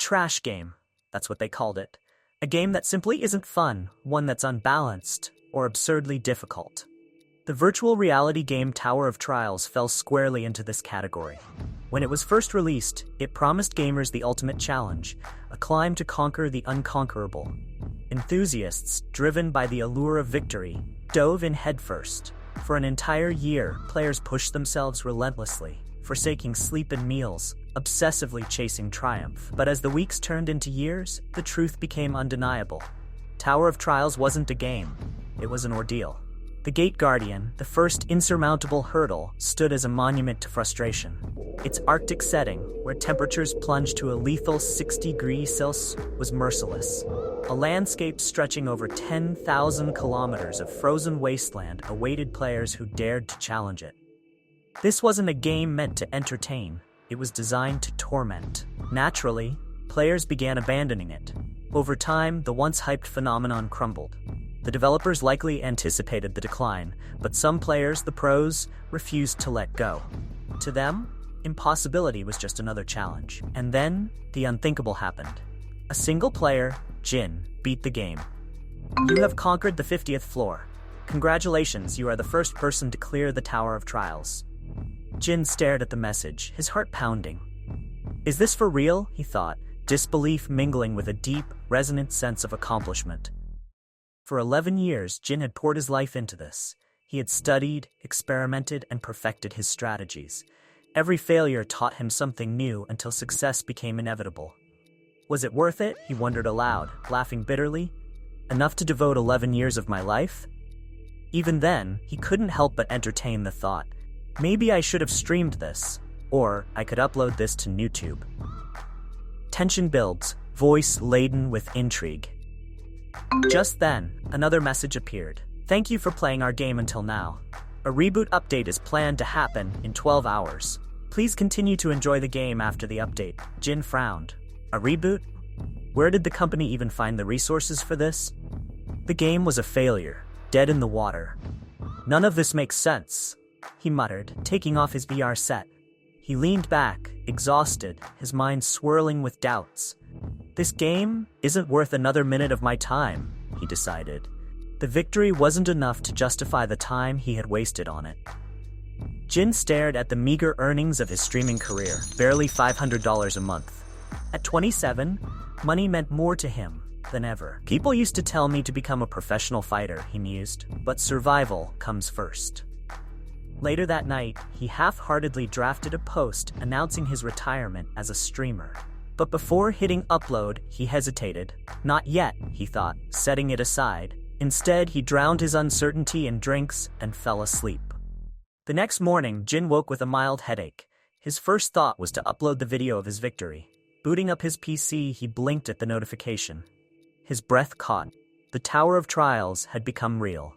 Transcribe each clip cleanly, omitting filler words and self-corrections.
trash game, that's what they called it. A game that simply isn't fun, one that's unbalanced, or absurdly difficult. The virtual reality game Tower of Trials fell squarely into this category. When it was first released, it promised gamers the ultimate challenge, a climb to conquer the unconquerable. Enthusiasts, driven by the allure of victory, dove in headfirst. For an entire year, players pushed themselves relentlessly, forsaking sleep and meals, obsessively chasing triumph. But as the weeks turned into years, the truth became undeniable. Tower of Trials wasn't a game, it was an ordeal. The Gate Guardian, the first insurmountable hurdle, stood as a monument to frustration. Its Arctic setting, where temperatures plunged to a lethal 60 degrees Celsius, was merciless. A landscape stretching over 10,000 kilometers of frozen wasteland awaited players who dared to challenge it. This wasn't a game meant to entertain, it was designed to torment. Naturally, players began abandoning it. Over time, the once hyped phenomenon crumbled. The developers likely anticipated the decline, but some players, the pros, refused to let go. To them, impossibility was just another challenge. And then, the unthinkable happened. A single player, Jin, beat the game. You have conquered the 50th floor. Congratulations, you are the first person to clear the Tower of Trials. Jin stared at the message, his heart pounding. Is this for real? He thought, disbelief mingling with a deep, resonant sense of accomplishment. For 11 years, Jin had poured his life into this. He had studied, experimented, and perfected his strategies. Every failure taught him something new until success became inevitable. Was it worth it? He wondered aloud, laughing bitterly. Enough to devote 11 years of my life? Even then, he couldn't help but entertain the thought. Maybe I should have streamed this, or I could upload this to YouTube. Tension builds, voice laden with intrigue. Just then, another message appeared. Thank you for playing our game until now. A reboot update is planned to happen in 12 hours. Please continue to enjoy the game after the update. Jin frowned. A reboot? Where did the company even find the resources for this? The game was a failure, dead in the water. None of this makes sense, he muttered, taking off his VR set. He leaned back, exhausted, his mind swirling with doubts. This game isn't worth another minute of my time, he decided. The victory wasn't enough to justify the time he had wasted on it. Jin stared at the meager earnings of his streaming career, barely $500 a month. At 27, money meant more to him than ever. People used to tell me to become a professional fighter, he mused, but survival comes first. Later that night, he half-heartedly drafted a post announcing his retirement as a streamer. But before hitting upload, he hesitated. Not yet, he thought, setting it aside. Instead, he drowned his uncertainty in drinks and fell asleep. The next morning, Jin woke with a mild headache. His first thought was to upload the video of his victory. Booting up his PC, he blinked at the notification. His breath caught. The Tower of Trials had become real.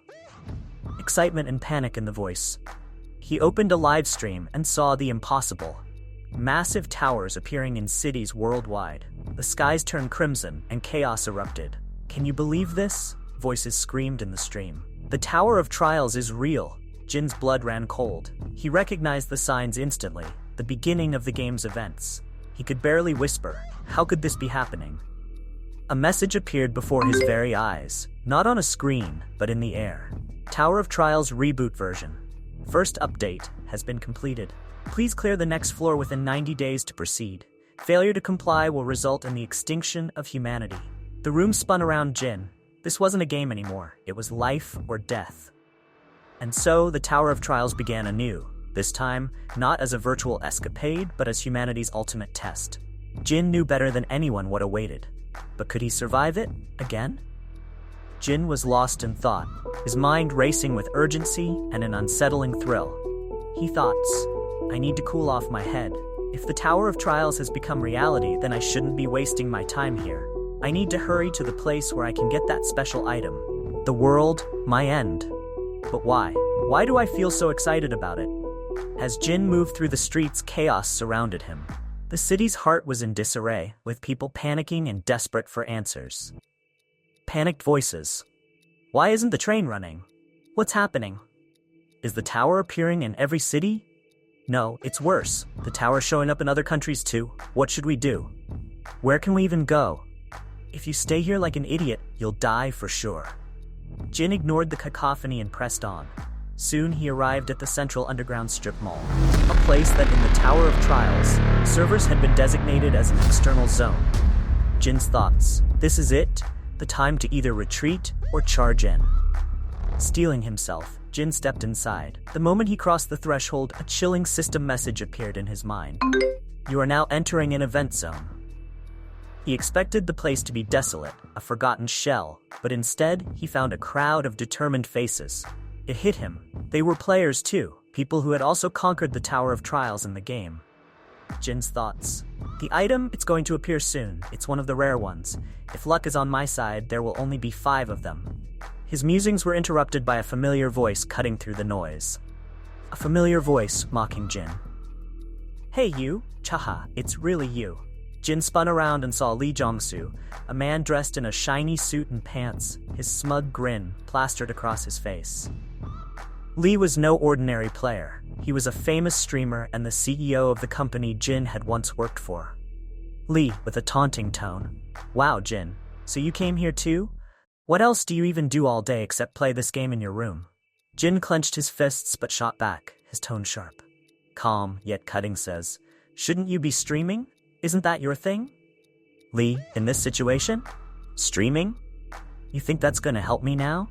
Excitement and panic in the voice. He opened a live stream and saw the impossible. Massive towers appearing in cities worldwide. The skies turned crimson and chaos erupted. Can you believe this? Voices screamed in the stream. The Tower of Trials is real. Jin's blood ran cold. He recognized the signs instantly, the beginning of the game's events. He could barely whisper, how could this be happening? A message appeared before his very eyes, not on a screen, but in the air. Tower of Trials reboot version. First update has been completed. Please clear the next floor within 90 days to proceed. Failure to comply will result in the extinction of humanity. The room spun around Jin. This wasn't a game anymore. It was life or death. And so the Tower of Trials began anew. This time, not as a virtual escapade, but as humanity's ultimate test. Jin knew better than anyone what awaited. But could he survive it again? Jin was lost in thought, his mind racing with urgency and an unsettling thrill. He thought, I need to cool off my head. If the Tower of Trials has become reality, then I shouldn't be wasting my time here. I need to hurry to the place where I can get that special item. The world, my end. But why? Why do I feel so excited about it? As Jin moved through the streets, chaos surrounded him. The city's heart was in disarray, with people panicking and desperate for answers. Panicked voices. Why isn't the train running? What's happening? Is the tower appearing in every city? No, it's worse. The tower's showing up in other countries too. What should we do? Where can we even go? If you stay here like an idiot, you'll die for sure. Jin ignored the cacophony and pressed on. Soon he arrived at the central underground strip mall, a place that in the Tower of Trials, servers had been designated as an external zone. Jin's thoughts, this is it, the time to either retreat or charge in. Steeling himself, Jin stepped inside. The moment he crossed the threshold, a chilling system message appeared in his mind. You are now entering an event zone. He expected the place to be desolate, a forgotten shell, but instead he found a crowd of determined faces. It hit him. They were players too, people who had also conquered the Tower of Trials in the game. Jin's thoughts. The item, it's going to appear soon. It's one of the rare ones. If luck is on my side, there will only be 5 of them. His musings were interrupted by a familiar voice cutting through the noise. A familiar voice mocking Jin. Hey you, Chaha, it's really you. Jin spun around and saw Lee Jongsu, a man dressed in a shiny suit and pants, his smug grin plastered across his face. Lee was no ordinary player. He was a famous streamer and the CEO of the company Jin had once worked for. Lee, with a taunting tone. Wow, Jin, so you came here too? What else do you even do all day except play this game in your room? Jin clenched his fists but shot back, his tone sharp. Calm, yet cutting, says, shouldn't you be streaming? Isn't that your thing? Lee, in this situation? Streaming? You think that's gonna help me now?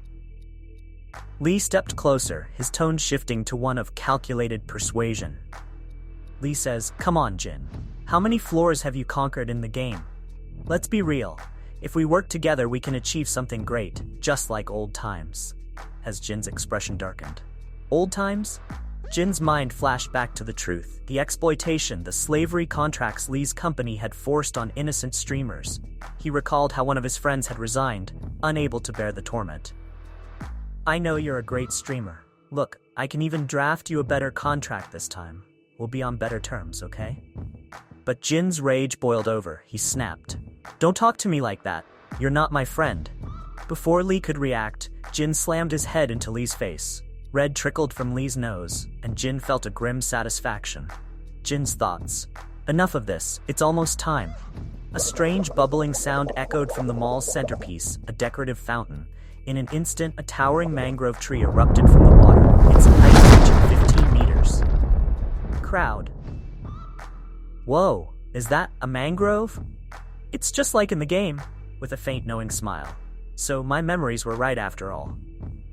Lee stepped closer, his tone shifting to one of calculated persuasion. Lee says, come on, Jin. How many floors have you conquered in the game? Let's be real. If we work together, we can achieve something great, just like old times. Has Jin's expression darkened? Old times? Jin's mind flashed back to the truth, the exploitation, the slavery contracts Lee's company had forced on innocent streamers. He recalled how one of his friends had resigned, unable to bear the torment. I know you're a great streamer. Look, I can even draft you a better contract this time. We'll be on better terms, okay? But Jin's rage boiled over. He snapped. Don't talk to me like that. You're not my friend. Before Lee could react, Jin slammed his head into Lee's face. Red trickled from Lee's nose, and Jin felt a grim satisfaction. Jin's thoughts. Enough of this, it's almost time. A strange bubbling sound echoed from the mall's centerpiece, a decorative fountain. In an instant, a towering mangrove tree erupted from the water, its height reaching 15 meters. Crowd. Whoa, is that a mangrove? It's just like in the game, with a faint knowing smile. So my memories were right after all.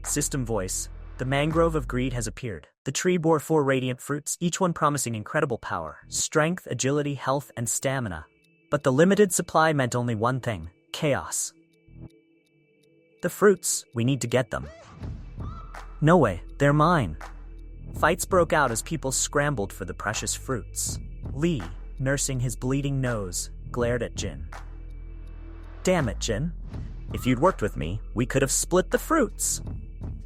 System voice. The mangrove of greed has appeared. The tree bore 4 radiant fruits, each one promising incredible power, strength, agility, health, and stamina. But the limited supply meant only one thing, chaos. The fruits, we need to get them. No way, they're mine. Fights broke out as people scrambled for the precious fruits. Lee, nursing his bleeding nose, glared at Jin. Damn it, Jin. If you'd worked with me, we could have split the fruits.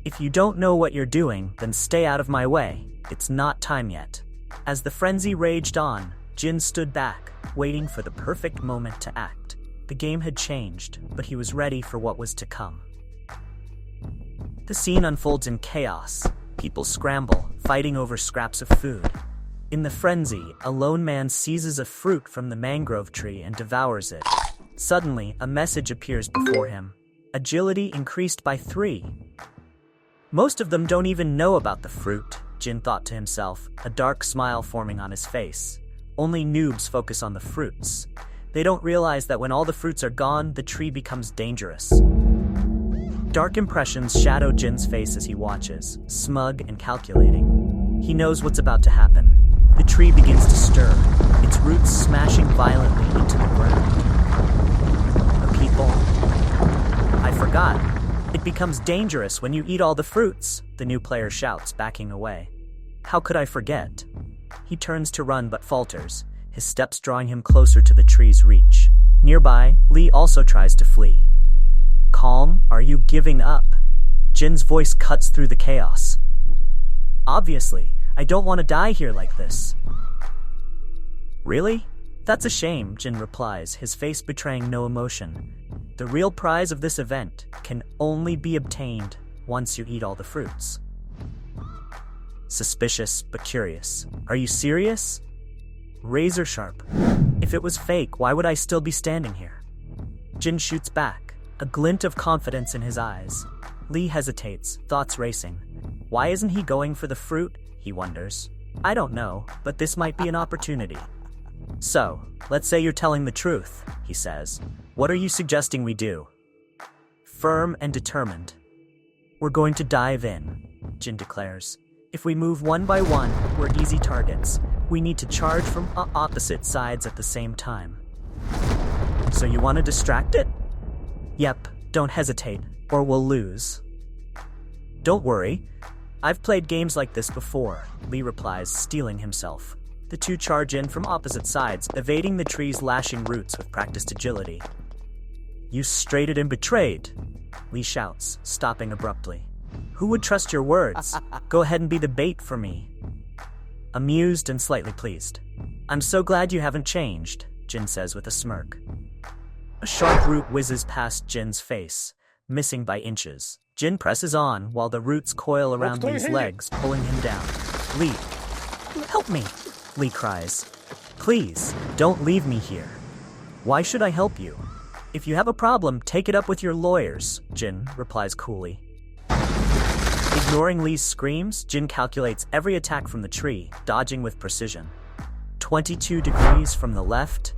If you don't know what you're doing, then stay out of my way. It's not time yet. As the frenzy raged on, Jin stood back, waiting for the perfect moment to act. The game had changed, but he was ready for what was to come. The scene unfolds in chaos. People scramble, fighting over scraps of food. In the frenzy, a lone man seizes a fruit from the mangrove tree and devours it. Suddenly, a message appears before him. Agility increased by 3. Most of them don't even know about the fruit, Jin thought to himself, a dark smile forming on his face. Only noobs focus on the fruits. They don't realize that when all the fruits are gone, the tree becomes dangerous. Dark impressions shadow Jin's face as he watches, smug and calculating. He knows what's about to happen. The tree begins to stir, its roots smashing violently into the ground. The people... I forgot. It becomes dangerous when you eat all the fruits, the new player shouts, backing away. How could I forget? He turns to run but falters, his steps drawing him closer to the tree's reach. Nearby, Lee also tries to flee. Calm, are you giving up? Jin's voice cuts through the chaos. Obviously, I don't want to die here like this. Really? That's a shame, Jin replies, his face betraying no emotion. The real prize of this event can only be obtained once you eat all the fruits. Suspicious, but curious. Are you serious? razor sharp. If it was fake, why would I still be standing here? Jin shoots back, a glint of confidence in his eyes. Lee hesitates, thoughts racing. Why isn't he going for the fruit? He wonders. I don't know, but this might be an opportunity. So, let's say you're telling the truth, he says. What are you suggesting we do? Firm and determined. We're going to dive in, Jin declares. If we move one by one, we're easy targets. We need to charge from opposite sides at the same time. So you want to distract it? Yep, don't hesitate, or we'll lose. Don't worry. I've played games like this before, Lee replies, steeling himself. The two charge in from opposite sides, evading the tree's lashing roots with practiced agility. You strayed and betrayed, Lee shouts, stopping abruptly. Who would trust your words? Go ahead and be the bait for me. Amused and slightly pleased. I'm so glad you haven't changed, Jin says with a smirk. A sharp root whizzes past Jin's face, missing by inches. Jin presses on while the roots coil around Lee's legs, pulling him down. Lee, help me, Lee cries. Please, don't leave me here. Why should I help you? If you have a problem, take it up with your lawyers, Jin replies coolly. Ignoring Lee's screams, Jin calculates every attack from the tree, dodging with precision. 22 degrees from the left,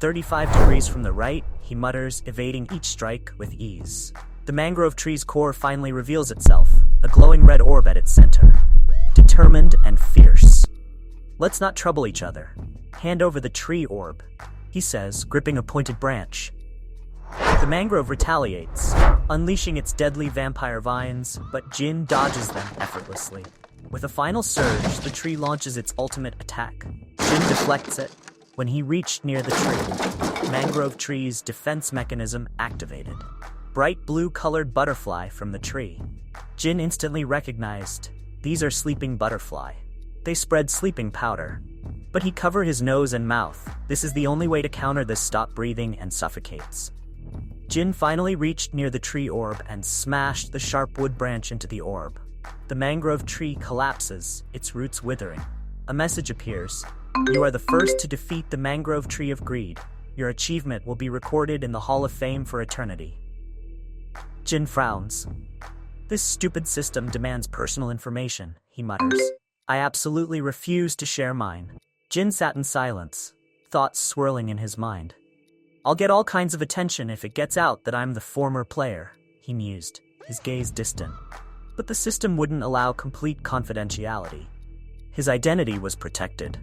35 degrees from the right, he mutters, evading each strike with ease. The mangrove tree's core finally reveals itself, a glowing red orb at its center. Determined and fierce. Let's not trouble each other. Hand over the tree orb, he says, gripping a pointed branch. The mangrove retaliates, unleashing its deadly vampire vines, but Jin dodges them effortlessly. With a final surge, the tree launches its ultimate attack. Jin deflects it. When he reached near the tree, mangrove tree's defense mechanism activated. Bright blue-colored butterfly from the tree. Jin instantly recognized, these are sleeping butterfly. They spread sleeping powder. But he covered his nose and mouth. This is the only way to counter this stop breathing and suffocates. Jin finally reached near the tree orb and smashed the sharp wood branch into the orb. The mangrove tree collapses, its roots withering. A message appears. You are the first to defeat the mangrove tree of greed. Your achievement will be recorded in the Hall of Fame for eternity. Jin frowns. This stupid system demands personal information, he mutters. I absolutely refuse to share mine. Jin sat in silence, thoughts swirling in his mind. I'll get all kinds of attention if it gets out that I'm the former player, he mused, his gaze distant. But the system wouldn't allow complete confidentiality. His identity was protected.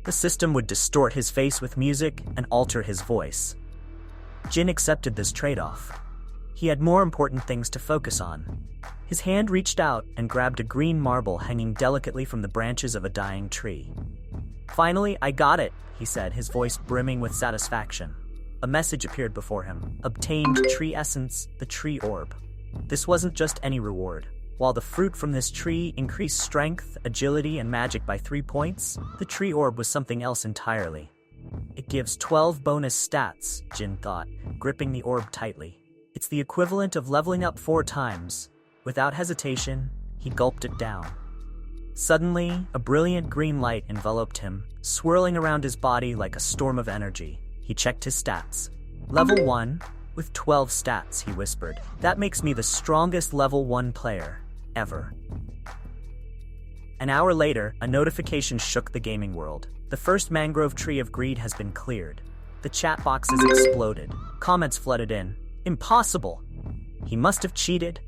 The system would distort his face with music and alter his voice. Jin accepted this trade-off. He had more important things to focus on. His hand reached out and grabbed a green marble hanging delicately from the branches of a dying tree. Finally, I got it, he said, his voice brimming with satisfaction. A message appeared before him. Obtained tree essence, the tree orb. This wasn't just any reward. While the fruit from this tree increased strength, agility, and magic by 3 points, the tree orb was something else entirely. It gives 12 bonus stats, Jin thought, gripping the orb tightly. It's the equivalent of leveling up 4 times. Without hesitation, he gulped it down. Suddenly, a brilliant green light enveloped him, swirling around his body like a storm of energy. He checked his stats. Level 1, with 12 stats, he whispered. That makes me the strongest level 1 player, ever. An hour later, a notification shook the gaming world. The first mangrove tree of greed has been cleared. The chat boxes exploded. Comments flooded in. Impossible! He must have cheated.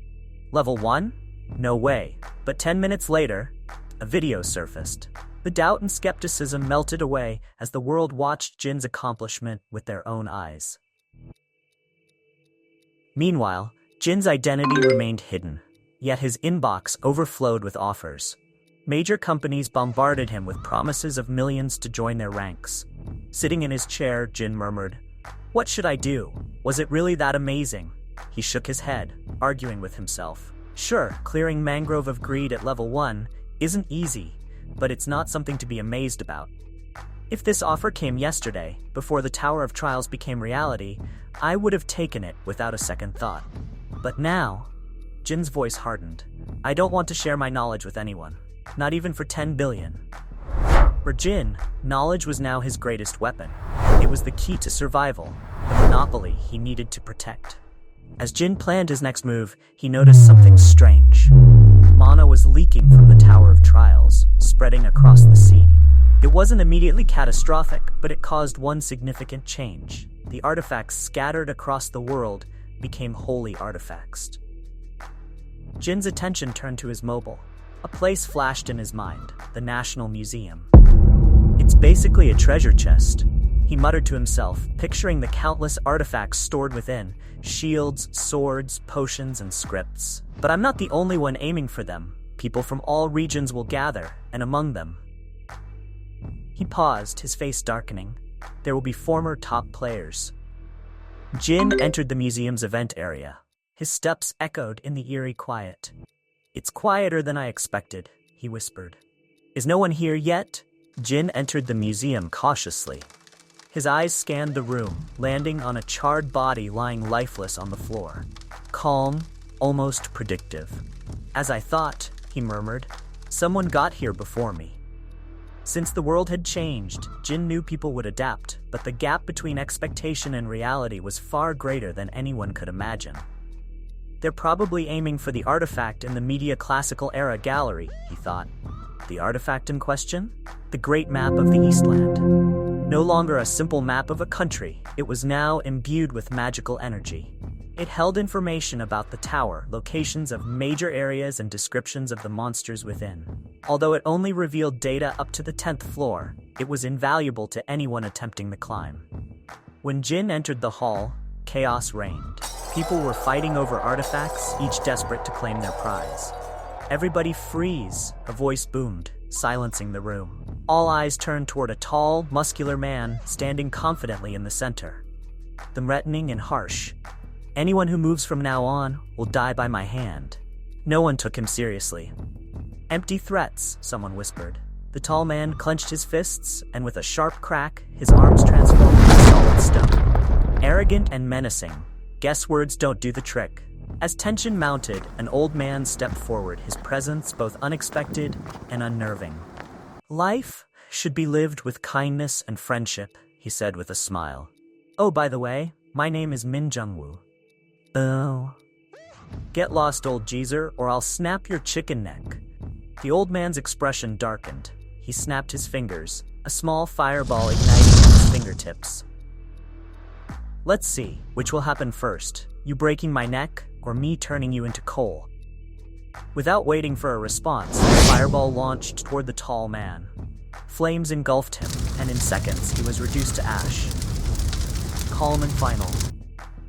Level 1? No way. But 10 minutes later, a video surfaced. The doubt and skepticism melted away as the world watched Jin's accomplishment with their own eyes. Meanwhile, Jin's identity remained hidden, yet his inbox overflowed with offers. Major companies bombarded him with promises of millions to join their ranks. Sitting in his chair, Jin murmured, "What should I do? Was it really that amazing?" He shook his head, arguing with himself. Sure, clearing Mangrove of Greed at level 1 isn't easy, but it's not something to be amazed about. If this offer came yesterday, before the Tower of Trials became reality, I would have taken it without a second thought. But now, Jin's voice hardened. I don't want to share my knowledge with anyone, not even for 10 billion. For Jin, knowledge was now his greatest weapon. It was the key to survival, the monopoly he needed to protect. As Jin planned his next move, he noticed something strange. Mana was leaking from the Tower of Trials, spreading across the sea. It wasn't immediately catastrophic, but it caused one significant change. The artifacts scattered across the world became holy artifacts. Jin's attention turned to his mobile. A place flashed in his mind, the National Museum. It's basically a treasure chest, he muttered to himself, picturing the countless artifacts stored within, shields, swords, potions, and scripts. But I'm not the only one aiming for them. People from all regions will gather, and among them... He paused, his face darkening. There will be former top players. Jin entered the museum's event area. His steps echoed in the eerie quiet. "It's quieter than I expected," he whispered. "Is no one here yet?" Jin entered the museum cautiously. His eyes scanned the room, landing on a charred body lying lifeless on the floor. Calm, almost predictive. "As I thought," he murmured. "Someone got here before me." Since the world had changed, Jin knew people would adapt, but the gap between expectation and reality was far greater than anyone could imagine. "They're probably aiming for the artifact in the Media Classical Era gallery," he thought. The artifact in question? The Great Map of the Eastland. No longer a simple map of a country, it was now imbued with magical energy. It held information about the tower, locations of major areas, and descriptions of the monsters within. Although it only revealed data up to the 10th floor, it was invaluable to anyone attempting the climb. When Jin entered the hall, chaos reigned. People were fighting over artifacts, each desperate to claim their prize. "Everybody freeze," a voice boomed, silencing the room. All eyes turned toward a tall, muscular man standing confidently in the center. Threatening and harsh. "Anyone who moves from now on will die by my hand." No one took him seriously. "Empty threats," someone whispered. The tall man clenched his fists, and with a sharp crack, his arms transformed into solid stone. Arrogant and menacing. Guess words don't do the trick. As tension mounted, an old man stepped forward, his presence both unexpected and unnerving. "Life should be lived with kindness and friendship," he said with a smile. "Oh, by the way, my name is Min Jungwoo." "Oh. Get lost, old geezer, or I'll snap your chicken neck." The old man's expression darkened. He snapped his fingers, a small fireball igniting at his fingertips. "Let's see, which will happen first, you breaking my neck, or me turning you into coal?" Without waiting for a response, the fireball launched toward the tall man. Flames engulfed him, and in seconds he was reduced to ash. Calm and final.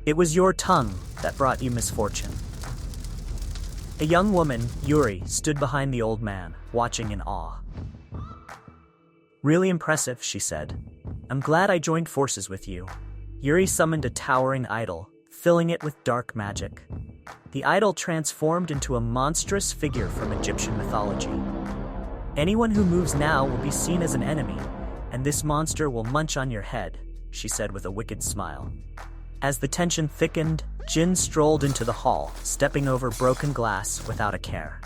"It was your tongue that brought you misfortune." A young woman, Yuri, stood behind the old man, watching in awe. "Really impressive," she said. "I'm glad I joined forces with you." Yuri summoned a towering idol, filling it with dark magic. The idol transformed into a monstrous figure from Egyptian mythology. "Anyone who moves now will be seen as an enemy, and this monster will munch on your head," she said with a wicked smile. As the tension thickened, Jin strolled into the hall, stepping over broken glass without a care.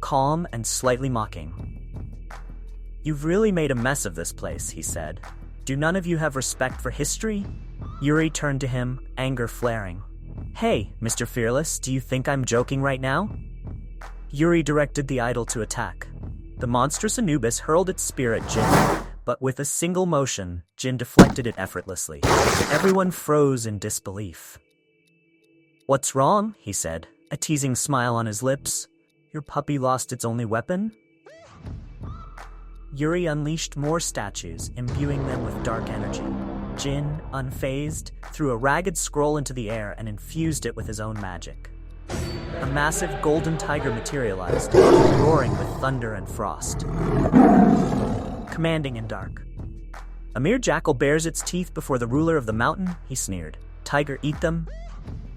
Calm and slightly mocking. "You've really made a mess of this place," he said. "Do none of you have respect for history?" Yuri turned to him, anger flaring. "Hey, Mr. Fearless, do you think I'm joking right now?" Yuri directed the idol to attack. The monstrous Anubis hurled its spear at Jin, but with a single motion, Jin deflected it effortlessly. Everyone froze in disbelief. "What's wrong?" he said, a teasing smile on his lips. "Your puppy lost its only weapon?" Yuri unleashed more statues, imbuing them with dark energy. Jin, unfazed, threw a ragged scroll into the air and infused it with his own magic. A massive golden tiger materialized, roaring with thunder and frost. Commanding and dark. "A mere jackal bares its teeth before the ruler of the mountain," he sneered. "Tiger, eat them?"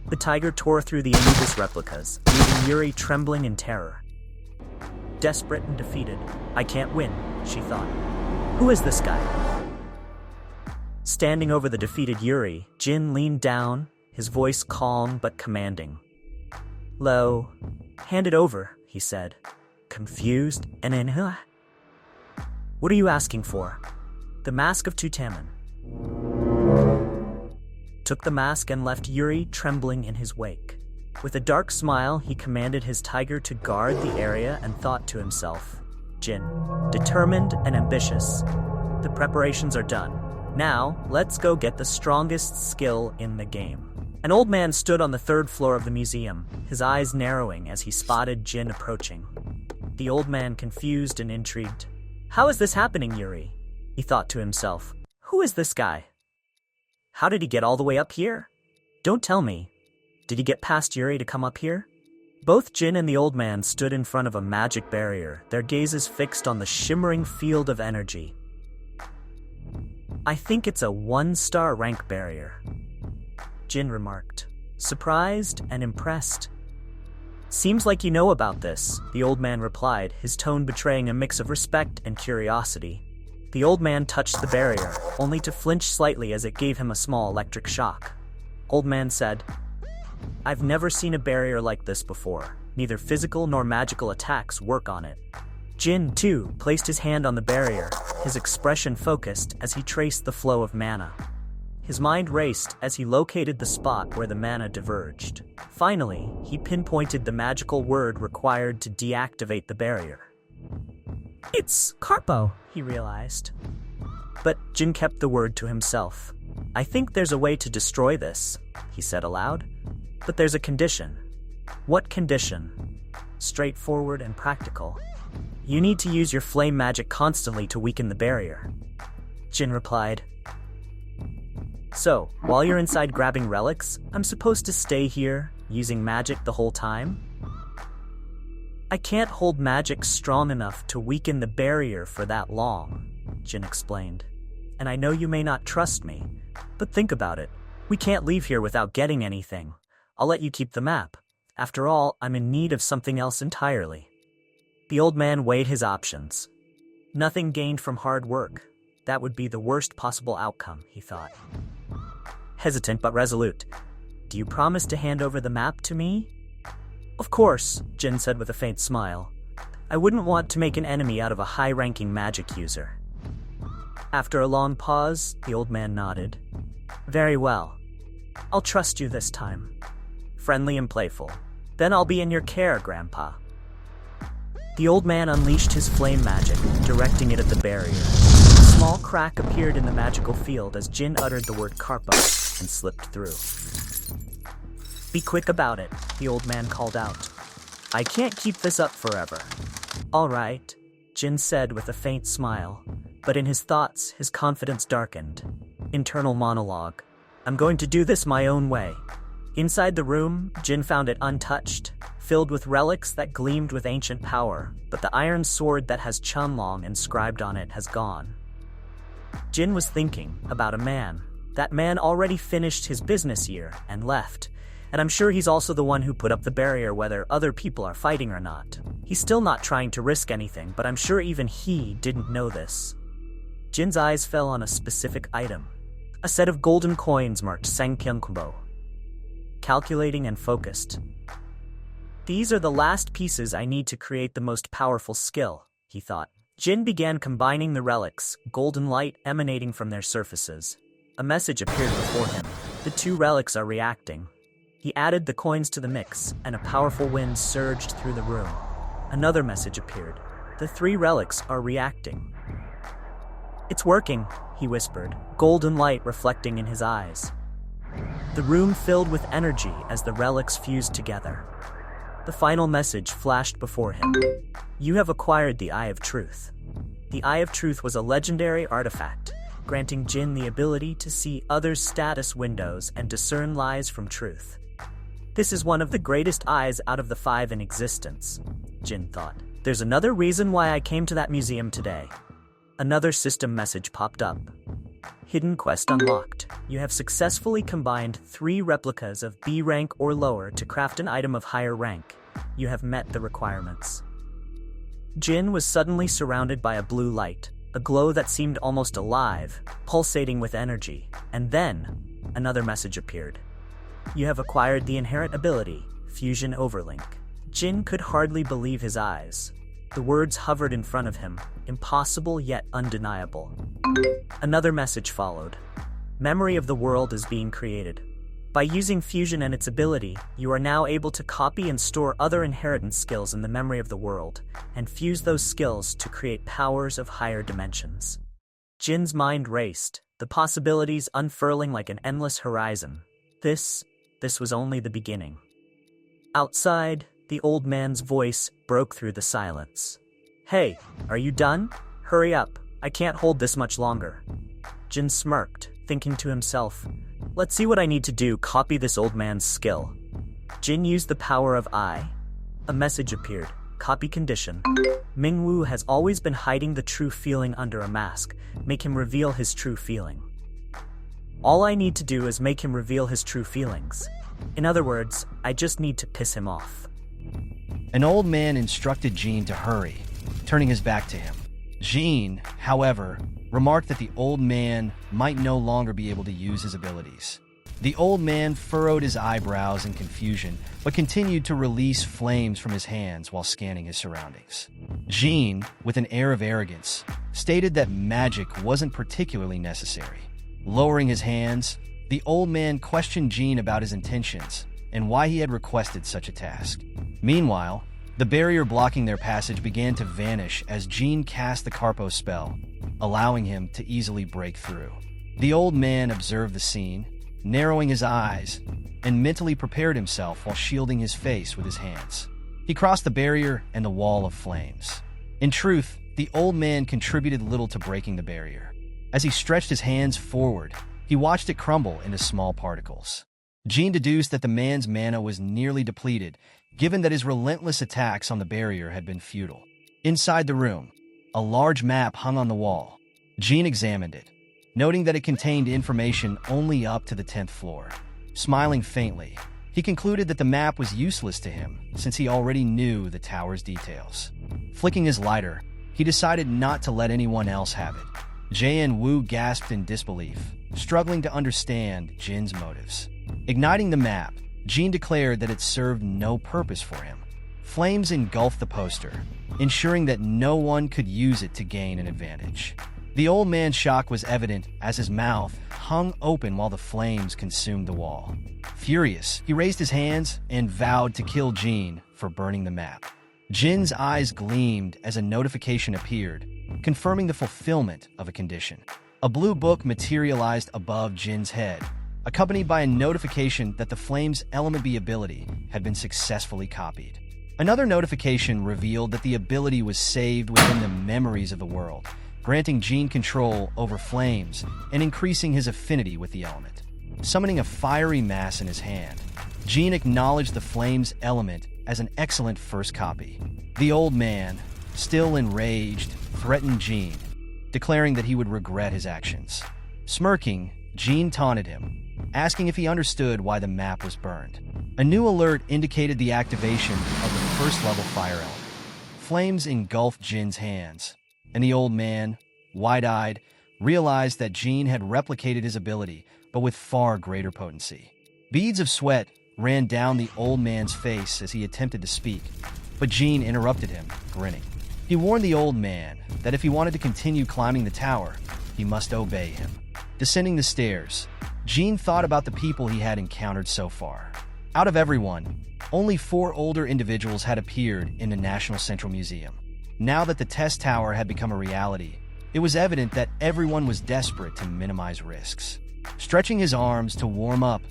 The tiger tore through the Anubis replicas, leaving Yuri trembling in terror. Desperate and defeated. "I can't win," she thought. "Who is this guy?" Standing over the defeated Yuri, Jin leaned down, his voice calm but commanding. "Lo, hand it over," he said. Confused and What are you asking for? The mask of Tutankhamun. Took the mask and left Yuri trembling in his wake. With a dark smile, he commanded his tiger to guard the area and thought to himself, Jin, determined and ambitious. The preparations are done. Now, let's go get the strongest skill in the game. An old man stood on the third floor of the museum, his eyes narrowing as he spotted Jin approaching. The old man, confused and intrigued. How is this happening, Yuri? He thought to himself. Who is this guy? How did he get all the way up here? Don't tell me. Did he get past Yuri to come up here? Both Jin and the old man stood in front of a magic barrier, their gazes fixed on the shimmering field of energy. I think it's a 1-star rank barrier, Jin remarked, surprised and impressed. Seems like you know about this, the old man replied, his tone betraying a mix of respect and curiosity. The old man touched the barrier, only to flinch slightly as it gave him a small electric shock. Old man said, I've never seen a barrier like this before. Neither physical nor magical attacks work on it. Jin, too, placed his hand on the barrier, his expression focused as he traced the flow of mana. His mind raced as he located the spot where the mana diverged. Finally, he pinpointed the magical word required to deactivate the barrier. It's Carpo, he realized. But Jin kept the word to himself. I think there's a way to destroy this, he said aloud. But there's a condition. What condition? Straightforward and practical. You need to use your flame magic constantly to weaken the barrier. Jin replied. So, while you're inside grabbing relics, I'm supposed to stay here, using magic the whole time? I can't hold magic strong enough to weaken the barrier for that long, Jin explained. And I know you may not trust me, but think about it. We can't leave here without getting anything. I'll let you keep the map. After all, I'm in need of something else entirely. The old man weighed his options. Nothing gained from hard work. That would be the worst possible outcome, he thought. Hesitant but resolute. Do you promise to hand over the map to me? Of course, Jin said with a faint smile. I wouldn't want to make an enemy out of a high-ranking magic user. After a long pause, the old man nodded. Very well. I'll trust you this time. Friendly and playful. Then I'll be in your care, Grandpa. The old man unleashed his flame magic, directing it at the barrier. A small crack appeared in the magical field as Jin uttered the word Carpo and slipped through. Be quick about it, the old man called out. I can't keep this up forever. All right, Jin said with a faint smile, but in his thoughts, his confidence darkened. Internal monologue. I'm going to do this my own way. Inside the room, Jin found it untouched, filled with relics that gleamed with ancient power, but the iron sword that has Chunlong inscribed on it has gone. Jin was thinking about a man. That man already finished his business year and left, and I'm sure he's also the one who put up the barrier whether other people are fighting or not. He's still not trying to risk anything, but I'm sure even he didn't know this. Jin's eyes fell on a specific item. A set of golden coins marked Thankyou. Calculating and focused. These are the last pieces I need to create the most powerful skill, he thought. Jin began combining the relics, golden light emanating from their surfaces. A message appeared before him. The two relics are reacting. He added the coins to the mix, and a powerful wind surged through the room. Another message appeared. The three relics are reacting. It's working, he whispered, golden light reflecting in his eyes. The room filled with energy as the relics fused together. The final message flashed before him. You have acquired the Eye of Truth. The Eye of Truth was a legendary artifact, granting Jin the ability to see others' status windows and discern lies from truth. This is one of the greatest eyes out of the 5 in existence, Jin thought. There's another reason why I came to that museum today. Another system message popped up. Hidden quest unlocked. You have successfully combined 3 replicas of B rank or lower to craft an item of higher rank. You have met the requirements. Jin was suddenly surrounded by a blue light, a glow that seemed almost alive, pulsating with energy, and then another message appeared. You have acquired the inherent ability, Fusion Overlink. Jin could hardly believe his eyes. The words hovered in front of him, impossible yet undeniable. Another message followed. Memory of the world is being created. By using fusion and its ability, you are now able to copy and store other inheritance skills in the memory of the world, and fuse those skills to create powers of higher dimensions. Jin's mind raced, the possibilities unfurling like an endless horizon. This was only the beginning. Outside, the old man's voice broke through the silence. "Hey, are you done? Hurry up, I can't hold this much longer." Jin smirked, thinking to himself, "Let's see what I need to do, copy this old man's skill." Jin used the power of I. A message appeared. Copy condition. Mingwu has always been hiding the true feeling under a mask. Make him reveal his true feeling. All I need to do is make him reveal his true feelings. In other words, I just need to piss him off. An old man instructed Jin to hurry, turning his back to him. Jin, however, remarked that the old man might no longer be able to use his abilities. The old man furrowed his eyebrows in confusion, but continued to release flames from his hands while scanning his surroundings. Jin, with an air of arrogance, stated that magic wasn't particularly necessary. Lowering his hands, the old man questioned Jin about his intentions and why he had requested such a task. Meanwhile, the barrier blocking their passage began to vanish as Jin cast the Karpo spell, allowing him to easily break through. The old man observed the scene, narrowing his eyes, and mentally prepared himself while shielding his face with his hands. He crossed the barrier and the wall of flames. In truth, the old man contributed little to breaking the barrier. As he stretched his hands forward, he watched it crumble into small particles. Jin deduced that the man's mana was nearly depleted, given that his relentless attacks on the barrier had been futile. Inside the room, a large map hung on the wall. Jin examined it, noting that it contained information only up to the 10th floor. Smiling faintly, he concluded that the map was useless to him since he already knew the tower's details. Flicking his lighter, he decided not to let anyone else have it. Jae Wu gasped in disbelief, struggling to understand Jin's motives. Igniting the map, Jin declared that it served no purpose for him. Flames engulfed the poster, ensuring that no one could use it to gain an advantage. The old man's shock was evident as his mouth hung open while the flames consumed the wall. Furious, he raised his hands and vowed to kill Jin for burning the map. Jin's eyes gleamed as a notification appeared, confirming the fulfillment of a condition. A blue book materialized above Jin's head, accompanied by a notification that the Flame's Element B ability had been successfully copied. Another notification revealed that the ability was saved within the memories of the world, granting Jin control over flames and increasing his affinity with the element. Summoning a fiery mass in his hand, Jin acknowledged the Flame's Element as an excellent first copy. The old man, still enraged, threatened Jin, declaring that he would regret his actions. Smirking, Jin taunted him, asking if he understood why the map was burned. A new alert indicated the activation of the first-level fire element. Flames engulfed Jin's hands, and the old man, wide-eyed, realized that Jin had replicated his ability, but with far greater potency. Beads of sweat ran down the old man's face as he attempted to speak, but Jin interrupted him, grinning. He warned the old man that if he wanted to continue climbing the tower, he must obey him. Descending the stairs, Jin thought about the people he had encountered so far. Out of everyone, only 4 older individuals had appeared in the National Central Museum. Now that the test tower had become a reality, it was evident that everyone was desperate to minimize risks. Stretching his arms to warm up,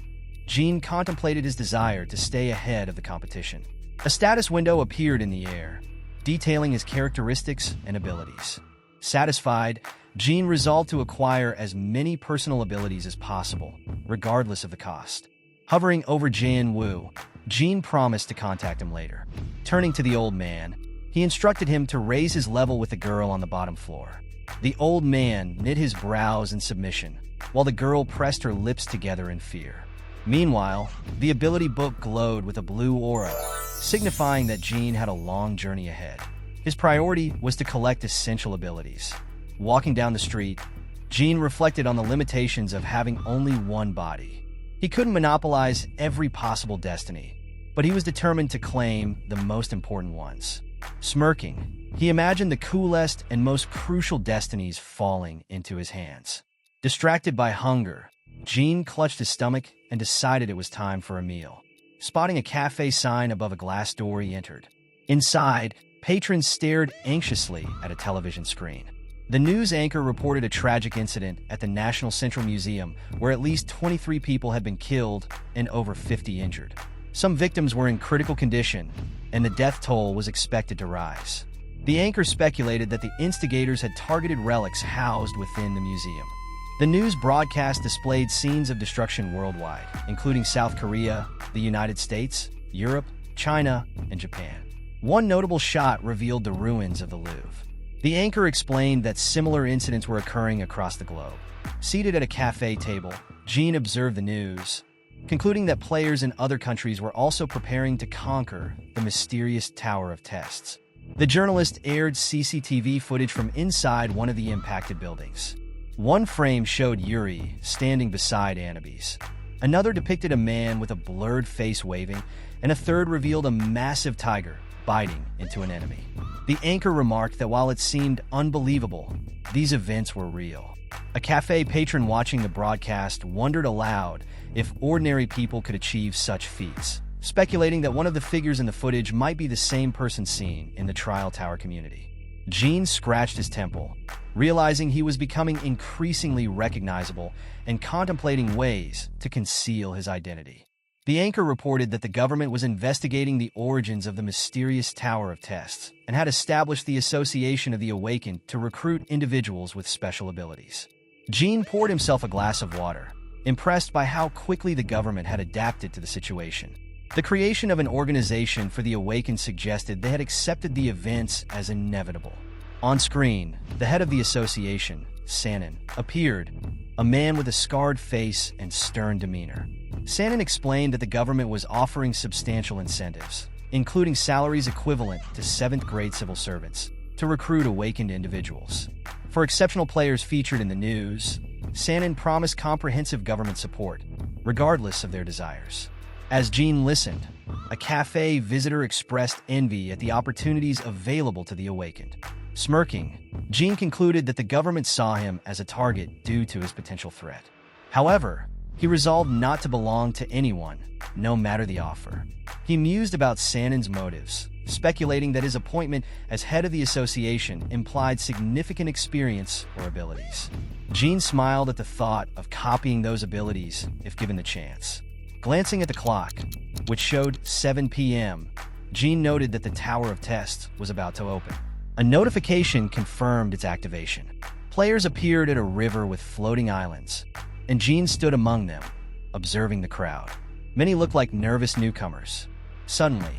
Jin contemplated his desire to stay ahead of the competition. A status window appeared in the air, detailing his characteristics and abilities. Satisfied, Jin resolved to acquire as many personal abilities as possible, regardless of the cost. Hovering over Jae Wu, Jin promised to contact him later. Turning to the old man, he instructed him to raise his level with the girl on the bottom floor. The old man knit his brows in submission, while the girl pressed her lips together in fear. Meanwhile, the ability book glowed with a blue aura, signifying that Jin had a long journey ahead. His priority was to collect essential abilities. Walking down the street, Jin reflected on the limitations of having only one body. He couldn't monopolize every possible destiny, but he was determined to claim the most important ones. Smirking, he imagined the coolest and most crucial destinies falling into his hands. Distracted by hunger, Jean clutched his stomach and decided it was time for a meal. Spotting a cafe sign above a glass door, he entered. Inside, patrons stared anxiously at a television screen. The news anchor reported a tragic incident at the National Central Museum where at least 23 people had been killed and over 50 injured. Some victims were in critical condition, and the death toll was expected to rise. The anchor speculated that the instigators had targeted relics housed within the museum. The news broadcast displayed scenes of destruction worldwide, including South Korea, the United States, Europe, China, and Japan. One notable shot revealed the ruins of the Louvre. The anchor explained that similar incidents were occurring across the globe. Seated at a cafe table, Jean observed the news, concluding that players in other countries were also preparing to conquer the mysterious Tower of Tests. The journalist aired CCTV footage from inside one of the impacted buildings. One frame showed Yuri standing beside Annabes. Another depicted a man with a blurred face waving, and a third revealed a massive tiger biting into an enemy. The anchor remarked that while it seemed unbelievable, these events were real. A cafe patron watching the broadcast wondered aloud if ordinary people could achieve such feats, speculating that one of the figures in the footage might be the same person seen in the Trial Tower community. Jean scratched his temple, realizing he was becoming increasingly recognizable and contemplating ways to conceal his identity. The anchor reported that the government was investigating the origins of the mysterious Tower of Tests and had established the Association of the Awakened to recruit individuals with special abilities. Jean poured himself a glass of water, impressed by how quickly the government had adapted to the situation. The creation of an organization for the Awakened suggested they had accepted the events as inevitable. On screen, the head of the association, Sanin, appeared, a man with a scarred face and stern demeanor. Sanin explained that the government was offering substantial incentives, including salaries equivalent to 7th-grade civil servants, to recruit awakened individuals. For exceptional players featured in the news, Sanin promised comprehensive government support, regardless of their desires. As Jean listened, a cafe visitor expressed envy at the opportunities available to the awakened. Smirking, Jean concluded that the government saw him as a target due to his potential threat. However, he resolved not to belong to anyone, no matter the offer. He mused about Sanin's motives, speculating that his appointment as head of the association implied significant experience or abilities. Jean smiled at the thought of copying those abilities if given the chance. Glancing at the clock, which showed 7 p.m., Jean noted that the Tower of Tests was about to open. A notification confirmed its activation. Players appeared at a river with floating islands, and Jean stood among them, observing the crowd. Many looked like nervous newcomers. Suddenly,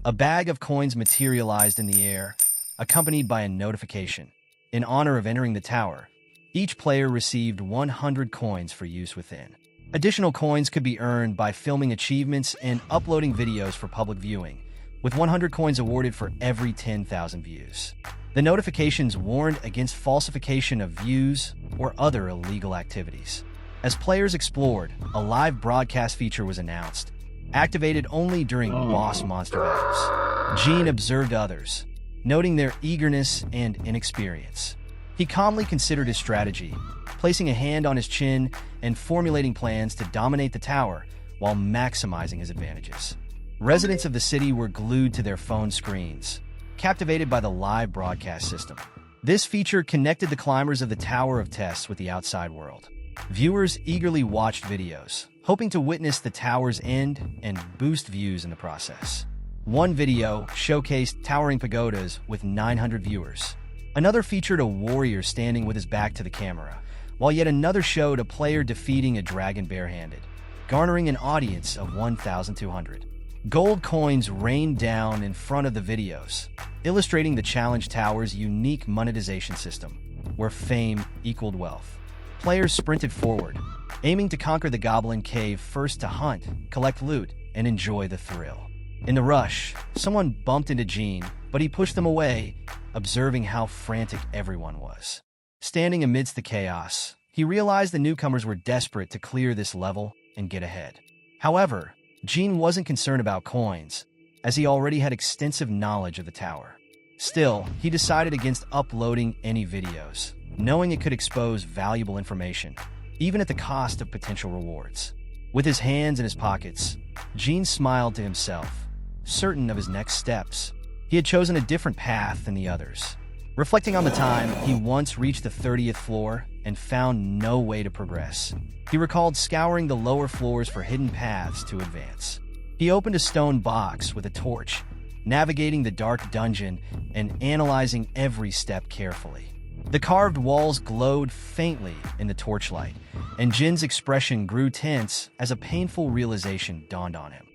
a bag of coins materialized in the air, accompanied by a notification. In honor of entering the tower, each player received 100 coins for use within. Additional coins could be earned by filming achievements and uploading videos for public viewing, with 100 coins awarded for every 10,000 views. The notifications warned against falsification of views or other illegal activities. As players explored, a live broadcast feature was announced, activated only during boss monster battles. Jean observed others, noting their eagerness and inexperience. He calmly considered his strategy, placing a hand on his chin and formulating plans to dominate the tower while maximizing his advantages. Residents of the city were glued to their phone screens, captivated by the live broadcast system. This feature connected the climbers of the Tower of Tests with the outside world. Viewers eagerly watched videos, hoping to witness the tower's end and boost views in the process. One video showcased towering pagodas with 900 viewers. Another featured a warrior standing with his back to the camera, while yet another showed a player defeating a dragon barehanded, garnering an audience of 1,200. Gold coins rained down in front of the videos, illustrating the challenge tower's unique monetization system, where fame equaled wealth. Players sprinted forward, aiming to conquer the Goblin Cave first to hunt, collect loot, and enjoy the thrill. In the rush, someone bumped into Jean, but he pushed them away, observing how frantic everyone was. Standing amidst the chaos, he realized the newcomers were desperate to clear this level and get ahead. However, Jean wasn't concerned about coins, as he already had extensive knowledge of the tower. Still, he decided against uploading any videos, knowing it could expose valuable information, even at the cost of potential rewards. With his hands in his pockets, Jean smiled to himself, certain of his next steps. He had chosen a different path than the others. Reflecting on the time he once reached the 30th floor and found no way to progress, he recalled scouring the lower floors for hidden paths to advance. He opened a stone box with a torch, navigating the dark dungeon and analyzing every step carefully. The carved walls glowed faintly in the torchlight, and Jin's expression grew tense as a painful realization dawned on him.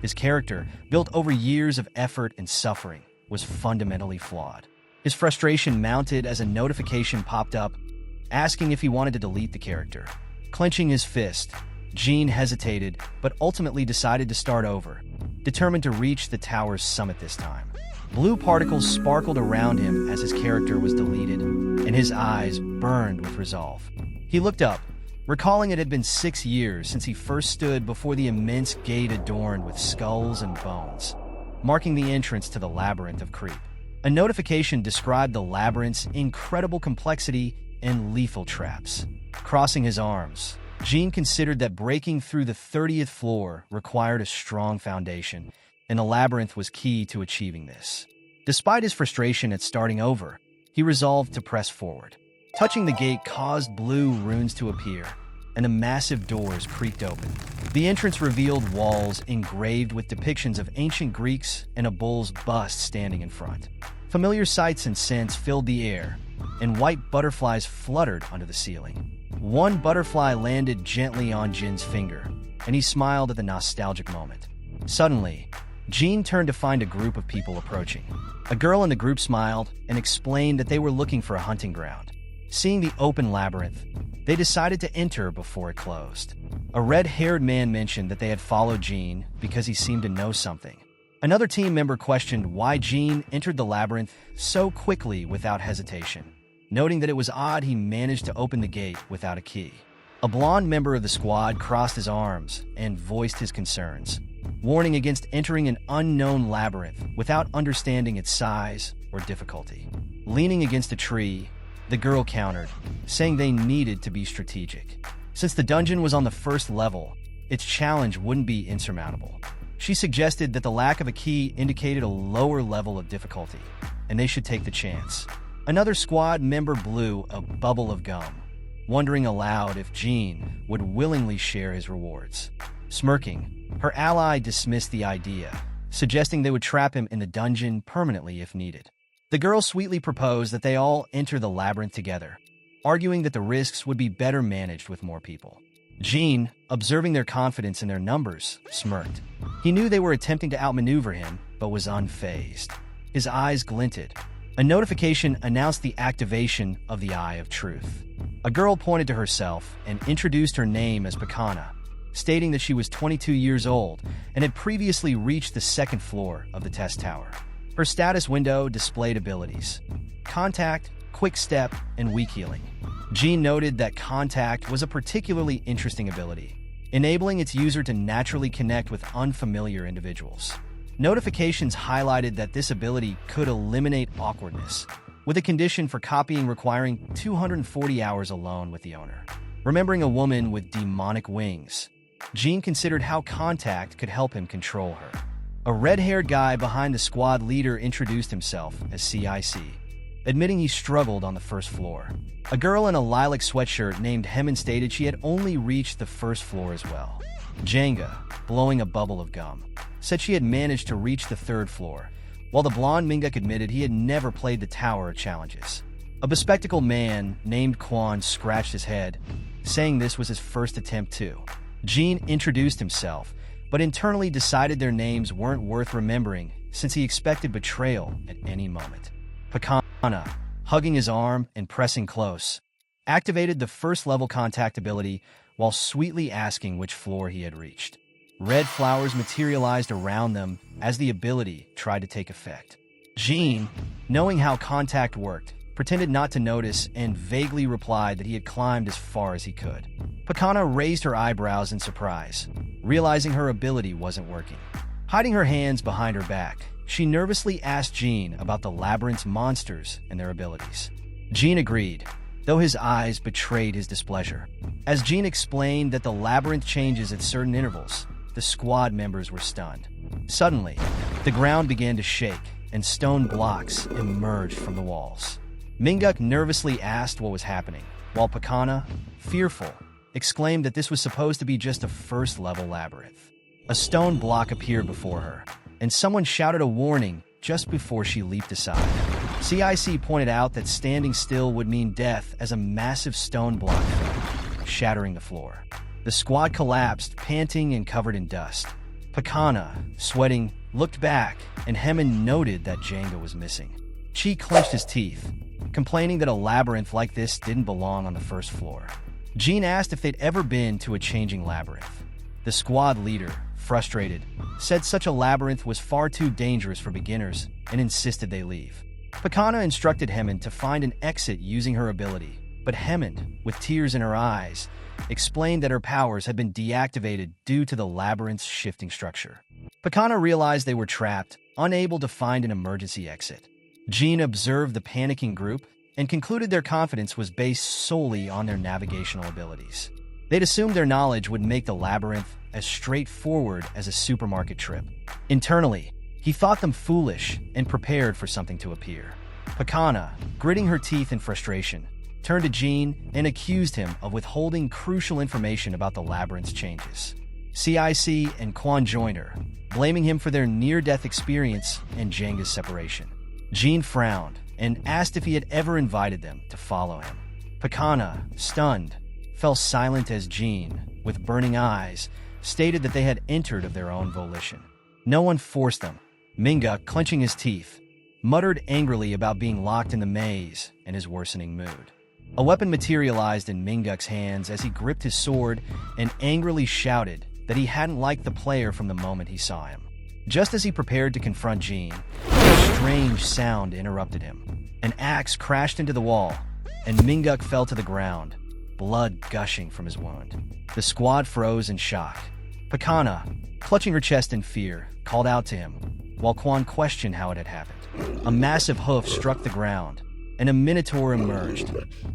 His character, built over years of effort and suffering, was fundamentally flawed. His frustration mounted as a notification popped up, asking if he wanted to delete the character. Clenching his fist, Jean hesitated, but ultimately decided to start over, determined to reach the tower's summit this time. Blue particles sparkled around him as his character was deleted, and his eyes burned with resolve. He looked up, recalling it had been 6 years since he first stood before the immense gate adorned with skulls and bones, marking the entrance to the labyrinth of creep. A notification described the labyrinth's incredible complexity and lethal traps. Crossing his arms, Jean considered that breaking through the 30th floor required a strong foundation, and the labyrinth was key to achieving this. Despite his frustration at starting over, he resolved to press forward. Touching the gate caused blue runes to appear, and the massive doors creaked open. The entrance revealed walls engraved with depictions of ancient Greeks and a bull's bust standing in front. Familiar sights and scents filled the air, and white butterflies fluttered under the ceiling. One butterfly landed gently on Jin's finger, and he smiled at the nostalgic moment. Suddenly, Jean turned to find a group of people approaching. A girl in the group smiled and explained that they were looking for a hunting ground. Seeing the open labyrinth, they decided to enter before it closed. A red-haired man mentioned that they had followed Jean because he seemed to know something. Another team member questioned why Jean entered the labyrinth so quickly without hesitation, noting that it was odd he managed to open the gate without a key. A blonde member of the squad crossed his arms and voiced his concerns, warning against entering an unknown labyrinth without understanding its size or difficulty. Leaning against a tree, the girl countered, saying they needed to be strategic. Since the dungeon was on the first level, its challenge wouldn't be insurmountable. She suggested that the lack of a key indicated a lower level of difficulty, and they should take the chance. Another squad member blew a bubble of gum, wondering aloud if Jean would willingly share his rewards. Smirking, her ally dismissed the idea, suggesting they would trap him in the dungeon permanently if needed. The girl sweetly proposed that they all enter the labyrinth together, arguing that the risks would be better managed with more people. Jean, observing their confidence in their numbers, smirked. He knew they were attempting to outmaneuver him, but was unfazed. His eyes glinted. A notification announced the activation of the Eye of Truth. A girl pointed to herself and introduced her name as Pakana, stating that she was 22 years old and had previously reached the second floor of the test tower. Her status window displayed abilities: Contact, Quick Step, and Weak Healing. Jean noted that Contact was a particularly interesting ability, enabling its user to naturally connect with unfamiliar individuals. Notifications highlighted that this ability could eliminate awkwardness, with a condition for copying requiring 240 hours alone with the owner. Remembering a woman with demonic wings, Jean considered how Contact could help him control her. A red-haired guy behind the squad leader introduced himself as CIC, admitting he struggled on the first floor. A girl in a lilac sweatshirt named Hemin stated she had only reached the first floor as well. Jenga, blowing a bubble of gum, said she had managed to reach the third floor, while the blonde Minguk admitted he had never played the Tower Challenges. A bespectacled man named Quan scratched his head, saying this was his first attempt too. Jean introduced himself, but internally decided their names weren't worth remembering since he expected betrayal at any moment. Pakana, hugging his arm and pressing close, activated the first-level contact ability while sweetly asking which floor he had reached. Red flowers materialized around them as the ability tried to take effect. Jean, knowing how contact worked, pretended not to notice and vaguely replied that he had climbed as far as he could. Pakana raised her eyebrows in surprise, realizing her ability wasn't working. Hiding her hands behind her back, she nervously asked Jean about the labyrinth's monsters and their abilities. Jean agreed, though his eyes betrayed his displeasure. As Jean explained that the labyrinth changes at certain intervals, the squad members were stunned. Suddenly, the ground began to shake, and stone blocks emerged from the walls. Minguk nervously asked what was happening, while Pakana, fearful, exclaimed that this was supposed to be just a first-level labyrinth. A stone block appeared before her, and someone shouted a warning just before she leaped aside. CIC pointed out that standing still would mean death as a massive stone block fell, shattering the floor. The squad collapsed, panting and covered in dust. Pakana, sweating, looked back, and Hemin noted that Jenga was missing. Chi clenched his teeth, complaining that a labyrinth like this didn't belong on the first floor. Jean asked if they'd ever been to a changing labyrinth. The squad leader, frustrated, said such a labyrinth was far too dangerous for beginners and insisted they leave. Pakana instructed Hemin to find an exit using her ability, but Hemin, with tears in her eyes, explained that her powers had been deactivated due to the labyrinth's shifting structure. Pakana realized they were trapped, unable to find an emergency exit. Jean observed the panicking group and concluded their confidence was based solely on their navigational abilities. They'd assumed their knowledge would make the labyrinth as straightforward as a supermarket trip. Internally, he thought them foolish and prepared for something to appear. Pakana, gritting her teeth in frustration, turned to Jean and accused him of withholding crucial information about the labyrinth's changes. CIC and Quan joined her, blaming him for their near-death experience and Jenga's separation. Jean frowned and asked if he had ever invited them to follow him. Pakana, stunned, fell silent as Jean, with burning eyes, stated that they had entered of their own volition. No one forced them. Minguk, clenching his teeth, muttered angrily about being locked in the maze and his worsening mood. A weapon materialized in Minguk's hands as he gripped his sword and angrily shouted that he hadn't liked the player from the moment he saw him. Just as he prepared to confront Jean, a strange sound interrupted him. An axe crashed into the wall, and Minguk fell to the ground, blood gushing from his wound. The squad froze in shock. Pakana, clutching her chest in fear, called out to him, while Quan questioned how it had happened. A massive hoof struck the ground, and a minotaur emerged,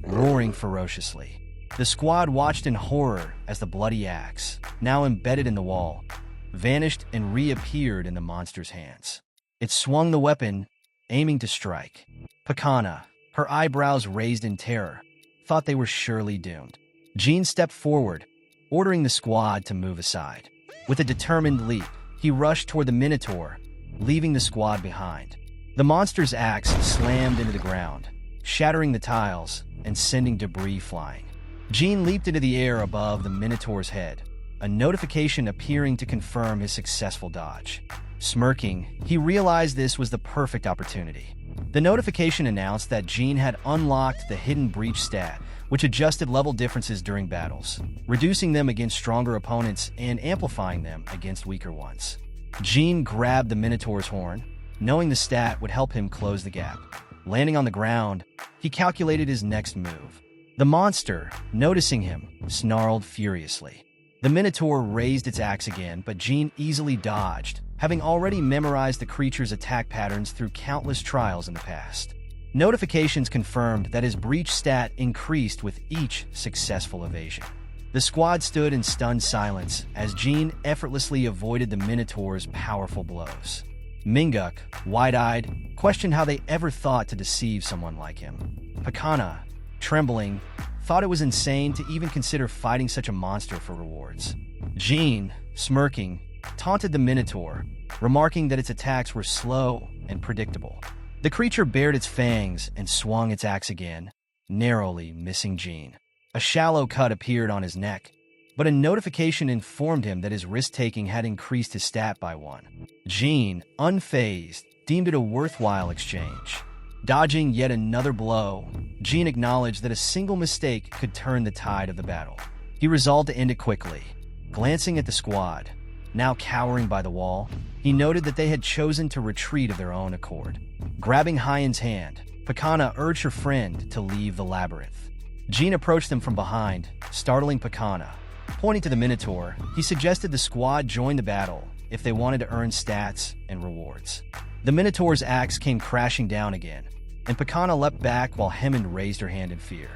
roaring ferociously. The squad watched in horror as the bloody axe, now embedded in the wall, vanished and reappeared in the monster's hands. It swung the weapon, aiming to strike. Pakana, her eyebrows raised in terror, thought they were surely doomed. Jean stepped forward, ordering the squad to move aside. With a determined leap, he rushed toward the minotaur, leaving the squad behind. The monster's axe slammed into the ground, shattering the tiles and sending debris flying. Jean leaped into the air above the minotaur's head, a notification appearing to confirm his successful dodge. Smirking, he realized this was the perfect opportunity. The notification announced that Jean had unlocked the hidden breach stat, which adjusted level differences during battles, reducing them against stronger opponents and amplifying them against weaker ones. Jean grabbed the minotaur's horn, knowing the stat would help him close the gap. Landing on the ground, he calculated his next move. The monster, noticing him, snarled furiously. The minotaur raised its axe again, but Jean easily dodged, having already memorized the creature's attack patterns through countless trials in the past. Notifications confirmed that his breach stat increased with each successful evasion. The squad stood in stunned silence as Jean effortlessly avoided the minotaur's powerful blows. Minguk, wide-eyed, questioned how they ever thought to deceive someone like him. Pakana, trembling, thought it was insane to even consider fighting such a monster for rewards. Jean, smirking, taunted the minotaur, remarking that its attacks were slow and predictable. The creature bared its fangs and swung its axe again, narrowly missing Jean. A shallow cut appeared on his neck, but a notification informed him that his risk-taking had increased his stat by 1. Jean, unfazed, deemed it a worthwhile exchange. Dodging yet another blow, Jean acknowledged that a single mistake could turn the tide of the battle. He resolved to end it quickly. Glancing at the squad, now cowering by the wall, he noted that they had chosen to retreat of their own accord. Grabbing Hyen's hand, Pakana urged her friend to leave the labyrinth. Jean approached them from behind, startling Pakana. Pointing to the minotaur, he suggested the squad join the battle if they wanted to earn stats and rewards. The Minotaur's axe came crashing down again, and Pakana leapt back while Hemond raised her hand in fear.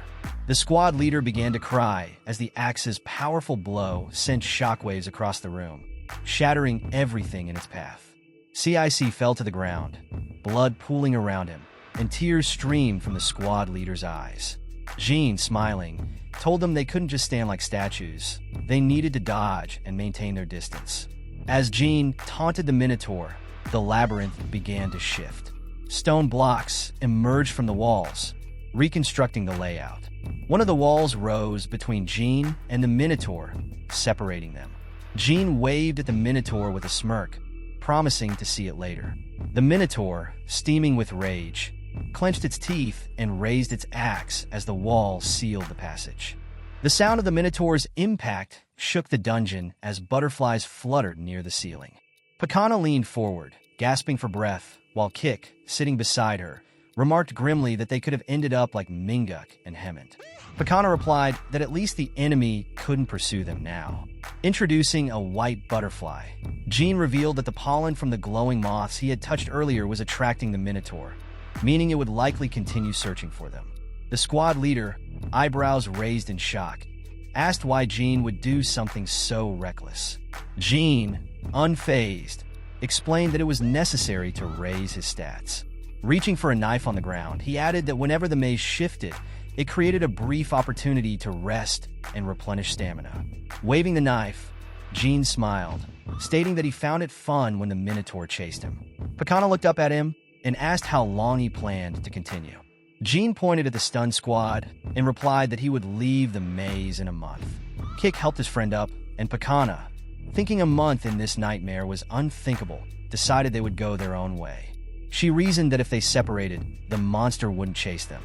The squad leader began to cry as the axe's powerful blow sent shockwaves across the room, shattering everything in its path. CIC fell to the ground, blood pooling around him, and tears streamed from the squad leader's eyes. Jean, smiling, told them they couldn't just stand like statues. They needed to dodge and maintain their distance. As Jean taunted the Minotaur, the labyrinth began to shift. Stone blocks emerged from the walls, reconstructing the layout. One of the walls rose between Jean and the Minotaur, separating them. Jean waved at the Minotaur with a smirk, promising to see it later. The Minotaur, steaming with rage, clenched its teeth and raised its axe as the wall sealed the passage. The sound of the Minotaur's impact shook the dungeon as butterflies fluttered near the ceiling. Pakana leaned forward, gasping for breath, while Kik, sitting beside her, remarked grimly that they could have ended up like Minguk and Hemond. Pakana replied that at least the enemy couldn't pursue them now. Introducing a white butterfly, Jean revealed that the pollen from the glowing moths he had touched earlier was attracting the Minotaur, meaning it would likely continue searching for them. The squad leader, eyebrows raised in shock, asked why Jean would do something so reckless. Jean, unfazed, explained that it was necessary to raise his stats. Reaching for a knife on the ground, he added that whenever the maze shifted, it created a brief opportunity to rest and replenish stamina. Waving the knife, Jean smiled, stating that he found it fun when the Minotaur chased him. Pakana looked up at him and asked how long he planned to continue. Jean pointed at the stunned squad and replied that he would leave the maze in a month. Kik helped his friend up, and Pakana, thinking a month in this nightmare was unthinkable, decided they would go their own way. She reasoned that if they separated, the monster wouldn't chase them.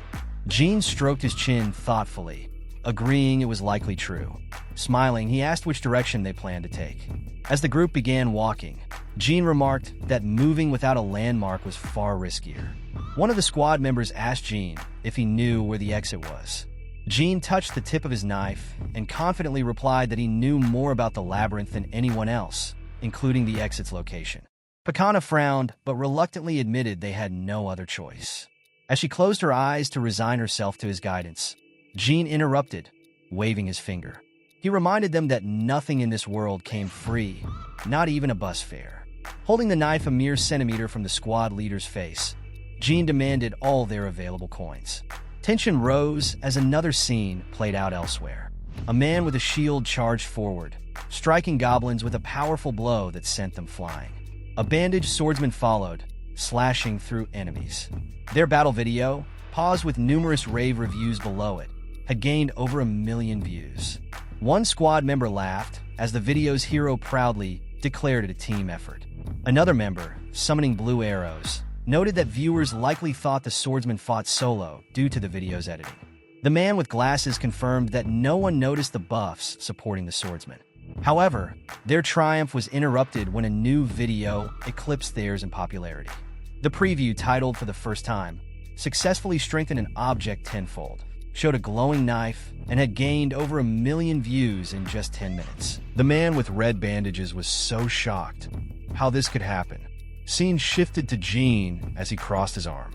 Jean stroked his chin thoughtfully, agreeing it was likely true. Smiling, he asked which direction they planned to take. As the group began walking, Jean remarked that moving without a landmark was far riskier. One of the squad members asked Jean if he knew where the exit was. Jean touched the tip of his knife and confidently replied that he knew more about the labyrinth than anyone else, including the exit's location. Pakana frowned, but reluctantly admitted they had no other choice. As she closed her eyes to resign herself to his guidance, Jean interrupted, waving his finger. He reminded them that nothing in this world came free, not even a bus fare. Holding the knife a mere centimeter from the squad leader's face, Jean demanded all their available coins. Tension rose as another scene played out elsewhere. A man with a shield charged forward, striking goblins with a powerful blow that sent them flying. A bandaged swordsman followed, slashing through enemies. Their battle video, paused with numerous rave reviews below it, had gained over 1 million views. One squad member laughed as the video's hero proudly declared it a team effort. Another member, summoning blue arrows, noted that viewers likely thought the swordsman fought solo due to the video's editing. The man with glasses confirmed that no one noticed the buffs supporting the swordsman. However, their triumph was interrupted when a new video eclipsed theirs in popularity. The preview, titled for the first time, successfully strengthened an object tenfold, showed a glowing knife, and had gained over 1 million views in just 10 minutes. The man with red bandages was so shocked how this could happen. Scene shifted to Jean as he crossed his arm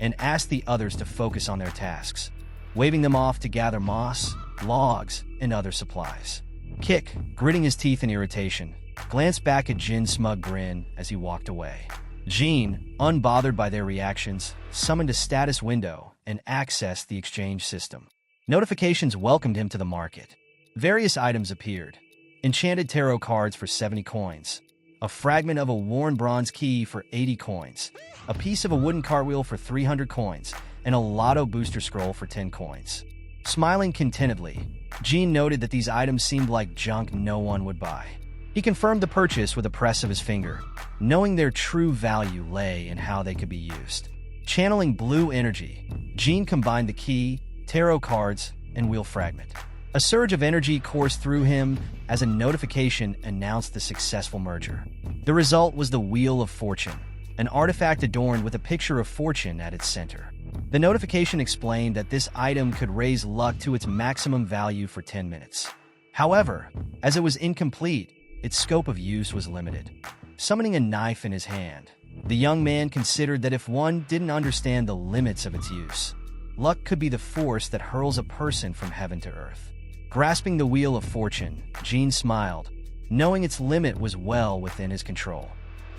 and asked the others to focus on their tasks, waving them off to gather moss, logs, and other supplies. Kik, gritting his teeth in irritation, glanced back at Jin's smug grin as he walked away. Jean, unbothered by their reactions, summoned a status window and accessed the exchange system. Notifications welcomed him to the market. Various items appeared: enchanted tarot cards for 70 coins, a fragment of a worn bronze key for 80 coins, a piece of a wooden cartwheel for 300 coins, and a lotto booster scroll for 10 coins. Smiling contentedly, Jean noted that these items seemed like junk no one would buy. He confirmed the purchase with a press of his finger, knowing their true value lay in how they could be used. Channeling blue energy, Jean combined the key, tarot cards, and wheel fragment. A surge of energy coursed through him as a notification announced the successful merger. The result was the Wheel of Fortune, an artifact adorned with a picture of fortune at its center. The notification explained that this item could raise luck to its maximum value for 10 minutes. However, as it was incomplete, its scope of use was limited. Summoning a knife in his hand, The young man considered that if one didn't understand the limits of its use, luck could be the force that hurls a person from heaven to earth. Grasping the wheel of fortune, Jean smiled, knowing its limit was well within his control.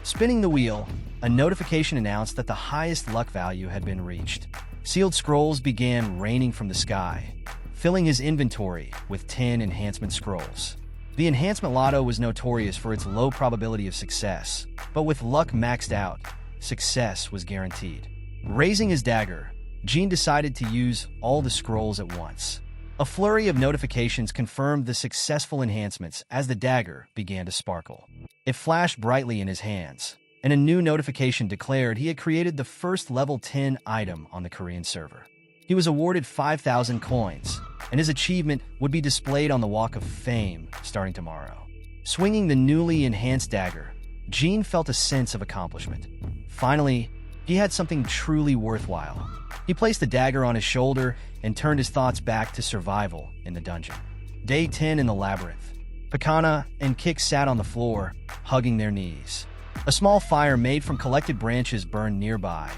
Spinning the wheel, a notification announced that the highest luck value had been reached. Sealed scrolls began raining from the sky, filling his inventory with 10 enhancement scrolls. The enhancement lotto was notorious for its low probability of success, but with luck maxed out, success was guaranteed. Raising his dagger, Jean decided to use all the scrolls at once. A flurry of notifications confirmed the successful enhancements as the dagger began to sparkle. It flashed brightly in his hands, and a new notification declared he had created the first level 10 item on the Korean server. He was awarded 5,000 coins, and his achievement would be displayed on the Walk of Fame starting tomorrow. Swinging the newly enhanced dagger, Jean felt a sense of accomplishment. Finally, he had something truly worthwhile. He placed the dagger on his shoulder and turned his thoughts back to survival in the dungeon. Day 10 in the labyrinth. Pakana and Kik sat on the floor, hugging their knees. A small fire made from collected branches burned nearby,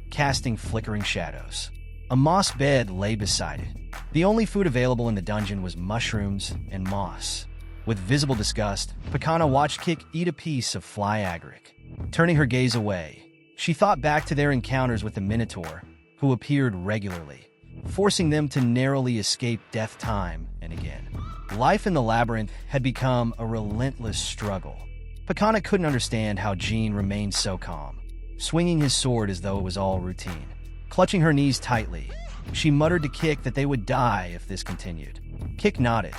casting flickering shadows. A moss bed lay beside it. The only food available in the dungeon was mushrooms and moss. With visible disgust, Pakana watched Kik eat a piece of fly agaric. Turning her gaze away, she thought back to their encounters with the Minotaur, who appeared regularly, forcing them to narrowly escape death time and again. Life in the labyrinth had become a relentless struggle. Pakana couldn't understand how Jean remained so calm, swinging his sword as though it was all routine. Clutching her knees tightly, she muttered to Kik that they would die if this continued. Kik nodded,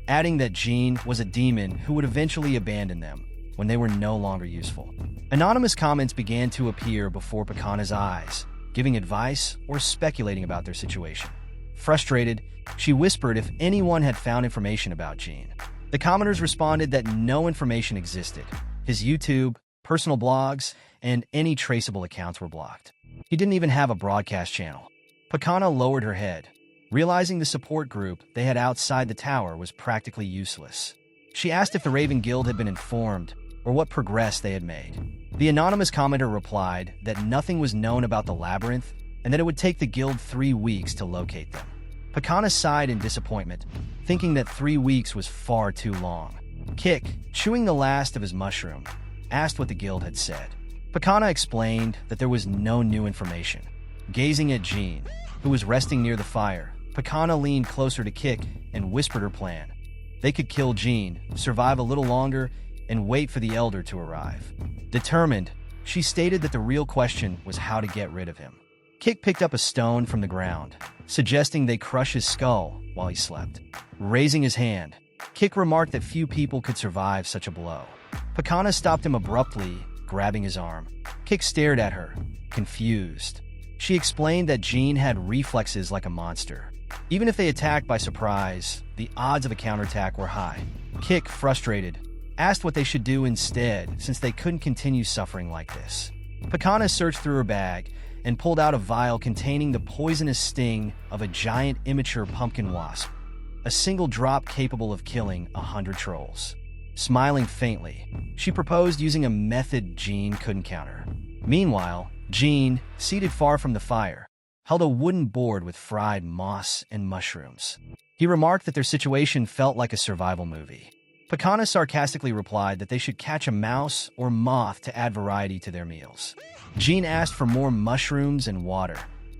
adding that Jean was a demon who would eventually abandon them when they were no longer useful. Anonymous comments began to appear before Pakana's eyes, giving advice or speculating about their situation. Frustrated, she whispered if anyone had found information about Jean. The commenters responded that no information existed. His YouTube, personal blogs, and any traceable accounts were blocked. He didn't even have a broadcast channel. Pakana lowered her head, realizing the support group they had outside the tower was practically useless. She asked if the Raven Guild had been informed or what progress they had made. The anonymous commenter replied that nothing was known about the labyrinth and that it would take the guild 3 weeks to locate them. Pakana sighed in disappointment, thinking that 3 weeks was far too long. Kik, chewing the last of his mushroom, asked what the guild had said. Pakana explained that there was no new information. Gazing at Jean, who was resting near the fire, Pakana leaned closer to Kik and whispered her plan. They could kill Jean, survive a little longer, and wait for the Elder to arrive. Determined, she stated that the real question was how to get rid of him. Kik picked up a stone from the ground, suggesting they crush his skull while he slept. Raising his hand, Kik remarked that few people could survive such a blow. Pakana stopped him abruptly, grabbing his arm. Kik stared at her, confused. She explained that Jean had reflexes like a monster. Even if they attacked by surprise, the odds of a counterattack were high. Kik, frustrated, asked what they should do instead since they couldn't continue suffering like this. Pakana searched through her bag and pulled out a vial containing the poisonous sting of a giant immature pumpkin wasp, a single drop capable of killing 100 trolls. Smiling faintly, she proposed using a method Jean couldn't counter. Meanwhile, Jean, seated far from the fire, held a wooden board with fried moss and mushrooms. He remarked that their situation felt like a survival movie. Pakana sarcastically replied that they should catch a mouse or moth to add variety to their meals. Jean asked for more mushrooms and water,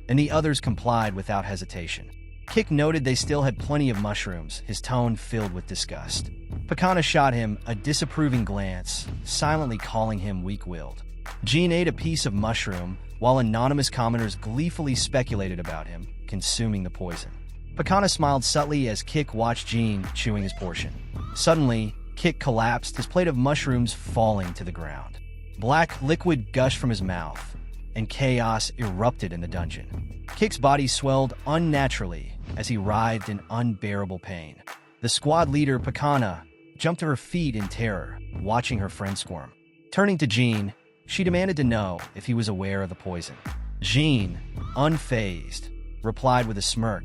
and the others complied without hesitation. Kik noted they still had plenty of mushrooms, his tone filled with disgust. Pakana shot him a disapproving glance, silently calling him weak-willed. Jean ate a piece of mushroom, while anonymous commenters gleefully speculated about him consuming the poison. Pakana smiled subtly as Kik watched Jean chewing his portion. Suddenly, Kik collapsed, his plate of mushrooms falling to the ground. Black liquid gushed from his mouth, and chaos erupted in the dungeon. Kik's body swelled unnaturally as he writhed in unbearable pain. The squad leader, Pakana, jumped to her feet in terror, watching her friend squirm. Turning to Jean, she demanded to know if he was aware of the poison. Jean, unfazed, replied with a smirk,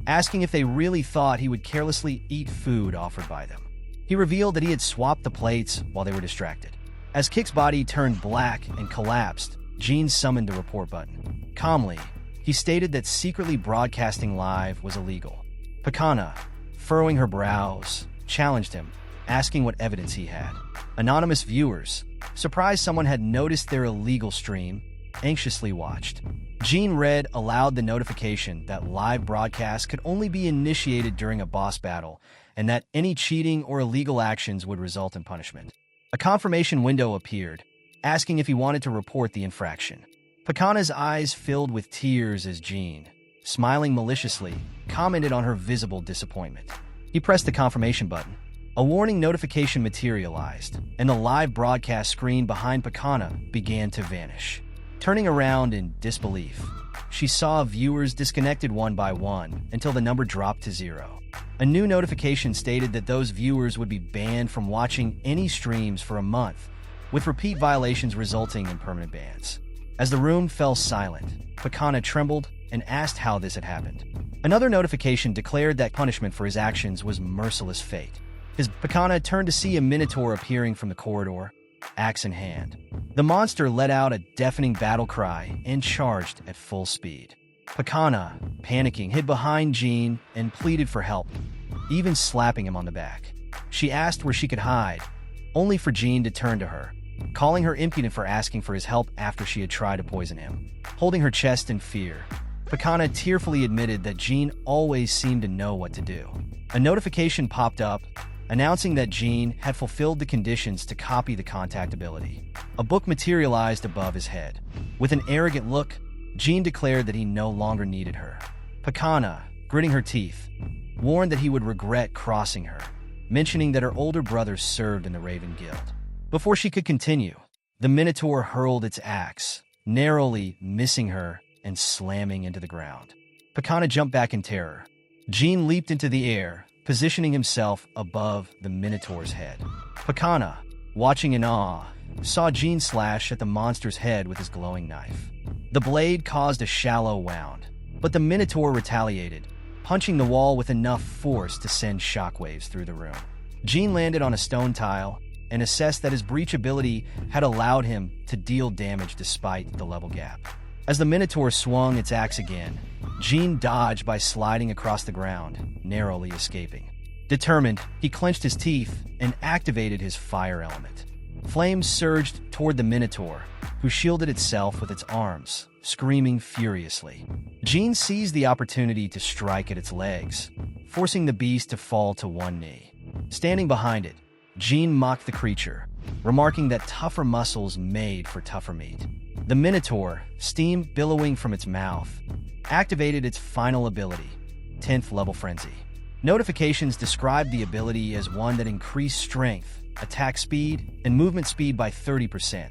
asking if they really thought he would carelessly eat food offered by them. He revealed that he had swapped the plates while they were distracted. As Kick's body turned black and collapsed, Jean summoned the report button. Calmly, he stated that secretly broadcasting live was illegal. Pakana, furrowing her brows, challenged him, asking what evidence he had. Anonymous viewers, surprised someone had noticed their illegal stream, anxiously watched. Jean read aloud the notification that live broadcasts could only be initiated during a boss battle, and that any cheating or illegal actions would result in punishment. A confirmation window appeared, asking if he wanted to report the infraction. Pakana's eyes filled with tears as Jean, smiling maliciously, commented on her visible disappointment. He pressed the confirmation button. A warning notification materialized, and the live broadcast screen behind Pakana began to vanish. Turning around in disbelief, she saw viewers disconnected one by one until the number dropped to 0. A new notification stated that those viewers would be banned from watching any streams for a month, with repeat violations resulting in permanent bans. As the room fell silent, Pakana trembled and asked how this had happened. Another notification declared that punishment for his actions was merciless fate. His Pakana turned to see a minotaur appearing from the corridor, axe in hand. The monster let out a deafening battle cry and charged at full speed. Pakana, panicking, hid behind Jean and pleaded for help, even slapping him on the back. She asked where she could hide, only for Jean to turn to her, calling her impudent for asking for his help after she had tried to poison him. Holding her chest in fear, Pakana tearfully admitted that Jean always seemed to know what to do. A notification popped up, announcing that Jean had fulfilled the conditions to copy the contact ability. A book materialized above his head. With an arrogant look, Jean declared that he no longer needed her. Pakana, gritting her teeth, warned that he would regret crossing her, mentioning that her older brother served in the Raven Guild. Before she could continue, the Minotaur hurled its axe, narrowly missing her and slamming into the ground. Pakana jumped back in terror. Jean leaped into the air, positioning himself above the Minotaur's head. Pakana, watching in awe, saw Jean slash at the monster's head with his glowing knife. The blade caused a shallow wound, but the Minotaur retaliated, punching the wall with enough force to send shockwaves through the room. Jean landed on a stone tile and assessed that his breach ability had allowed him to deal damage despite the level gap. As the Minotaur swung its axe again, Jean dodged by sliding across the ground, narrowly escaping. Determined, he clenched his teeth and activated his fire element. Flames surged toward the Minotaur, who shielded itself with its arms, screaming furiously. Jean seized the opportunity to strike at its legs, forcing the beast to fall to one knee. Standing behind it, Jean mocked the creature, remarking that tougher muscles made for tougher meat. The Minotaur, steam billowing from its mouth, activated its final ability, 10th level Frenzy. Notifications described the ability as one that increased strength, attack speed, and movement speed by 30%,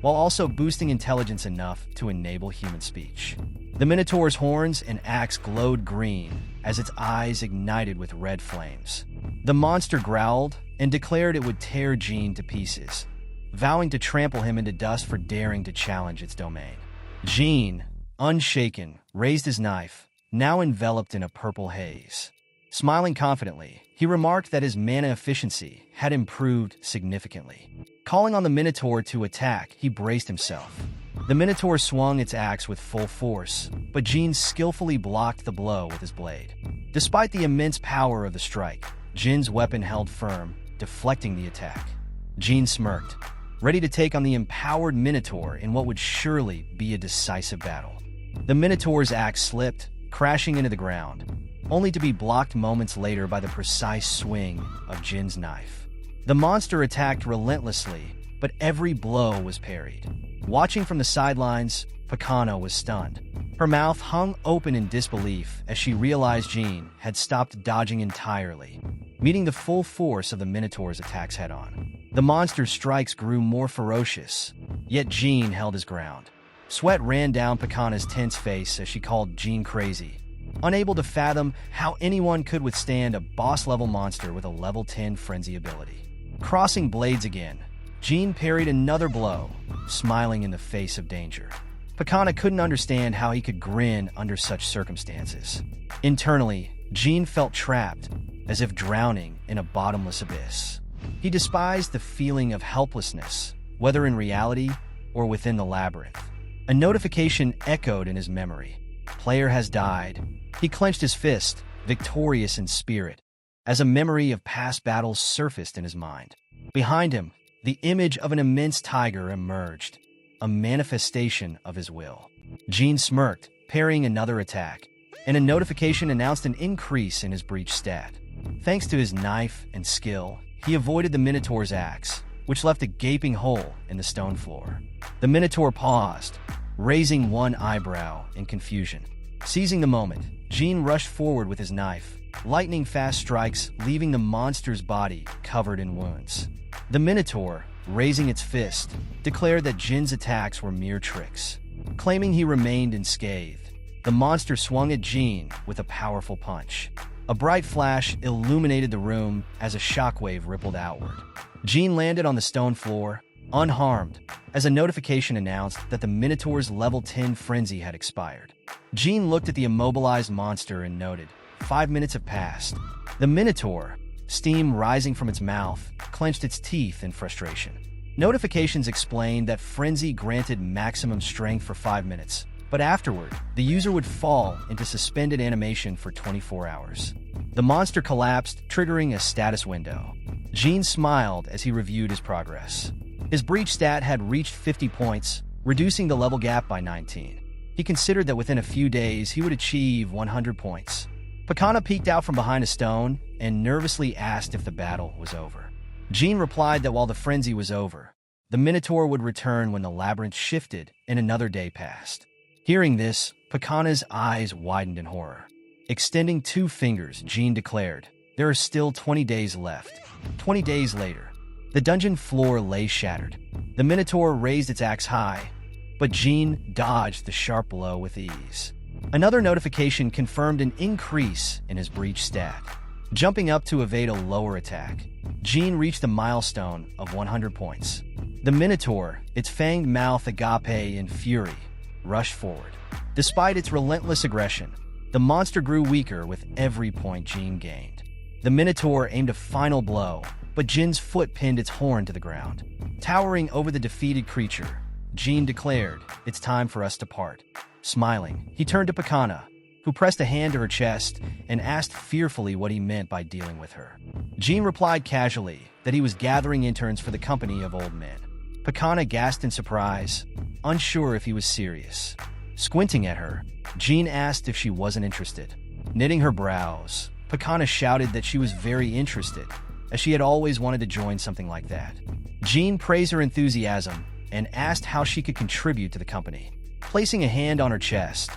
while also boosting intelligence enough to enable human speech. The Minotaur's horns and axe glowed green as its eyes ignited with red flames. The monster growled and declared it would tear Jean to pieces, vowing to trample him into dust for daring to challenge its domain. Jean, unshaken, raised his knife, now enveloped in a purple haze. Smiling confidently, he remarked that his mana efficiency had improved significantly. Calling on the Minotaur to attack, he braced himself. The Minotaur swung its axe with full force, but Jean skillfully blocked the blow with his blade. Despite the immense power of the strike, Jin's weapon held firm, deflecting the attack. Jean smirked, ready to take on the empowered Minotaur in what would surely be a decisive battle. The Minotaur's axe slipped, crashing into the ground, only to be blocked moments later by the precise swing of Jin's knife. The monster attacked relentlessly, but every blow was parried. Watching from the sidelines, Pakana was stunned. Her mouth hung open in disbelief as she realized Jean had stopped dodging entirely, meeting the full force of the Minotaur's attacks head-on. The monster's strikes grew more ferocious, yet Jean held his ground. Sweat ran down Pakana's tense face as she called Jean crazy, unable to fathom how anyone could withstand a boss-level monster with a level 10 frenzy ability. Crossing blades again, Jean parried another blow, smiling in the face of danger. Pakana couldn't understand how he could grin under such circumstances. Internally, Jean felt trapped, as if drowning in a bottomless abyss. He despised the feeling of helplessness, whether in reality or within the labyrinth. A notification echoed in his memory. Player has died. He clenched his fist, victorious in spirit, as a memory of past battles surfaced in his mind. Behind him, the image of an immense tiger emerged, a manifestation of his will. Jean smirked, parrying another attack, and a notification announced an increase in his breach stat. Thanks to his knife and skill, he avoided the Minotaur's axe, which left a gaping hole in the stone floor. The Minotaur paused, raising one eyebrow in confusion. Seizing the moment, Jean rushed forward with his knife, lightning-fast strikes leaving the monster's body covered in wounds. The Minotaur, raising its fist, declared that Jin's attacks were mere tricks. Claiming he remained unscathed, the monster swung at Jean with a powerful punch. A bright flash illuminated the room as a shockwave rippled outward. Jean landed on the stone floor, unharmed, as a notification announced that the Minotaur's level 10 frenzy had expired. Jean looked at the immobilized monster and noted, 5 minutes have passed. The Minotaur, steam rising from its mouth, clenched its teeth in frustration. Notifications explained that frenzy granted maximum strength for 5 minutes, but afterward, the user would fall into suspended animation for 24 hours. The monster collapsed, triggering a status window. Jean smiled as he reviewed his progress. His breach stat had reached 50 points, reducing the level gap by 19. He considered that within a few days he would achieve 100 points. Pakana peeked out from behind a stone and nervously asked if the battle was over. Jean replied that while the frenzy was over, the Minotaur would return when the labyrinth shifted and another day passed. Hearing this, Pakana's eyes widened in horror. Extending 2 fingers, Jean declared, "There are still 20 days left." 20 days later, the dungeon floor lay shattered. The Minotaur raised its axe high, but Jean dodged the sharp blow with ease. Another notification confirmed an increase in his breach stat. Jumping up to evade a lower attack, Jean reached the milestone of 100 points. The Minotaur, its fanged mouth agape in fury, rushed forward. Despite its relentless aggression, the monster grew weaker with every point Jean gained. The Minotaur aimed a final blow, but Jin's foot pinned its horn to the ground. Towering over the defeated creature, Jean declared, "It's time for us to part." Smiling, he turned to Pakana, who pressed a hand to her chest and asked fearfully what he meant by dealing with her. Jean replied casually that he was gathering interns for the company of old men. Pakana gasped in surprise, unsure if he was serious. Squinting at her, Jean asked if she wasn't interested. Knitting her brows, Pakana shouted that she was very interested, as she had always wanted to join something like that. Jean praised her enthusiasm and asked how she could contribute to the company. Placing a hand on her chest,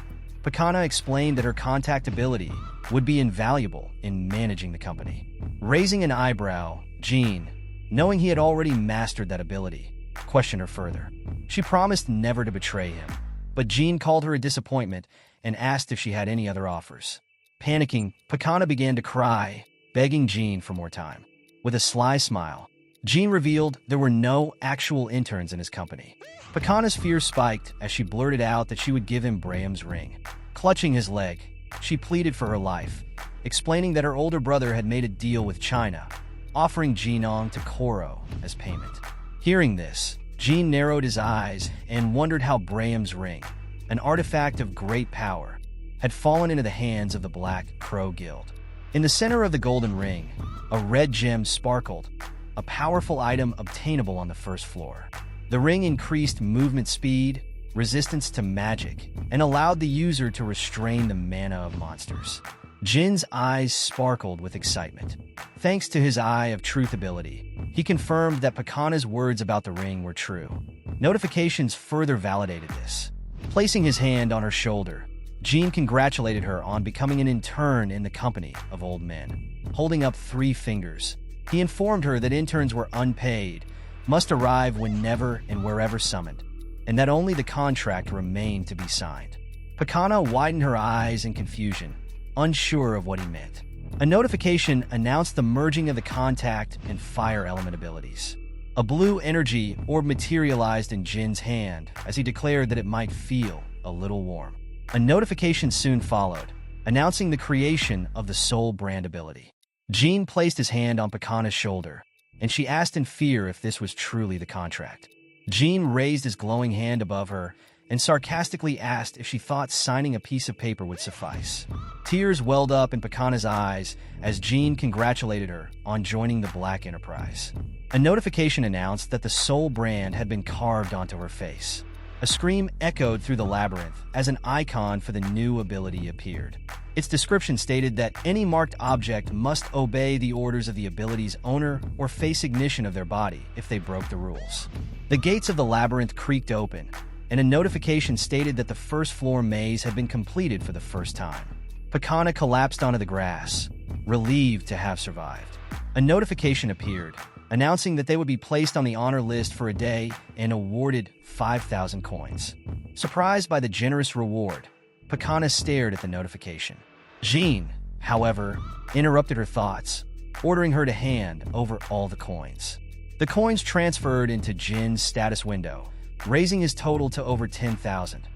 Pakana explained that her contact ability would be invaluable in managing the company. Raising an eyebrow, Jean, knowing he had already mastered that ability, questioned her further. She promised never to betray him, but Jean called her a disappointment and asked if she had any other offers. Panicking, Pakana began to cry, begging Jean for more time. With a sly smile, Jean revealed there were no actual interns in his company. Pakana's fear spiked as she blurted out that she would give him Braham's ring. Clutching his leg, she pleaded for her life, explaining that her older brother had made a deal with China, offering Jinong to Koro as payment. Hearing this, Jean narrowed his eyes and wondered how Braham's ring, an artifact of great power, had fallen into the hands of the Black Crow Guild. In the center of the golden ring, a red gem sparkled, a powerful item obtainable on the first floor. The ring increased movement speed, resistance to magic, and allowed the user to restrain the mana of monsters. Jin's eyes sparkled with excitement. Thanks to his Eye of Truth ability, he confirmed that Pakana's words about the ring were true. Notifications further validated this. Placing his hand on her shoulder, Jean congratulated her on becoming an intern in the company of old men. Holding up 3 fingers, he informed her that interns were unpaid, must arrive whenever and wherever summoned, and that only the contract remained to be signed. Pakana widened her eyes in confusion, unsure of what he meant. A notification announced the merging of the contact and fire element abilities. A blue energy orb materialized in Jin's hand as he declared that it might feel a little warm. A notification soon followed, announcing the creation of the Soul Brand ability. Jean placed his hand on Pakana's shoulder, and she asked in fear if this was truly the contract. Jean raised his glowing hand above her and sarcastically asked if she thought signing a piece of paper would suffice. Tears welled up in Pakana's eyes as Jean congratulated her on joining the Black Enterprise. A notification announced that the Soul brand had been carved onto her face. A scream echoed through the labyrinth as an icon for the new ability appeared. Its description stated that any marked object must obey the orders of the ability's owner or face ignition of their body if they broke the rules. The gates of the labyrinth creaked open, and a notification stated that the first floor maze had been completed for the first time. Pakana collapsed onto the grass, relieved to have survived. A notification appeared, announcing that they would be placed on the honor list for a day and awarded 5,000 coins. Surprised by the generous reward, Pakana stared at the notification. Jean, however, interrupted her thoughts, ordering her to hand over all the coins. The coins transferred into Jin's status window, raising his total to over 10,000,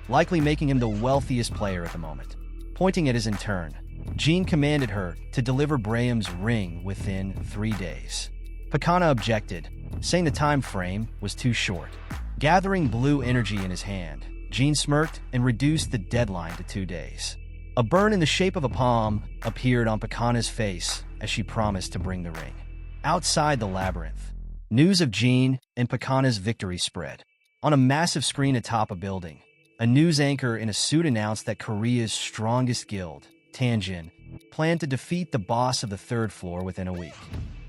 likely making him the wealthiest player at the moment. Pointing at his intern, Jean commanded her to deliver Braham's ring within 3 days. Pakana objected, saying the time frame was too short. Gathering blue energy in his hand, Jean smirked and reduced the deadline to 2 days. A burn in the shape of a palm appeared on Pakana's face as she promised to bring the ring. Outside the labyrinth, news of Jean and Pakana's victory spread. On a massive screen atop a building, a news anchor in a suit announced that Korea's strongest guild, Thankyou, planned to defeat the boss of the third floor within a week.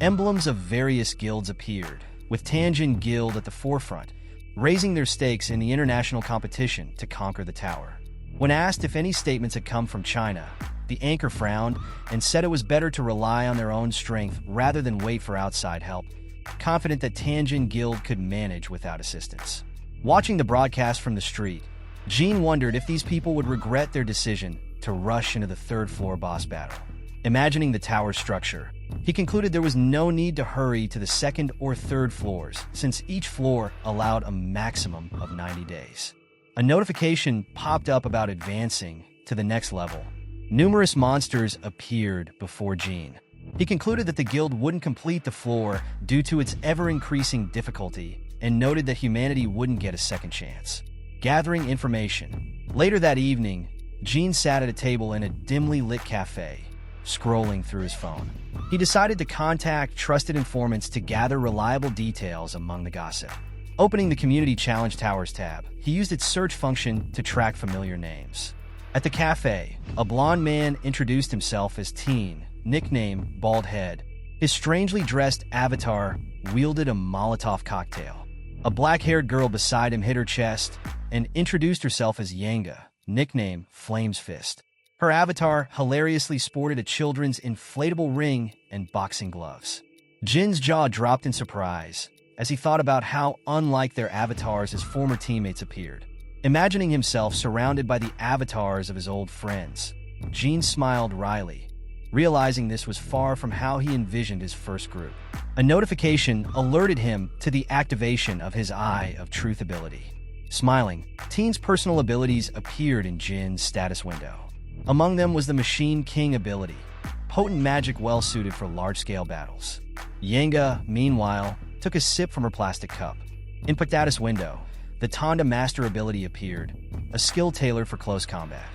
Emblems of various guilds appeared, with Thankyou Guild at the forefront, raising their stakes in the international competition to conquer the tower. When asked if any statements had come from China, the anchor frowned and said it was better to rely on their own strength rather than wait for outside help, confident that Thankyou Guild could manage without assistance. Watching the broadcast from the street, Jean wondered if these people would regret their decision to rush into the third floor boss battle. Imagining the tower's structure, he concluded there was no need to hurry to the second or third floors, since each floor allowed a maximum of 90 days. A notification popped up about advancing to the next level. Numerous monsters appeared before Jean. He concluded that the guild wouldn't complete the floor due to its ever-increasing difficulty and noted that humanity wouldn't get a second chance. Gathering information. Later that evening, Jean sat at a table in a dimly lit cafe, scrolling through his phone. He decided to contact trusted informants to gather reliable details among the gossip. Opening the Community Challenge Towers tab, he used its search function to track familiar names. At the cafe, a blond man introduced himself as Teen, nickname Bald Head. His strangely dressed avatar wielded a Molotov cocktail. A black-haired girl beside him hit her chest and introduced herself as Yanga, nickname Flames Fist. Her avatar hilariously sported a children's inflatable ring and boxing gloves. Jin's jaw dropped in surprise as he thought about how unlike their avatars his former teammates appeared. Imagining himself surrounded by the avatars of his old friends, Jin smiled wryly, realizing this was far from how he envisioned his first group. A notification alerted him to the activation of his Eye of Truth ability. Smiling, Teen's personal abilities appeared in Jin's status window. Among them was the Machine King ability, potent magic well-suited for large-scale battles. Yanga, meanwhile, took a sip from her plastic cup. In Pactatus window, the Tonda Master ability appeared, a skill tailored for close combat.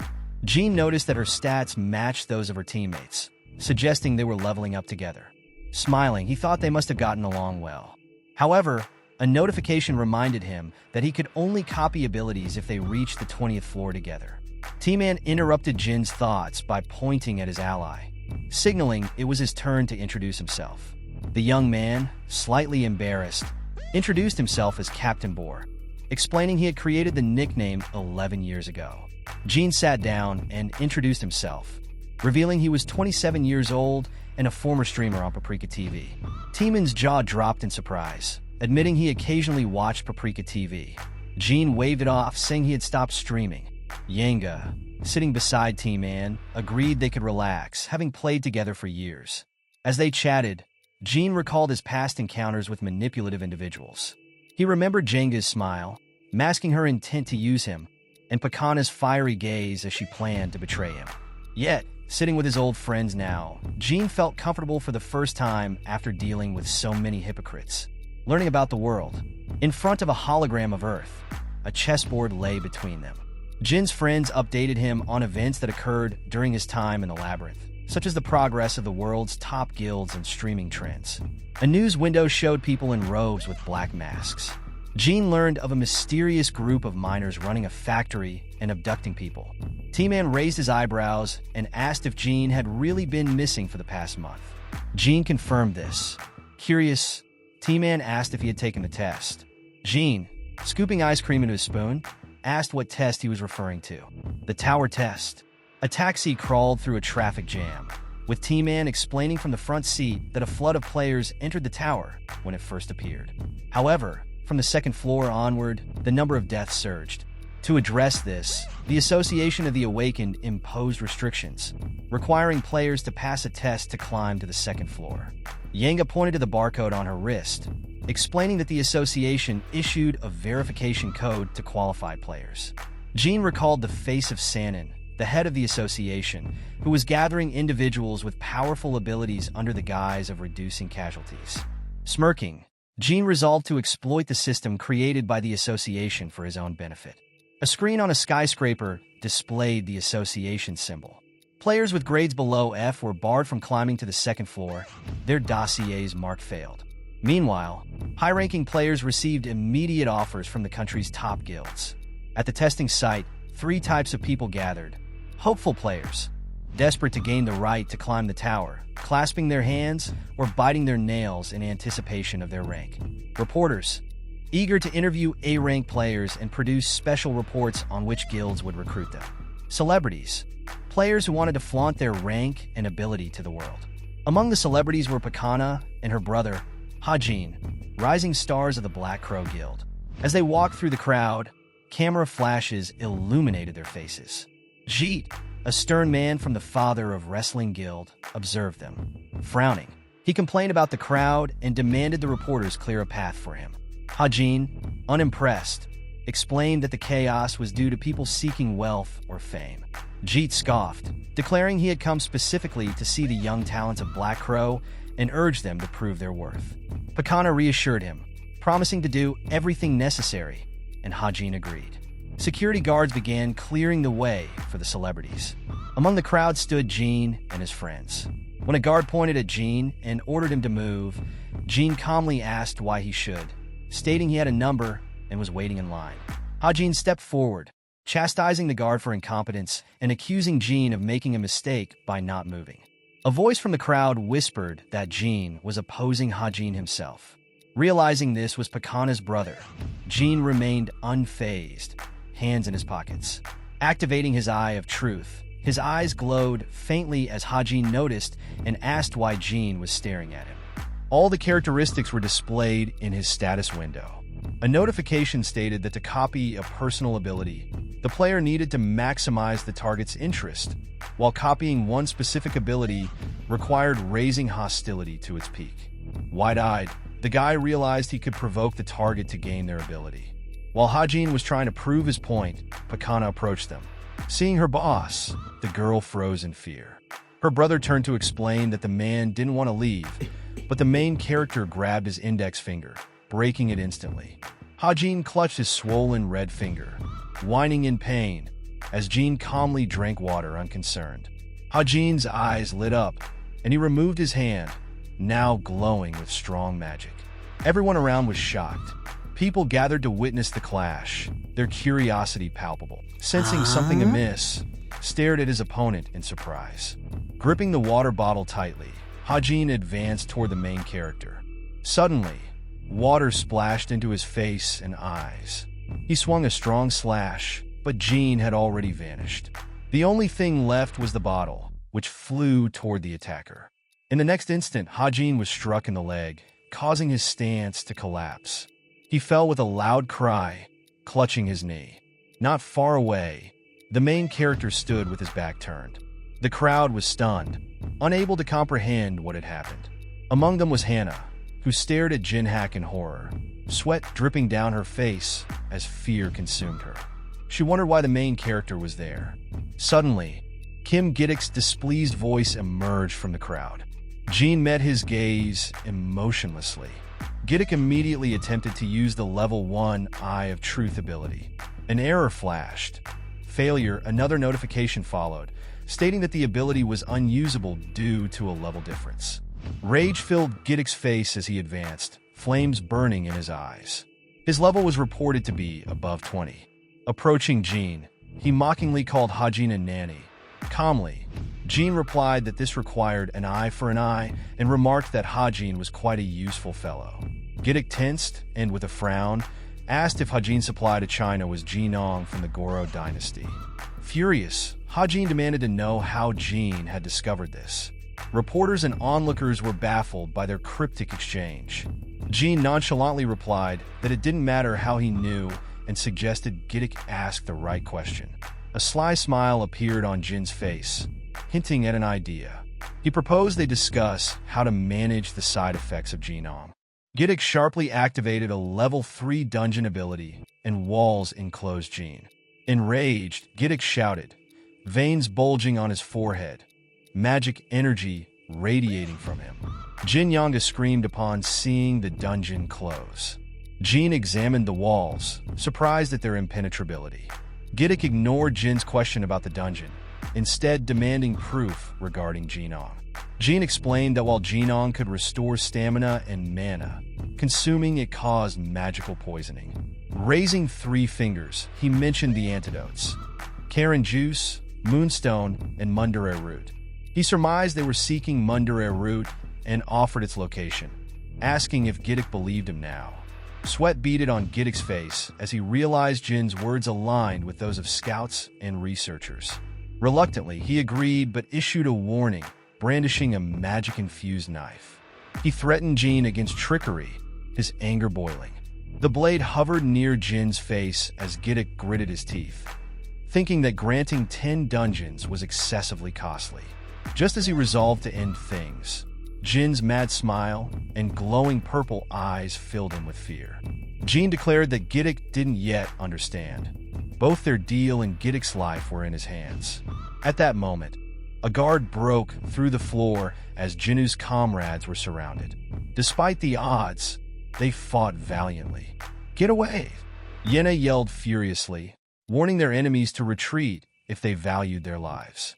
Jean noticed that her stats matched those of her teammates, suggesting they were leveling up together. Smiling, he thought they must have gotten along well. However, a notification reminded him that he could only copy abilities if they reached the 20th floor together. T-Man interrupted Jin's thoughts by pointing at his ally, signaling it was his turn to introduce himself. The young man, slightly embarrassed, introduced himself as Captain Boar, explaining he had created the nickname 11 years ago. Jin sat down and introduced himself, revealing he was 27 years old and a former streamer on Paprika TV. T-Man's jaw dropped in surprise, admitting he occasionally watched Paprika TV. Jin waved it off, saying he had stopped streaming. Yanga, sitting beside T-Man, agreed they could relax, having played together for years. As they chatted, Jin recalled his past encounters with manipulative individuals. He remembered Jenga's smile, masking her intent to use him, and Pakana's fiery gaze as she planned to betray him. Yet, sitting with his old friends now, Jin felt comfortable for the first time after dealing with so many hypocrites. learning about the world. In front of a hologram of Earth, a chessboard lay between them. Jin's friends updated him on events that occurred during his time in the labyrinth, such as the progress of the world's top guilds and streaming trends. A news window showed people in robes with black masks. Jin learned of a mysterious group of miners running a factory and abducting people. T-Man raised his eyebrows and asked if Jin had really been missing for the past month. Jin confirmed this. Curious, T-Man asked if he had taken the test. Jin, scooping ice cream into his spoon, asked what test he was referring to. The tower test. A taxi crawled through a traffic jam, with T-Man explaining from the front seat that a flood of players entered the tower when it first appeared. However, from the second floor onward, the number of deaths surged. To address this, the Association of the Awakened imposed restrictions, requiring players to pass a test to climb to the second floor. Yanga pointed to the barcode on her wrist, explaining that the association issued a verification code to qualified players. Jin recalled the face of Sanin, the head of the association, who was gathering individuals with powerful abilities under the guise of reducing casualties. Smirking, Jin resolved to exploit the system created by the association for his own benefit. A screen on a skyscraper displayed the association symbol. Players with grades below F were barred from climbing to the second floor, their dossiers marked failed. Meanwhile, high-ranking players received immediate offers from the country's top guilds. At the testing site, 3 types of people gathered. Hopeful players, desperate to gain the right to climb the tower, clasping their hands or biting their nails in anticipation of their rank. Reporters, eager to interview A-rank players and produce special reports on which guilds would recruit them. Celebrities, players who wanted to flaunt their rank and ability to the world. Among the celebrities were Pakana and her brother, Hajin, rising stars of the Black Crow Guild. As they walked through the crowd, camera flashes illuminated their faces. Jeet, a stern man from the Father of Wrestling Guild, observed them. Frowning, he complained about the crowd and demanded the reporters clear a path for him. Hajin, unimpressed, explained that the chaos was due to people seeking wealth or fame. Jeet scoffed, declaring he had come specifically to see the young talents of Black Crow and urged them to prove their worth. Pakana reassured him, promising to do everything necessary, and Hajin agreed. Security guards began clearing the way for the celebrities. Among the crowd stood Jin and his friends. When a guard pointed at Jin and ordered him to move, Jin calmly asked why he should, stating he had a number and was waiting in line. Hajin stepped forward, chastising the guard for incompetence and accusing Jin of making a mistake by not moving. A voice from the crowd whispered that Jin was opposing Hajin himself. Realizing this was Pakana's brother, Jin remained unfazed, hands in his pockets. Activating his Eye of Truth, his eyes glowed faintly as Hajin noticed and asked why Jin was staring at him. All the characteristics were displayed in his status window. A notification stated that to copy a personal ability, the player needed to maximize the target's interest, while copying one specific ability required raising hostility to its peak. Wide-eyed, the guy realized he could provoke the target to gain their ability. While Hajin was trying to prove his point, Pakana approached them. Seeing her boss, the girl froze in fear. Her brother turned to explain that the man didn't want to leave, but the main character grabbed his index finger, breaking it instantly. Hajin clutched his swollen red finger, whining in pain, as Jin calmly drank water unconcerned. Hajin's eyes lit up, and he removed his hand, now glowing with strong magic. Everyone around was shocked. People gathered to witness the clash, their curiosity palpable. Sensing something amiss, stared at his opponent in surprise. Gripping the water bottle tightly, Hajin advanced toward the main character. Suddenly, water splashed into his face and eyes. He swung a strong slash, but Jin had already vanished. The only thing left was the bottle, which flew toward the attacker. In the next instant, Hajin was struck in the leg, causing his stance to collapse. He fell with a loud cry, clutching his knee. Not far away, the main character stood with his back turned. The crowd was stunned, unable to comprehend what had happened. Among them was Hannah, who stared at Jinhack in horror, sweat dripping down her face as fear consumed her. She wondered why the main character was there. Suddenly, Kim Giddick's displeased voice emerged from the crowd. Jin met his gaze emotionlessly. Giddick immediately attempted to use the level 1 Eye of Truth ability. An error flashed. Failure, another notification followed, stating that the ability was unusable due to a level difference. Rage filled Giddick's face as he advanced, flames burning in his eyes. His level was reported to be above 20. Approaching Jean, he mockingly called Hajin a nanny. Calmly, Jean replied that this required an eye for an eye and remarked that Hajin was quite a useful fellow. Giddick tensed and, with a frown, asked if Hajin supply to China was Jinong from the Goro dynasty. Furious, Hajin demanded to know how Jean had discovered this. Reporters and onlookers were baffled by their cryptic exchange. Jean nonchalantly replied that it didn't matter how he knew and suggested Giddick ask the right question. A sly smile appeared on Jin's face, hinting at an idea. He proposed they discuss how to manage the side effects of Genome. Giddick sharply activated a level 3 dungeon ability, and walls enclosed Jean. Enraged, Giddick shouted, veins bulging on his forehead, magic energy radiating from him. Jin Yanga screamed upon seeing the dungeon close. Jean examined the walls, surprised at their impenetrability. Giddick ignored Jin's question about the dungeon, instead demanding proof regarding Genong. Jean explained that while Genong could restore stamina and mana, consuming it caused magical poisoning. Raising 3 fingers, he mentioned the antidotes: Karen Juice, Moonstone, and Mundare Root. He surmised they were seeking Mundare Root and offered its location, asking if Giddick believed him now. Sweat beaded on Giddick's face as he realized Jin's words aligned with those of scouts and researchers. Reluctantly, he agreed but issued a warning, brandishing a magic-infused knife. He threatened Jin against trickery, his anger boiling. The blade hovered near Jin's face as Giddick gritted his teeth, thinking that granting 10 dungeons was excessively costly. Just as he resolved to end things, Jin's mad smile and glowing purple eyes filled him with fear. Jin declared that Giddick didn't yet understand. Both their deal and Giddick's life were in his hands. At that moment, a guard broke through the floor as Jinu's comrades were surrounded. Despite the odds, they fought valiantly. "Get away!" Yena yelled furiously, warning their enemies to retreat if they valued their lives.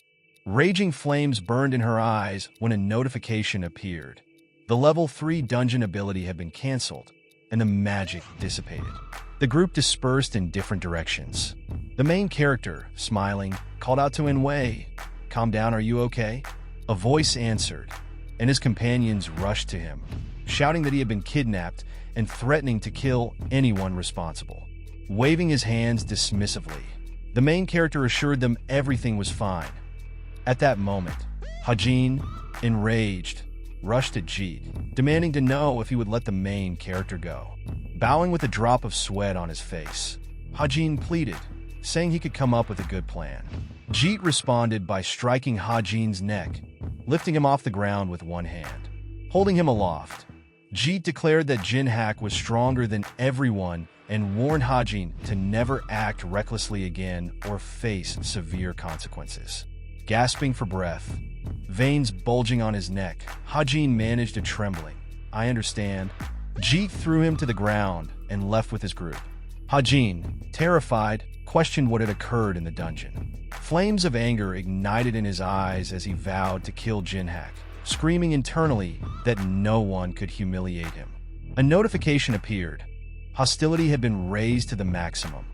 Raging flames burned in her eyes when a notification appeared. The level 3 dungeon ability had been cancelled, and the magic dissipated. The group dispersed in different directions. The main character, smiling, called out to Inwei, "Calm down, are you okay?" A voice answered, and his companions rushed to him, shouting that he had been kidnapped and threatening to kill anyone responsible. Waving his hands dismissively, the main character assured them everything was fine. At that moment, Hajin, enraged, rushed at Jeet, demanding to know if he would let the main character go. Bowing with a drop of sweat on his face, Hajin pleaded, saying he could come up with a good plan. Jeet responded by striking Hajin's neck, lifting him off the ground with one hand. Holding him aloft, Jeet declared that Jinhak was stronger than everyone and warned Hajin to never act recklessly again or face severe consequences. Gasping for breath, veins bulging on his neck, Hajin managed a trembling, "I understand." Jeet threw him to the ground and left with his group. Hajin, terrified, questioned what had occurred in the dungeon. Flames of anger ignited in his eyes as he vowed to kill Jinhak, screaming internally that no one could humiliate him. A notification appeared. Hostility had been raised to the maximum,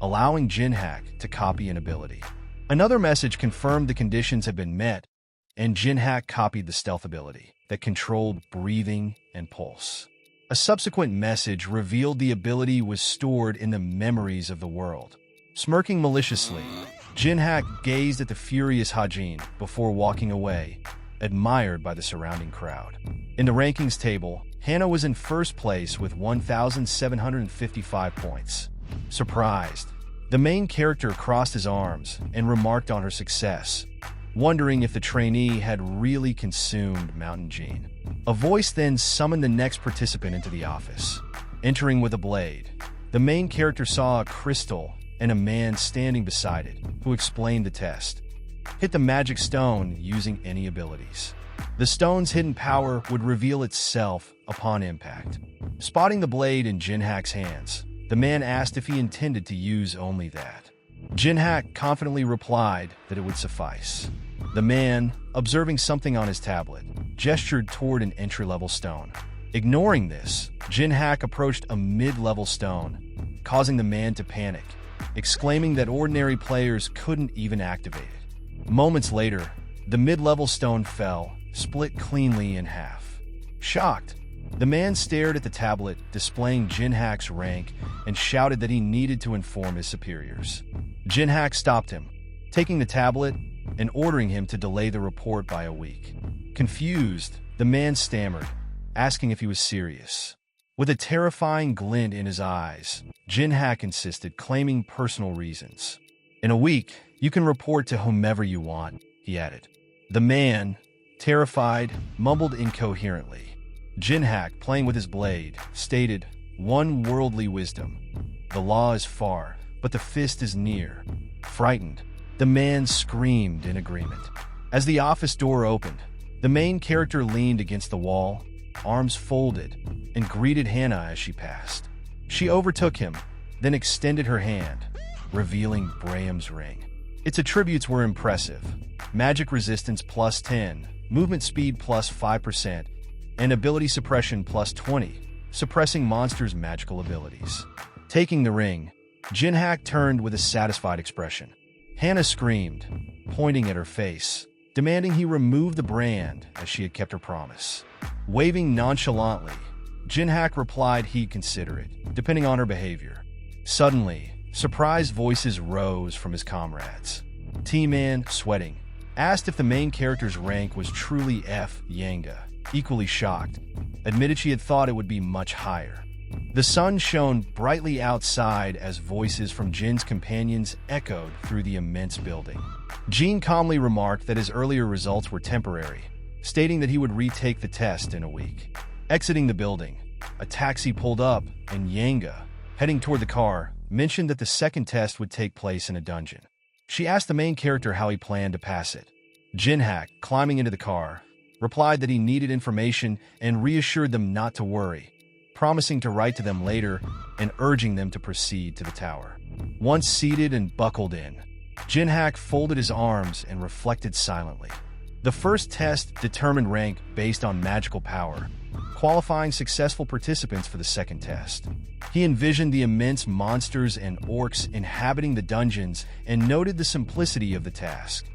allowing Jinhak to copy an ability. Another message confirmed the conditions had been met, and Jinhak copied the stealth ability that controlled breathing and pulse. A subsequent message revealed the ability was stored in the memories of the world. Smirking maliciously, Jinhak gazed at the furious Hajin before walking away, admired by the surrounding crowd. In the rankings table, Hannah was in first place with 1,755 points. Surprised, the main character crossed his arms and remarked on her success, wondering if the trainee had really consumed Mountain Gene. A voice then summoned the next participant into the office. Entering with a blade, the main character saw a crystal and a man standing beside it, who explained the test. Hit the magic stone using any abilities. The stone's hidden power would reveal itself upon impact. Spotting the blade in Jinhack's hands, the man asked if he intended to use only that. Jinhack confidently replied that it would suffice. The man, observing something on his tablet, gestured toward an entry-level stone. Ignoring this, Jinhack approached a mid-level stone, causing the man to panic, exclaiming that ordinary players couldn't even activate it. Moments later, the mid-level stone fell, split cleanly in half. Shocked, the man stared at the tablet displaying Jinhack's rank and shouted that he needed to inform his superiors. Jinhack stopped him, taking the tablet and ordering him to delay the report by a week. Confused, the man stammered, asking if he was serious. With a terrifying glint in his eyes, Jinhack insisted, claiming personal reasons. In a week, you can report to whomever you want, he added. The man, terrified, mumbled incoherently. Jinhack, playing with his blade, stated, "One worldly wisdom. The law is far, but the fist is near." Frightened, the man screamed in agreement. As the office door opened, the main character leaned against the wall, arms folded, and greeted Hannah as she passed. She overtook him, then extended her hand, revealing Braham's ring. Its attributes were impressive: magic resistance plus 10, movement speed plus 5%, and ability suppression plus 20, suppressing monsters' magical abilities. Taking the ring, Jinhack turned with a satisfied expression. Hannah screamed, pointing at her face, demanding he remove the brand as she had kept her promise. Waving nonchalantly, Jinhack replied he'd consider it, depending on her behavior. Suddenly, surprised voices rose from his comrades. T-Man, sweating, asked if the main character's rank was truly F. Yanga, equally shocked, admitted she had thought it would be much higher. The sun shone brightly outside as voices from Jin's companions echoed through the immense building. Jin calmly remarked that his earlier results were temporary, stating that he would retake the test in a week. Exiting the building, a taxi pulled up, and Yanga, heading toward the car, mentioned that the second test would take place in a dungeon. She asked the main character how he planned to pass it. Jinhack, climbing into the car, replied that he needed information and reassured them not to worry, promising to write to them later and urging them to proceed to the tower. Once seated and buckled in, Jinhack folded his arms and reflected silently. The first test determined rank based on magical power, qualifying successful participants for the second test. He envisioned the immense monsters and orcs inhabiting the dungeons and noted the simplicity of the task: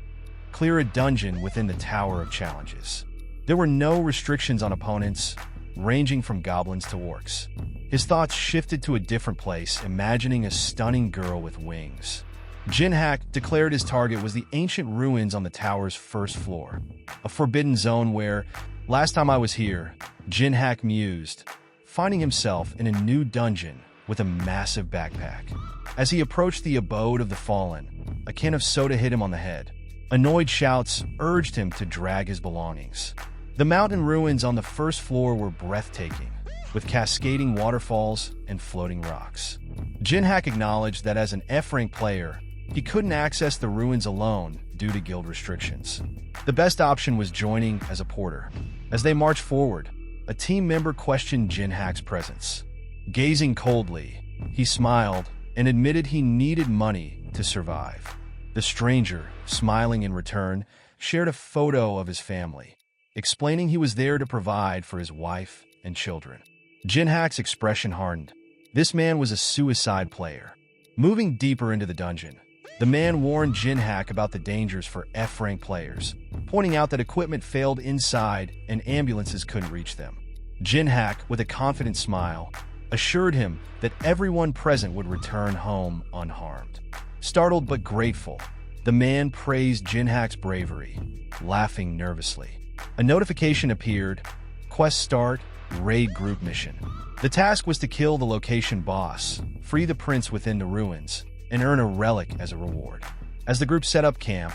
clear a dungeon within the Tower of Challenges. There were no restrictions on opponents, ranging from goblins to orcs. His thoughts shifted to a different place, imagining a stunning girl with wings. Jinhack declared his target was the ancient ruins on the tower's first floor, a forbidden zone where, last time I was here, Jinhack mused, finding himself in a new dungeon with a massive backpack. As he approached the abode of the fallen, a can of soda hit him on the head. Annoyed shouts urged him to drag his belongings. The mountain ruins on the first floor were breathtaking, with cascading waterfalls and floating rocks. Jinhack acknowledged that as an F-rank player, he couldn't access the ruins alone due to guild restrictions. The best option was joining as a porter. As they marched forward, a team member questioned Jinhack's presence. Gazing coldly, he smiled and admitted he needed money to survive. The stranger, smiling in return, shared a photo of his family, explaining he was there to provide for his wife and children. Jinhack's expression hardened. This man was a suicide player. Moving deeper into the dungeon, the man warned Jinhack about the dangers for F-rank players, pointing out that equipment failed inside and ambulances couldn't reach them. Jinhack, with a confident smile, assured him that everyone present would return home unharmed. Startled but grateful, the man praised Jinhack's bravery, laughing nervously. A notification appeared: Quest start, raid group mission. The task was to kill the location boss, free the prince within the ruins, and earn a relic as a reward. As the group set up camp,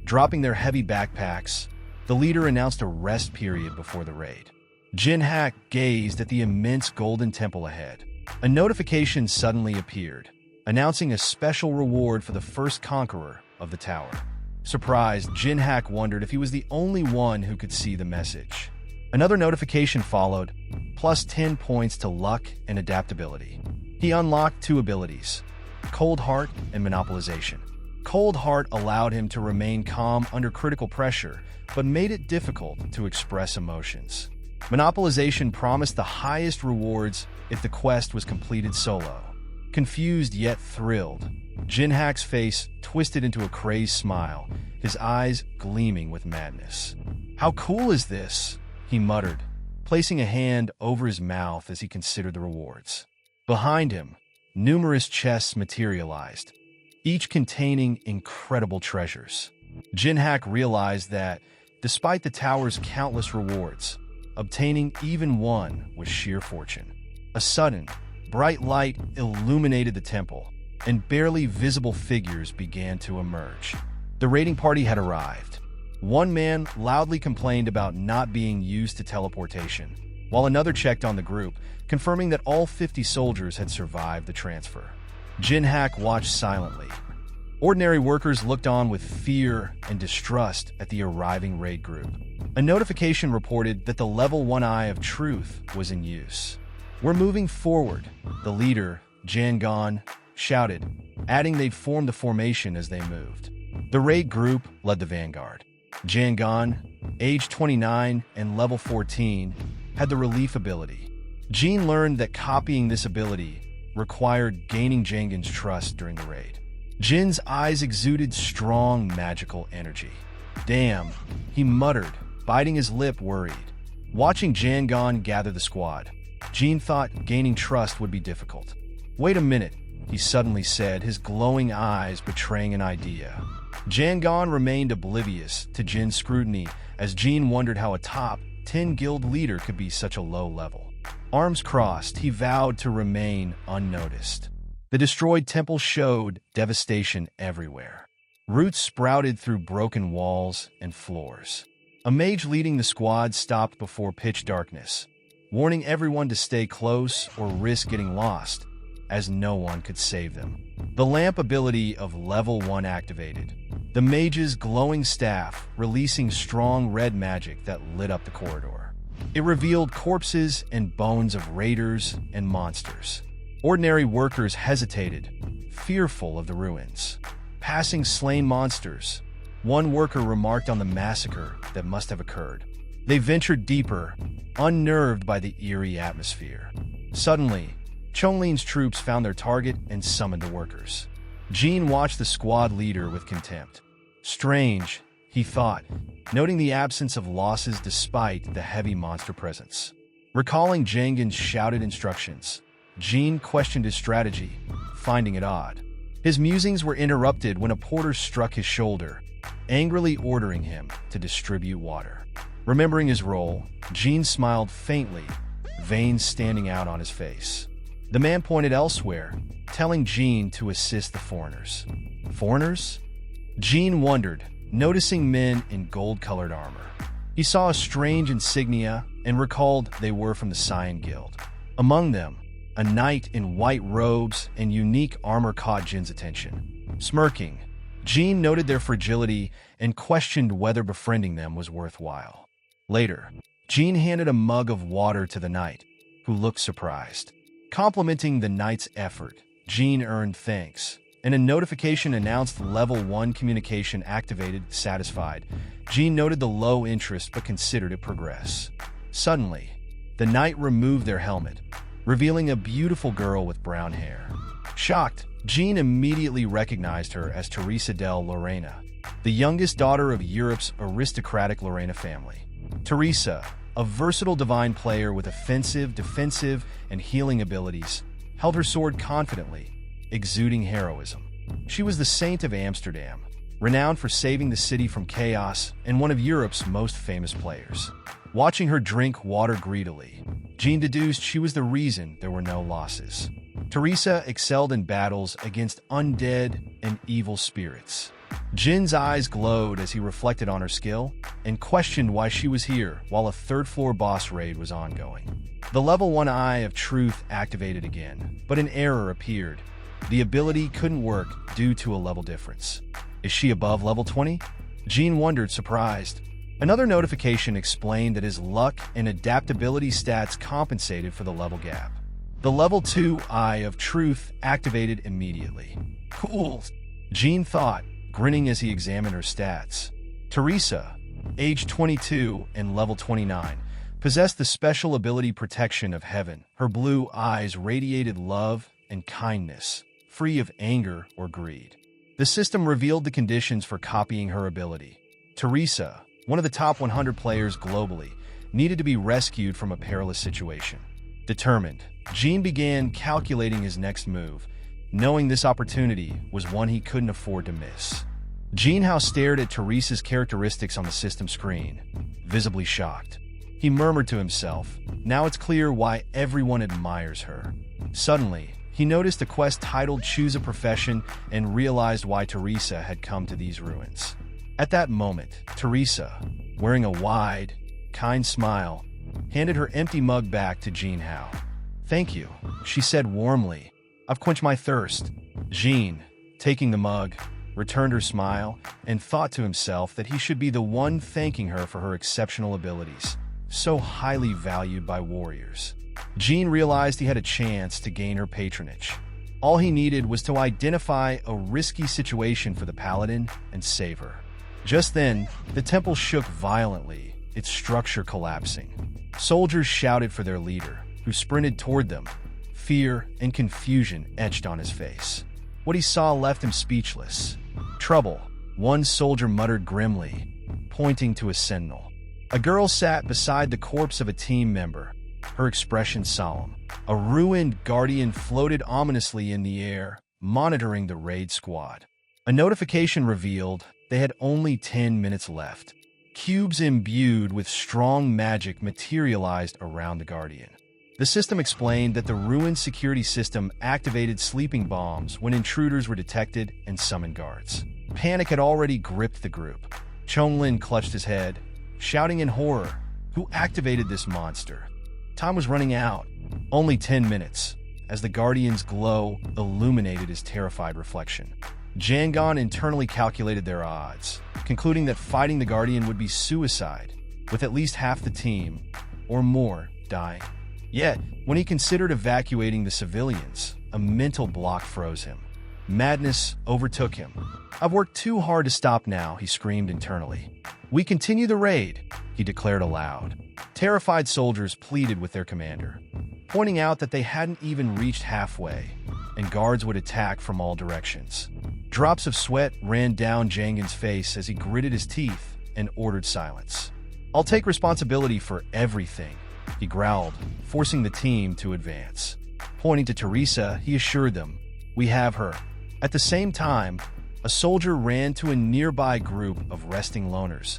dropping their heavy backpacks, the leader announced a rest period before the raid. Jinhack gazed at the immense golden temple ahead. A notification suddenly appeared, announcing a special reward for the first conqueror of the tower. Surprised, Jinhack wondered if he was the only one who could see the message. Another notification followed: plus 10 points to luck and adaptability. He unlocked 2 abilities, Cold Heart and Monopolization. Cold Heart allowed him to remain calm under critical pressure, but made it difficult to express emotions. Monopolization promised the highest rewards if the quest was completed solo. Confused yet thrilled, Jinhack's face twisted into a crazed smile, his eyes gleaming with madness. "How cool is this?" he muttered, placing a hand over his mouth as he considered the rewards. Behind him, numerous chests materialized, each containing incredible treasures. Jinhack realized that, despite the tower's countless rewards, obtaining even one was sheer fortune. A sudden, bright light illuminated the temple, and barely visible figures began to emerge. The raiding party had arrived. One man loudly complained about not being used to teleportation, while another checked on the group, confirming that all 50 soldiers had survived the transfer. Jinhack watched silently. Ordinary workers looked on with fear and distrust at the arriving raid group. A notification reported that the level 1 Eye of Truth was in use. "We're moving forward," the leader, Jangon, shouted, adding they'd formed the formation as they moved. The raid group led the vanguard. Jangon, age 29 and level 14, had the relief ability. Jean learned that copying this ability required gaining Jangon's trust during the raid. Jin's eyes exuded strong magical energy. "Damn," he muttered, biting his lip worried. Watching Jangon gather the squad, Jean thought gaining trust would be difficult. "Wait a minute," he suddenly said, his glowing eyes betraying an idea. Jangon remained oblivious to Jin's scrutiny as Jean wondered how a top 10 guild leader could be such a low level. Arms crossed, he vowed to remain unnoticed. The destroyed temple showed devastation everywhere. Roots sprouted through broken walls and floors. A mage leading the squad stopped before pitch darkness, warning everyone to stay close or risk getting lost, as no one could save them. The lamp ability of level 1 activated, the mage's glowing staff releasing strong red magic that lit up the corridor. It revealed corpses and bones of raiders and monsters. Ordinary workers hesitated, fearful of the ruins. Passing slain monsters, one worker remarked on the massacre that must have occurred. They ventured deeper, unnerved by the eerie atmosphere. Suddenly, Chonglin's troops found their target and summoned the workers. Jean watched the squad leader with contempt. Strange, he thought, noting the absence of losses despite the heavy monster presence. Recalling Jangon's shouted instructions, Jean questioned his strategy, finding it odd. His musings were interrupted when a porter struck his shoulder, angrily ordering him to distribute water. Remembering his role, Jean smiled faintly, veins standing out on his face. The man pointed elsewhere, telling Jean to assist the foreigners. Foreigners? Jean wondered, noticing men in gold-colored armor. He saw a strange insignia and recalled they were from the Cyan Guild. Among them, a knight in white robes and unique armor caught Jin's attention. Smirking, Jean noted their fragility and questioned whether befriending them was worthwhile. Later, Jean handed a mug of water to the knight, who looked surprised. Complimenting the knight's effort, Jean earned thanks, and a notification announced level 1 communication activated. Satisfied, Jean noted the low interest but considered it progress. Suddenly, the knight removed their helmet, revealing a beautiful girl with brown hair. Shocked, Jean immediately recognized her as Teresa del Lorena, the youngest daughter of Europe's aristocratic Lorena family. Teresa, a versatile divine player with offensive, defensive, and healing abilities, held her sword confidently, exuding heroism. She was the Saint of Amsterdam, renowned for saving the city from chaos and one of Europe's most famous players. Watching her drink water greedily, Jean deduced she was the reason there were no losses. Teresa excelled in battles against undead and evil spirits. Jin's eyes glowed as he reflected on her skill and questioned why she was here while a third-floor boss raid was ongoing. The level 1 Eye of Truth activated again, but an error appeared. The ability couldn't work due to a level difference. Is she above level 20? Jean wondered, surprised. Another notification explained that his luck and adaptability stats compensated for the level gap. The level 2 Eye of Truth activated immediately. Cool, Jean thought, grinning as he examined her stats. Teresa, age 22 and level 29, possessed the special ability Protection of Heaven. Her blue eyes radiated love and kindness, free of anger or greed. The system revealed the conditions for copying her ability. Teresa, one of the top 100 players globally, needed to be rescued from a perilous situation. Determined, Jean began calculating his next move, knowing this opportunity was one he couldn't afford to miss. Jean Hao stared at Teresa's characteristics on the system screen, visibly shocked. He murmured to himself, now it's clear why everyone admires her. Suddenly, he noticed a quest titled Choose a Profession and realized why Teresa had come to these ruins. At that moment, Teresa, wearing a wide, kind smile, handed her empty mug back to Jean Hao. "Thank you," she said warmly. "I've quenched my thirst." Jean, taking the mug, returned her smile and thought to himself that he should be the one thanking her for her exceptional abilities, so highly valued by warriors. Jean realized he had a chance to gain her patronage. All he needed was to identify a risky situation for the paladin and save her. Just then, the temple shook violently, its structure collapsing. Soldiers shouted for their leader, who sprinted toward them. Fear and confusion etched on his face. What he saw left him speechless. "Trouble," one soldier muttered grimly, pointing to a sentinel. A girl sat beside the corpse of a team member, her expression solemn. A ruined guardian floated ominously in the air, monitoring the raid squad. A notification revealed they had only 10 minutes left. Cubes imbued with strong magic materialized around the guardian. The system explained that the ruined security system activated sleeping bombs when intruders were detected and summoned guards. Panic had already gripped the group. Chonglin clutched his head, shouting in horror, "Who activated this monster?" Time was running out. Only 10 minutes, as the Guardian's glow illuminated his terrified reflection. Jangon internally calculated their odds, concluding that fighting the Guardian would be suicide, with at least half the team, or more, dying. Yet, when he considered evacuating the civilians, a mental block froze him. Madness overtook him. "I've worked too hard to stop now," he screamed internally. "We continue the raid," he declared aloud. Terrified soldiers pleaded with their commander, pointing out that they hadn't even reached halfway, and guards would attack from all directions. Drops of sweat ran down Jangon's face as he gritted his teeth and ordered silence. "I'll take responsibility for everything," he growled, forcing the team to advance. Pointing to Teresa, he assured them, "We have her." At the same time, a soldier ran to a nearby group of resting loners,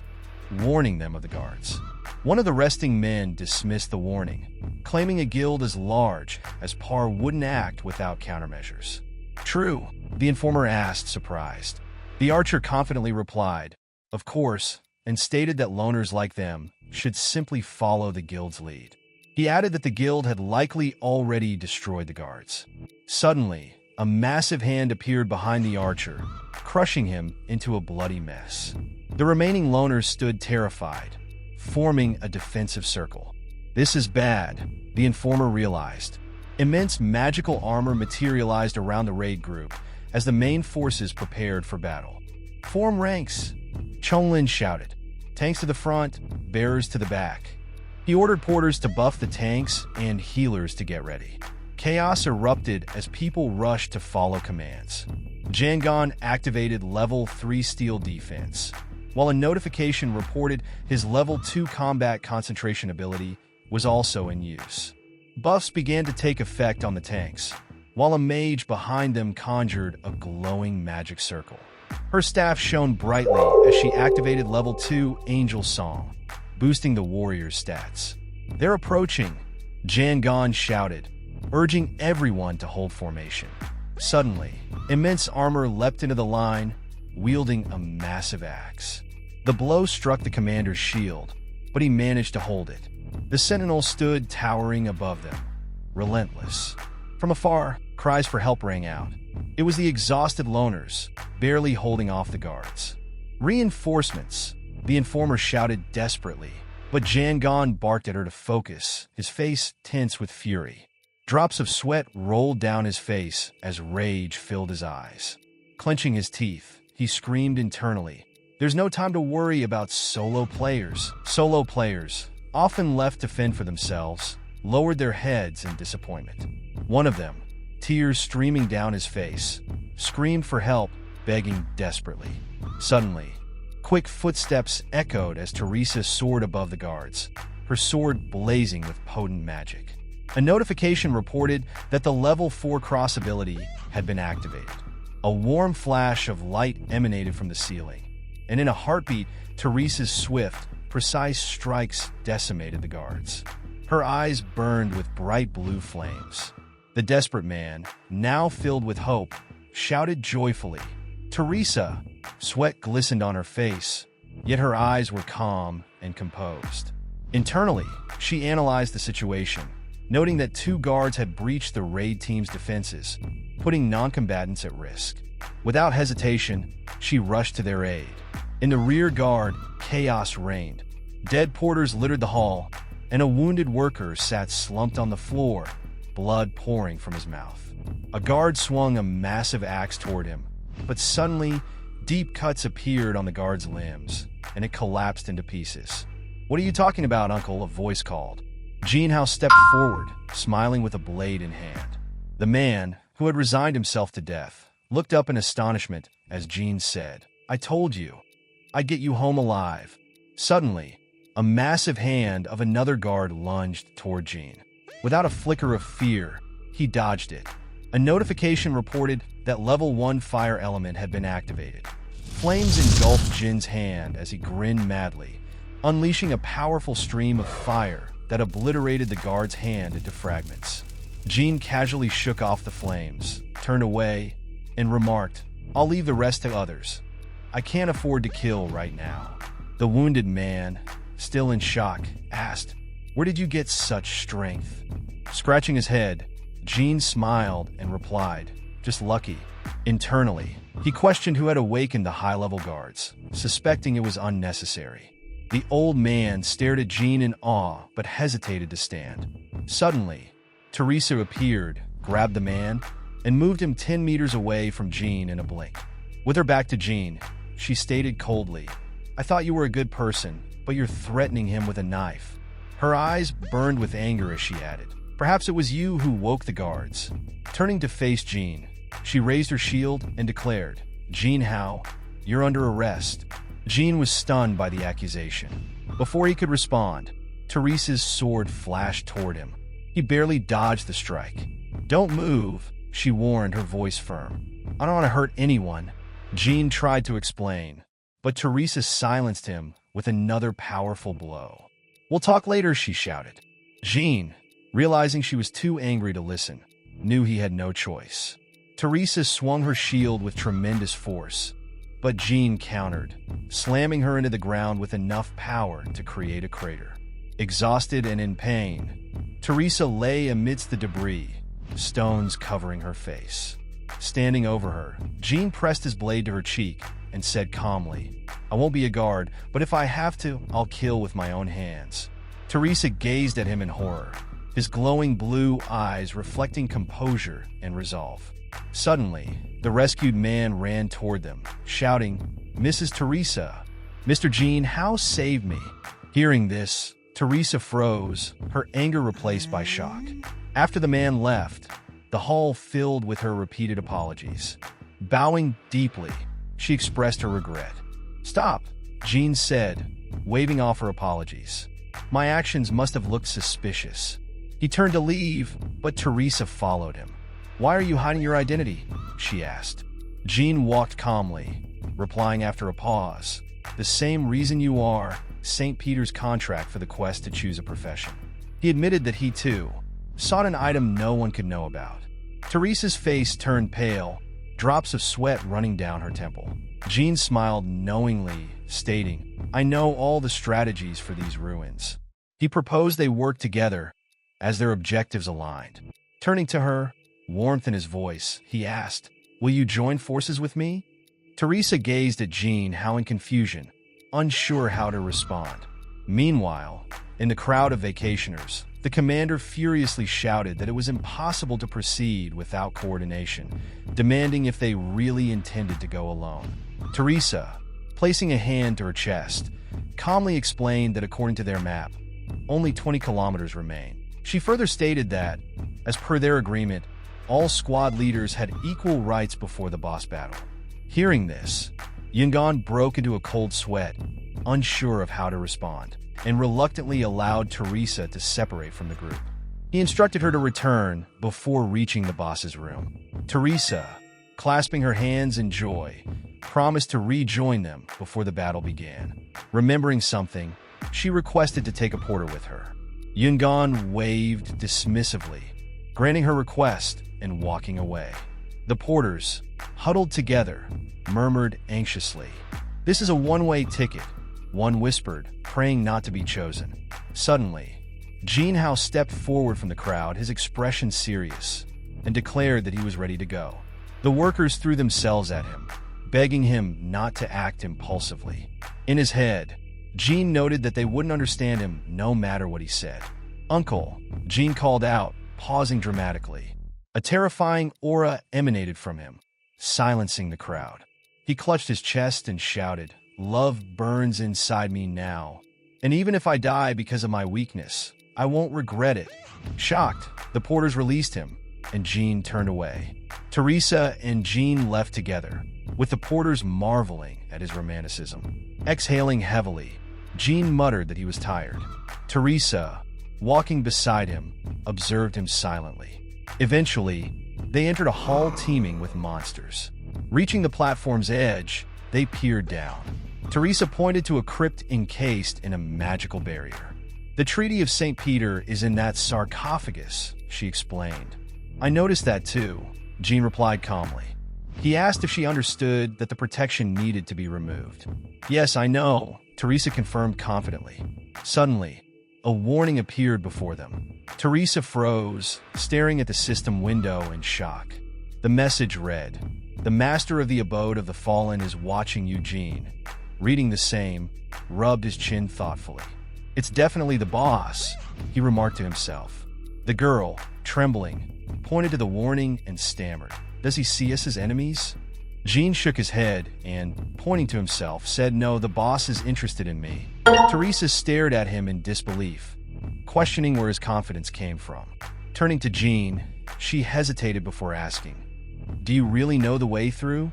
warning them of the guards. One of the resting men dismissed the warning, claiming a guild as large as Par wouldn't act without countermeasures. "True?" the informer asked, surprised. The archer confidently replied, "Of course," and stated that loners like them should simply follow the guild's lead. He added that the guild had likely already destroyed the guards. Suddenly, a massive hand appeared behind the archer, crushing him into a bloody mess. The remaining loners stood terrified, forming a defensive circle. "This is bad," the informer realized. Immense magical armor materialized around the raid group as the main forces prepared for battle. "Form ranks," Chonglin shouted. "Tanks to the front, bearers to the back." He ordered porters to buff the tanks and healers to get ready. Chaos erupted as people rushed to follow commands. Jangon activated level 3 steel defense, while a notification reported his level 2 combat concentration ability was also in use. Buffs began to take effect on the tanks, while a mage behind them conjured a glowing magic circle. Her staff shone brightly as she activated level 2 Angel Song, boosting the warrior's stats. "They're approaching," Jangon shouted, urging everyone to hold formation. Suddenly, immense armor leapt into the line, wielding a massive axe. The blow struck the commander's shield, but he managed to hold it. The sentinel stood towering above them, relentless. From afar, cries for help rang out. It was the exhausted loners, barely holding off the guards. "Reinforcements," The informer shouted desperately, but Jangon barked at her to focus, his face tense with fury. Drops of sweat rolled down his face as rage filled his eyes. Clenching his teeth, he screamed internally, "There's no time to worry about solo players." Solo players, often left to fend for themselves, lowered their heads in disappointment. One of them, tears streaming down his face, screamed for help, begging desperately. Suddenly, quick footsteps echoed as Teresa soared above the guards, her sword blazing with potent magic. A notification reported that the level 4 cross ability had been activated. A warm flash of light emanated from the ceiling, and in a heartbeat, Teresa's swift, precise strikes decimated the guards. Her eyes burned with bright blue flames. The desperate man, now filled with hope, shouted joyfully, "Teresa!" Sweat glistened on her face, yet her eyes were calm and composed. Internally, she analyzed the situation, noting that 2 guards had breached the raid team's defenses, putting non-combatants at risk. Without hesitation, she rushed to their aid. In the rear guard, chaos reigned. Dead porters littered the hall, and a wounded worker sat slumped on the floor, blood pouring from his mouth. A guard swung a massive axe toward him, but suddenly, deep cuts appeared on the guard's limbs, and it collapsed into pieces. "What are you talking about, Uncle?" a voice called. Jean Hao stepped forward, smiling with a blade in hand. The man, who had resigned himself to death, looked up in astonishment as Jean said, "I told you, I'd get you home alive." Suddenly, a massive hand of another guard lunged toward Jean. Without a flicker of fear, he dodged it. A notification reported that level 1 fire element had been activated. Flames engulfed Jin's hand as he grinned madly, unleashing a powerful stream of fire that obliterated the guard's hand into fragments. Jean casually shook off the flames, turned away, and remarked, "I'll leave the rest to others. I can't afford to kill right now." The wounded man, still in shock, asked, "Where did you get such strength?" Scratching his head, Jean smiled and replied, "Just lucky." Internally, he questioned who had awakened the high-level guards, suspecting it was unnecessary. The old man stared at Jean in awe but hesitated to stand. Suddenly, Teresa appeared, grabbed the man, and moved him 10 meters away from Jean in a blink. With her back to Jean, she stated coldly, "I thought you were a good person, but you're threatening him with a knife." Her eyes burned with anger as she added, "Perhaps it was you who woke the guards." Turning to face Jean, she raised her shield and declared, "Jean Hao, you're under arrest." Jean was stunned by the accusation. Before he could respond, Teresa's sword flashed toward him. He barely dodged the strike. "Don't move," she warned, her voice firm. "I don't want to hurt anyone." Jean tried to explain, but Teresa silenced him with another powerful blow. "We'll talk later," she shouted. Jean, realizing she was too angry to listen, knew he had no choice. Teresa swung her shield with tremendous force, but Jean countered, slamming her into the ground with enough power to create a crater. Exhausted and in pain, Teresa lay amidst the debris, stones covering her face. Standing over her, Jean pressed his blade to her cheek and said calmly, "I won't be a guard, but if I have to, I'll kill with my own hands." Teresa gazed at him in horror, his glowing blue eyes reflecting composure and resolve. Suddenly, the rescued man ran toward them, shouting, "Mrs. Teresa! Mr. Jean Hao saved me!" Hearing this, Teresa froze, her anger replaced by shock. After the man left, the hall filled with her repeated apologies. Bowing deeply, she expressed her regret. "Stop," Jean said, waving off her apologies. "My actions must have looked suspicious." He turned to leave, but Teresa followed him. "Why are you hiding your identity?" she asked. Jean walked calmly, replying after a pause, "The same reason you are, St. Peter's contract for the quest to choose a profession." He admitted that he, too, sought an item no one could know about. Teresa's face turned pale, drops of sweat running down her temple. Jean smiled knowingly, stating, "I know all the strategies for these ruins." He proposed they work together, as their objectives aligned. Turning to her, warmth in his voice, he asked, "Will you join forces with me?" Teresa gazed at Jean Hao in confusion, unsure how to respond. Meanwhile, in the crowd of vacationers, the commander furiously shouted that it was impossible to proceed without coordination, demanding if they really intended to go alone. Teresa, placing a hand to her chest, calmly explained that according to their map, only 20 kilometers remain. She further stated that, as per their agreement, all squad leaders had equal rights before the boss battle. Hearing this, Yungan broke into a cold sweat, unsure of how to respond, and reluctantly allowed Teresa to separate from the group. He instructed her to return before reaching the boss's room. Teresa, clasping her hands in joy, promised to rejoin them before the battle began. Remembering something, she requested to take a porter with her. Yungan waved dismissively, granting her request and walking away. The porters, huddled together, murmured anxiously, "This is a one-way ticket," one whispered, praying not to be chosen. Suddenly, Jin Hao stepped forward from the crowd, his expression serious, and declared that he was ready to go. The workers threw themselves at him, begging him not to act impulsively. In his head, Jin noted that they wouldn't understand him no matter what he said. "Uncle," Jin called out, pausing dramatically. A terrifying aura emanated from him, silencing the crowd. He clutched his chest and shouted, "Love burns inside me now, and even if I die because of my weakness, I won't regret it." Shocked, the porters released him, and Jean turned away. Teresa and Jean left together, with the porters marveling at his romanticism. Exhaling heavily, Jean muttered that he was tired. Teresa, walking beside him, observed him silently. Eventually, they entered a hall teeming with monsters. Reaching the platform's edge, they peered down. Teresa pointed to a crypt encased in a magical barrier. "The Treaty of St. Peter is in that sarcophagus," she explained. "I noticed that too," Jean replied calmly. He asked if she understood that the protection needed to be removed. "Yes, I know," Teresa confirmed confidently. Suddenly, a warning appeared before them. Teresa froze, staring at the system window in shock. The message read, "The master of the abode of the fallen is watching you, Jean." Reading the same, rubbed his chin thoughtfully. "It's definitely the boss," he remarked to himself. The girl, trembling, pointed to the warning and stammered, "Does he see us as enemies?" Jean shook his head and, pointing to himself, said, "No, the boss is interested in me." Teresa stared at him in disbelief, questioning where his confidence came from. Turning to Jean, she hesitated before asking, "Do you really know the way through?"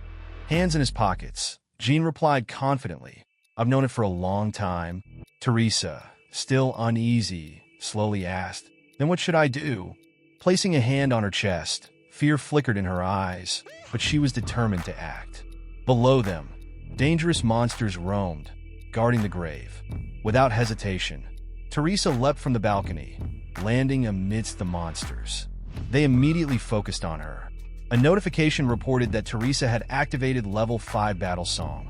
Hands in his pockets, Jean replied confidently, "I've known it for a long time." Teresa, still uneasy, slowly asked, "Then what should I do?" Placing a hand on her chest, fear flickered in her eyes, but she was determined to act. Below them, dangerous monsters roamed, guarding the grave. Without hesitation, Teresa leapt from the balcony, landing amidst the monsters. They immediately focused on her. A notification reported that Teresa had activated level 5 battle song,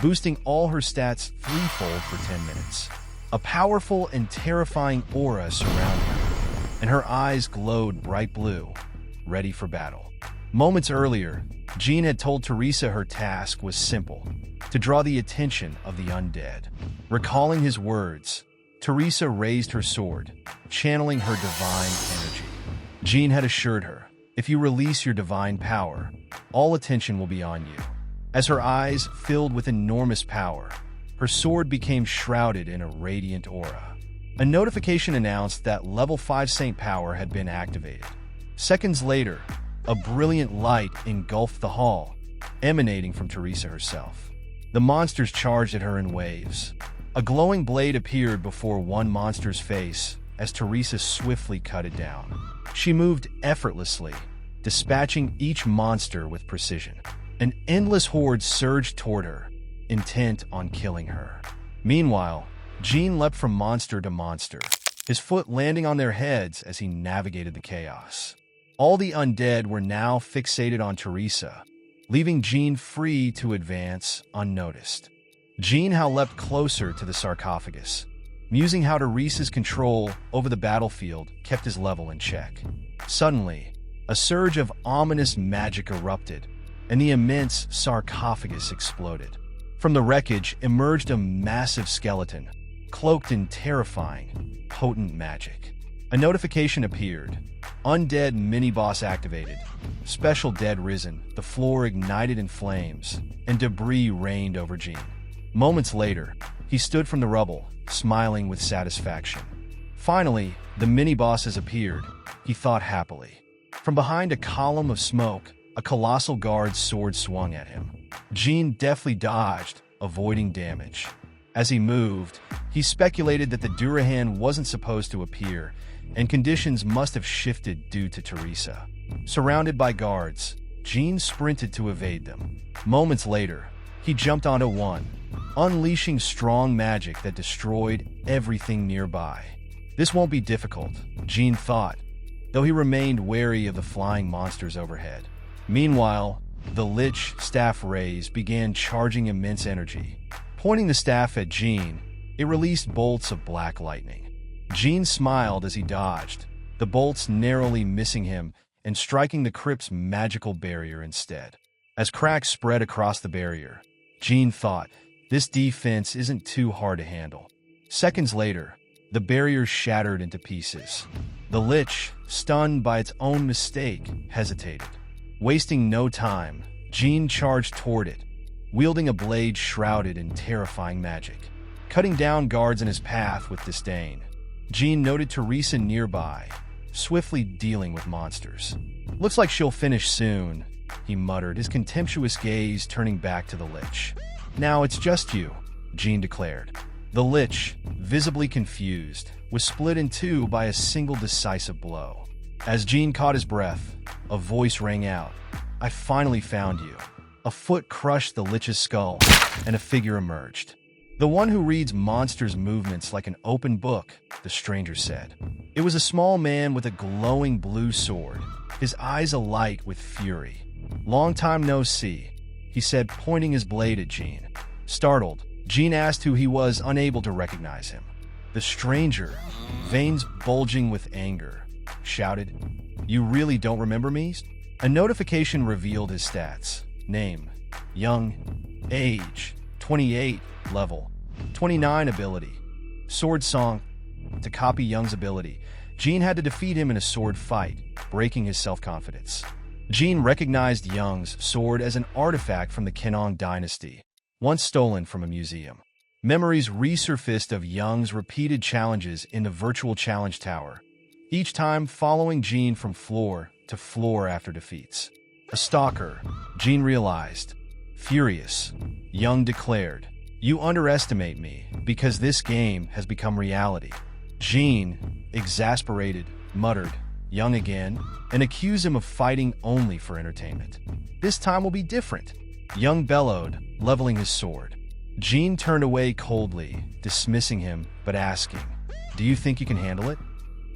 boosting all her stats threefold for 10 minutes. A powerful and terrifying aura surrounded her, and her eyes glowed bright blue, ready for battle. Moments earlier, Jean had told Teresa her task was simple, to draw the attention of the undead. Recalling his words, Teresa raised her sword, channeling her divine energy. Jean had assured her, "If you release your divine power, all attention will be on you." As her eyes filled with enormous power, her sword became shrouded in a radiant aura. A notification announced that level 5 Saint power had been activated. Seconds later, a brilliant light engulfed the hall, emanating from Teresa herself. The monsters charged at her in waves. A glowing blade appeared before one monster's face as Teresa swiftly cut it down. She moved effortlessly, dispatching each monster with precision. An endless horde surged toward her, intent on killing her. Meanwhile, Jean leapt from monster to monster, his foot landing on their heads as he navigated the chaos. All the undead were now fixated on Teresa, leaving Jean free to advance unnoticed. Jean Hao leapt closer to the sarcophagus, musing how Teresa's control over the battlefield kept his level in check. Suddenly, a surge of ominous magic erupted, and the immense sarcophagus exploded. From the wreckage emerged a massive skeleton, cloaked in terrifying, potent magic. A notification appeared. Undead mini-boss activated. Special dead risen. The floor ignited in flames, and debris rained over Jean. Moments later, he stood from the rubble, smiling with satisfaction. Finally, the mini-bosses appeared, he thought happily. From behind a column of smoke, a colossal guard's sword swung at him. Jean deftly dodged, avoiding damage. As he moved, he speculated that the Durahan wasn't supposed to appear, and conditions must have shifted due to Teresa. Surrounded by guards, Jean sprinted to evade them. Moments later, he jumped onto one, unleashing strong magic that destroyed everything nearby. This won't be difficult, Jean thought, though he remained wary of the flying monsters overhead. Meanwhile, the Lich staff rays began charging immense energy. Pointing the staff at Jean, it released bolts of black lightning. Jean smiled as he dodged, the bolts narrowly missing him and striking the crypt's magical barrier instead. As cracks spread across the barrier, Jean thought, this defense isn't too hard to handle. Seconds later, the barrier shattered into pieces. The Lich, stunned by its own mistake, hesitated. Wasting no time, Jean charged toward it, wielding a blade shrouded in terrifying magic. Cutting down guards in his path with disdain, Jean noted Teresa nearby, swiftly dealing with monsters. Looks like she'll finish soon, he muttered, his contemptuous gaze turning back to the Lich. Now it's just you, Jean declared. The Lich, visibly confused, was split in two by a single decisive blow. As Jean caught his breath, a voice rang out. I finally found you. A foot crushed the Lich's skull, and a figure emerged. The one who reads monsters' movements like an open book, the stranger said. It was a small man with a glowing blue sword, his eyes alight with fury. Long time no see, he said, pointing his blade at Jean. Startled, Jean asked who he was, unable to recognize him. The stranger, veins bulging with anger, shouted, You really don't remember me? A notification revealed his stats. Name, young, age, 28, level, 29 ability. Sword song. To copy Young's ability, Jean had to defeat him in a sword fight, breaking his self-confidence. Jean recognized Young's sword as an artifact from the Kinong dynasty, once stolen from a museum. Memories resurfaced of Young's repeated challenges in the virtual challenge tower, each time following Jean from floor to floor after defeats. A stalker, Jean realized. Furious, Young declared, You underestimate me because this game has become reality. Jean, exasperated, muttered, Young again, and accused him of fighting only for entertainment. This time will be different, Young bellowed, leveling his sword. Jean turned away coldly, dismissing him, but asking, Do you think you can handle it?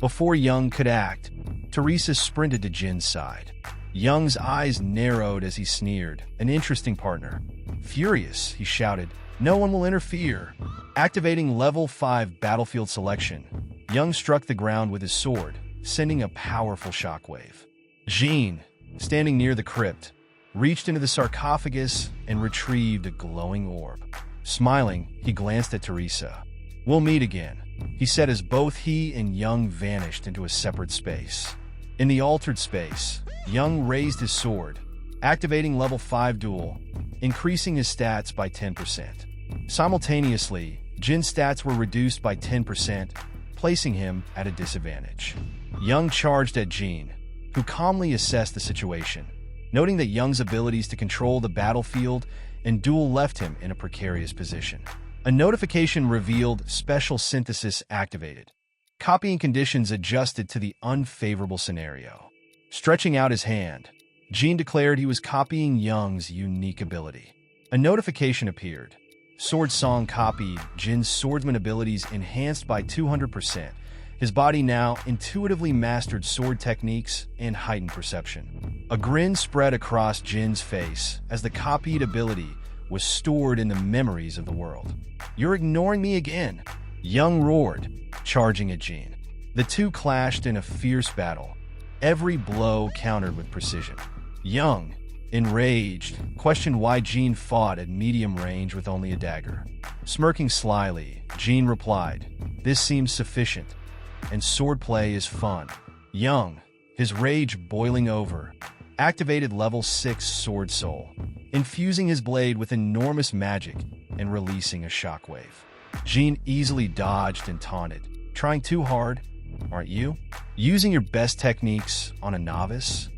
Before Young could act, Teresa sprinted to Jin's side. Young's eyes narrowed as he sneered, An interesting partner. Furious, he shouted, No one will interfere. Activating level 5 battlefield selection, Young struck the ground with his sword, sending a powerful shockwave. Jean, standing near the crypt, reached into the sarcophagus and retrieved a glowing orb. Smiling, he glanced at Teresa. We'll meet again, he said as both he and Young vanished into a separate space. In the altered space, Young raised his sword, activating level 5 duel, increasing his stats by 10%. Simultaneously, Jin's stats were reduced by 10%, placing him at a disadvantage. Young charged at Jean, who calmly assessed the situation, noting that Young's abilities to control the battlefield and duel left him in a precarious position. A notification revealed special synthesis activated. Copying conditions adjusted to the unfavorable scenario. Stretching out his hand, Jean declared he was copying Young's unique ability. A notification appeared. Sword Song copied Jin's swordsman abilities enhanced by 200%. His body now intuitively mastered sword techniques and heightened perception. A grin spread across Jin's face as the copied ability was stored in the memories of the world. You're ignoring me again, Young roared, charging at Jin. The two clashed in a fierce battle, every blow countered with precision. Young, enraged, questioned why Jean fought at medium range with only a dagger. Smirking slyly, Jean replied, "This seems sufficient, and swordplay is fun." Young, his rage boiling over, activated level 6 Sword Soul, infusing his blade with enormous magic and releasing a shockwave. Jean easily dodged and taunted. "Trying too hard, aren't you? Using your best techniques on a novice?"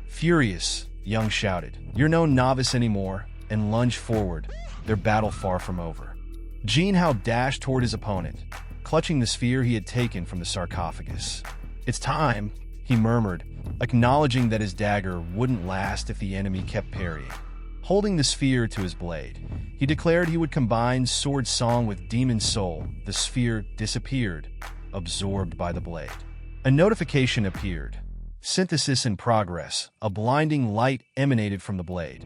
Furious, Young shouted, "You're no novice anymore," and lunged forward, their battle far from over. Jean Hao dashed toward his opponent, clutching the sphere he had taken from the sarcophagus. "It's time," he murmured, acknowledging that his dagger wouldn't last if the enemy kept parrying. Holding the sphere to his blade, he declared he would combine Sword Song with Demon Soul. The sphere disappeared, absorbed by the blade. A notification appeared. Synthesis in progress. A blinding light emanated from the blade,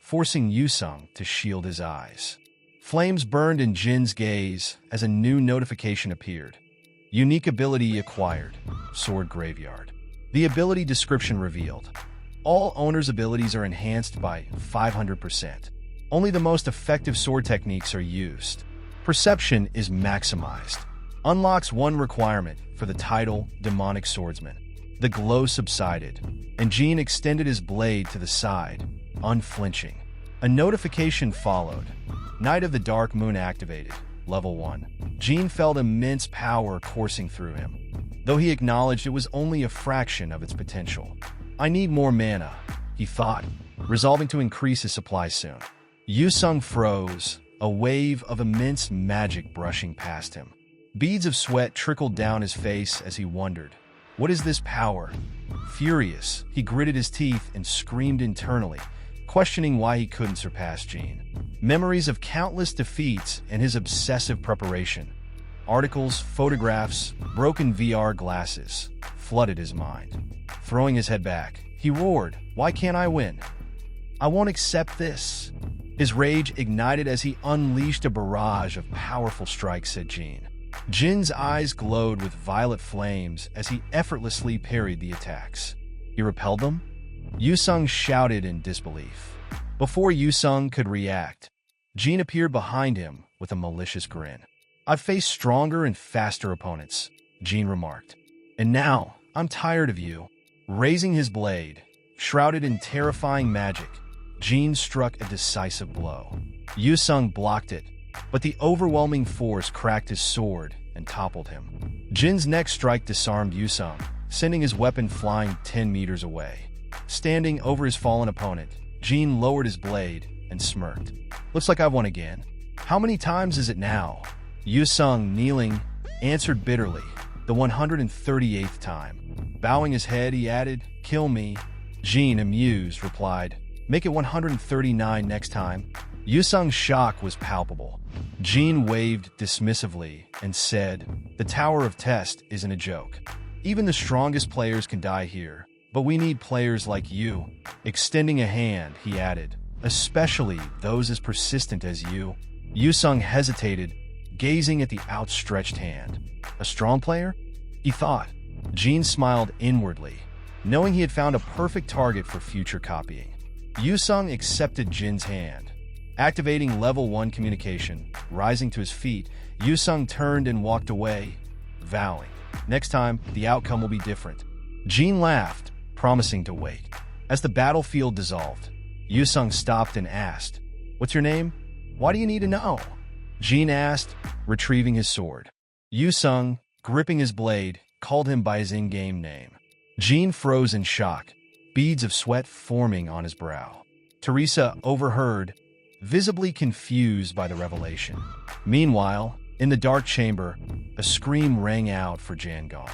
forcing Yusung to shield his eyes. Flames burned in Jin's gaze as a new notification appeared. Unique ability acquired. Sword Graveyard. The ability description revealed. All owners' abilities are enhanced by 500%. Only the most effective sword techniques are used. Perception is maximized. Unlocks one requirement for the title Demonic Swordsman. The glow subsided, and Jean extended his blade to the side, unflinching. A notification followed. Night of the Dark Moon activated. Level 1. Jean felt immense power coursing through him, though he acknowledged it was only a fraction of its potential. "I need more mana," he thought, resolving to increase his supply soon. Yusung froze, a wave of immense magic brushing past him. Beads of sweat trickled down his face as he wondered, "What is this power?" Furious, he gritted his teeth and screamed internally, questioning why he couldn't surpass Jean. Memories of countless defeats and his obsessive preparation. Articles, photographs, broken VR glasses flooded his mind. Throwing his head back, he roared, "Why can't I win? I won't accept this." His rage ignited as he unleashed a barrage of powerful strikes at Jean. Jin's eyes glowed with violet flames as he effortlessly parried the attacks. He repelled them? Yusung shouted in disbelief. Before Yusung could react, Jean appeared behind him with a malicious grin. "I've faced stronger and faster opponents," Jean remarked. "And now, I'm tired of you." Raising his blade, shrouded in terrifying magic, Jean struck a decisive blow. Yusung blocked it, but the overwhelming force cracked his sword and toppled him. Jin's next strike disarmed Yusung, sending his weapon flying 10 meters away. Standing over his fallen opponent, Jean lowered his blade and smirked. "Looks like I've won again. How many times is it now?" Yusung, kneeling, answered bitterly, "The 138th time." Bowing his head, he added, "Kill me." Jean, amused, replied, "Make it 139 next time." Yusung's shock was palpable. Jean waved dismissively and said, "The Tower of Test isn't a joke. Even the strongest players can die here, but we need players like you." Extending a hand, he added, "Especially those as persistent as you." Yusung hesitated, gazing at the outstretched hand. "A strong player?" he thought. Jean smiled inwardly, knowing he had found a perfect target for future copying. Yusung accepted Jin's hand. Activating level 1 communication, rising to his feet, Yusung turned and walked away, vowing, "Next time, the outcome will be different." Jean laughed, promising to wait. As the battlefield dissolved, Yusung stopped and asked, "What's your name? Why do you need to know?" Jean asked, retrieving his sword. Yusung, gripping his blade, called him by his in-game name. Jean froze in shock, beads of sweat forming on his brow. Teresa overheard, visibly confused by the revelation. Meanwhile, in the dark chamber, a scream rang out for Jangon.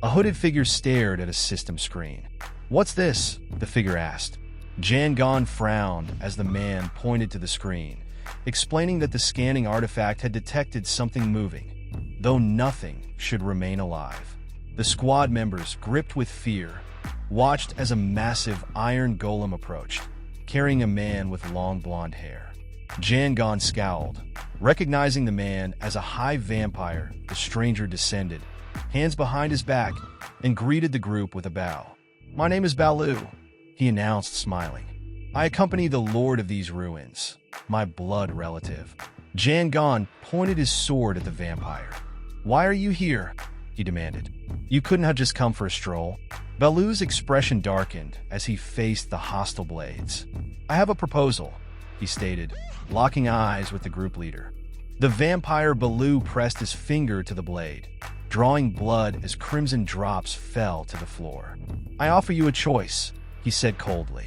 A hooded figure stared at a system screen. "What's this?" the figure asked. Jangon frowned as the man pointed to the screen, explaining that the scanning artifact had detected something moving, though nothing should remain alive. The squad members, gripped with fear, watched as a massive iron golem approached, carrying a man with long blonde hair. Jangon scowled. Recognizing the man as a high vampire, the stranger descended, hands behind his back, and greeted the group with a bow. "My name is Balu," he announced, smiling. I accompany the lord of these ruins, my blood relative. Jan Gon pointed his sword at the vampire. Why are you here? He demanded. You couldn't have just come for a stroll? Balu's expression darkened as he faced the hostile blades. I have a proposal, he stated, locking eyes with the group leader. The vampire Balu pressed his finger to the blade, drawing blood as crimson drops fell to the floor. I offer you a choice, he said coldly.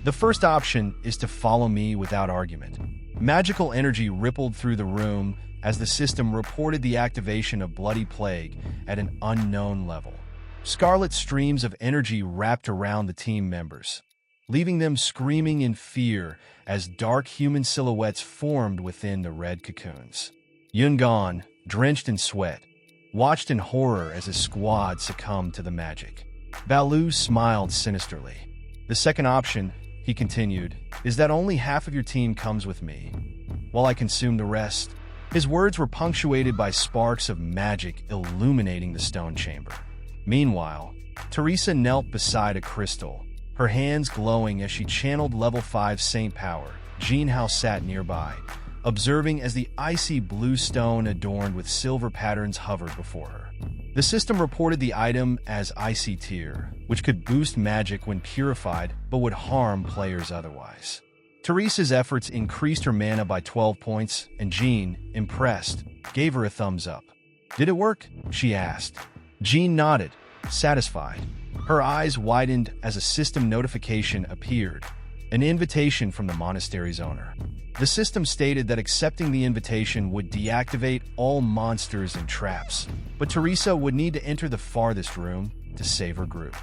The first option is to follow me without argument. Magical energy rippled through the room as the system reported the activation of Bloody Plague at an unknown level. Scarlet streams of energy wrapped around the team members, leaving them screaming in fear as dark human silhouettes formed within the red cocoons. Yungan, drenched in sweat, watched in horror as his squad succumbed to the magic. Balu smiled sinisterly. The second option, he continued, is that only half of your team comes with me, while I consume the rest. His words were punctuated by sparks of magic illuminating the stone chamber. Meanwhile, Teresa knelt beside a crystal, her hands glowing as she channeled level 5 saint power. Jean Hao sat nearby, observing as the icy blue stone adorned with silver patterns hovered before her. The system reported the item as Icy Tear, which could boost magic when purified but would harm players otherwise. Teresa's efforts increased her mana by 12 points, and Jean, impressed, gave her a thumbs up. Did it work? She asked. Jean nodded, satisfied. Her eyes widened as a system notification appeared, an invitation from the monastery's owner. The system stated that accepting the invitation would deactivate all monsters and traps, but Teresa would need to enter the farthest room to save her group.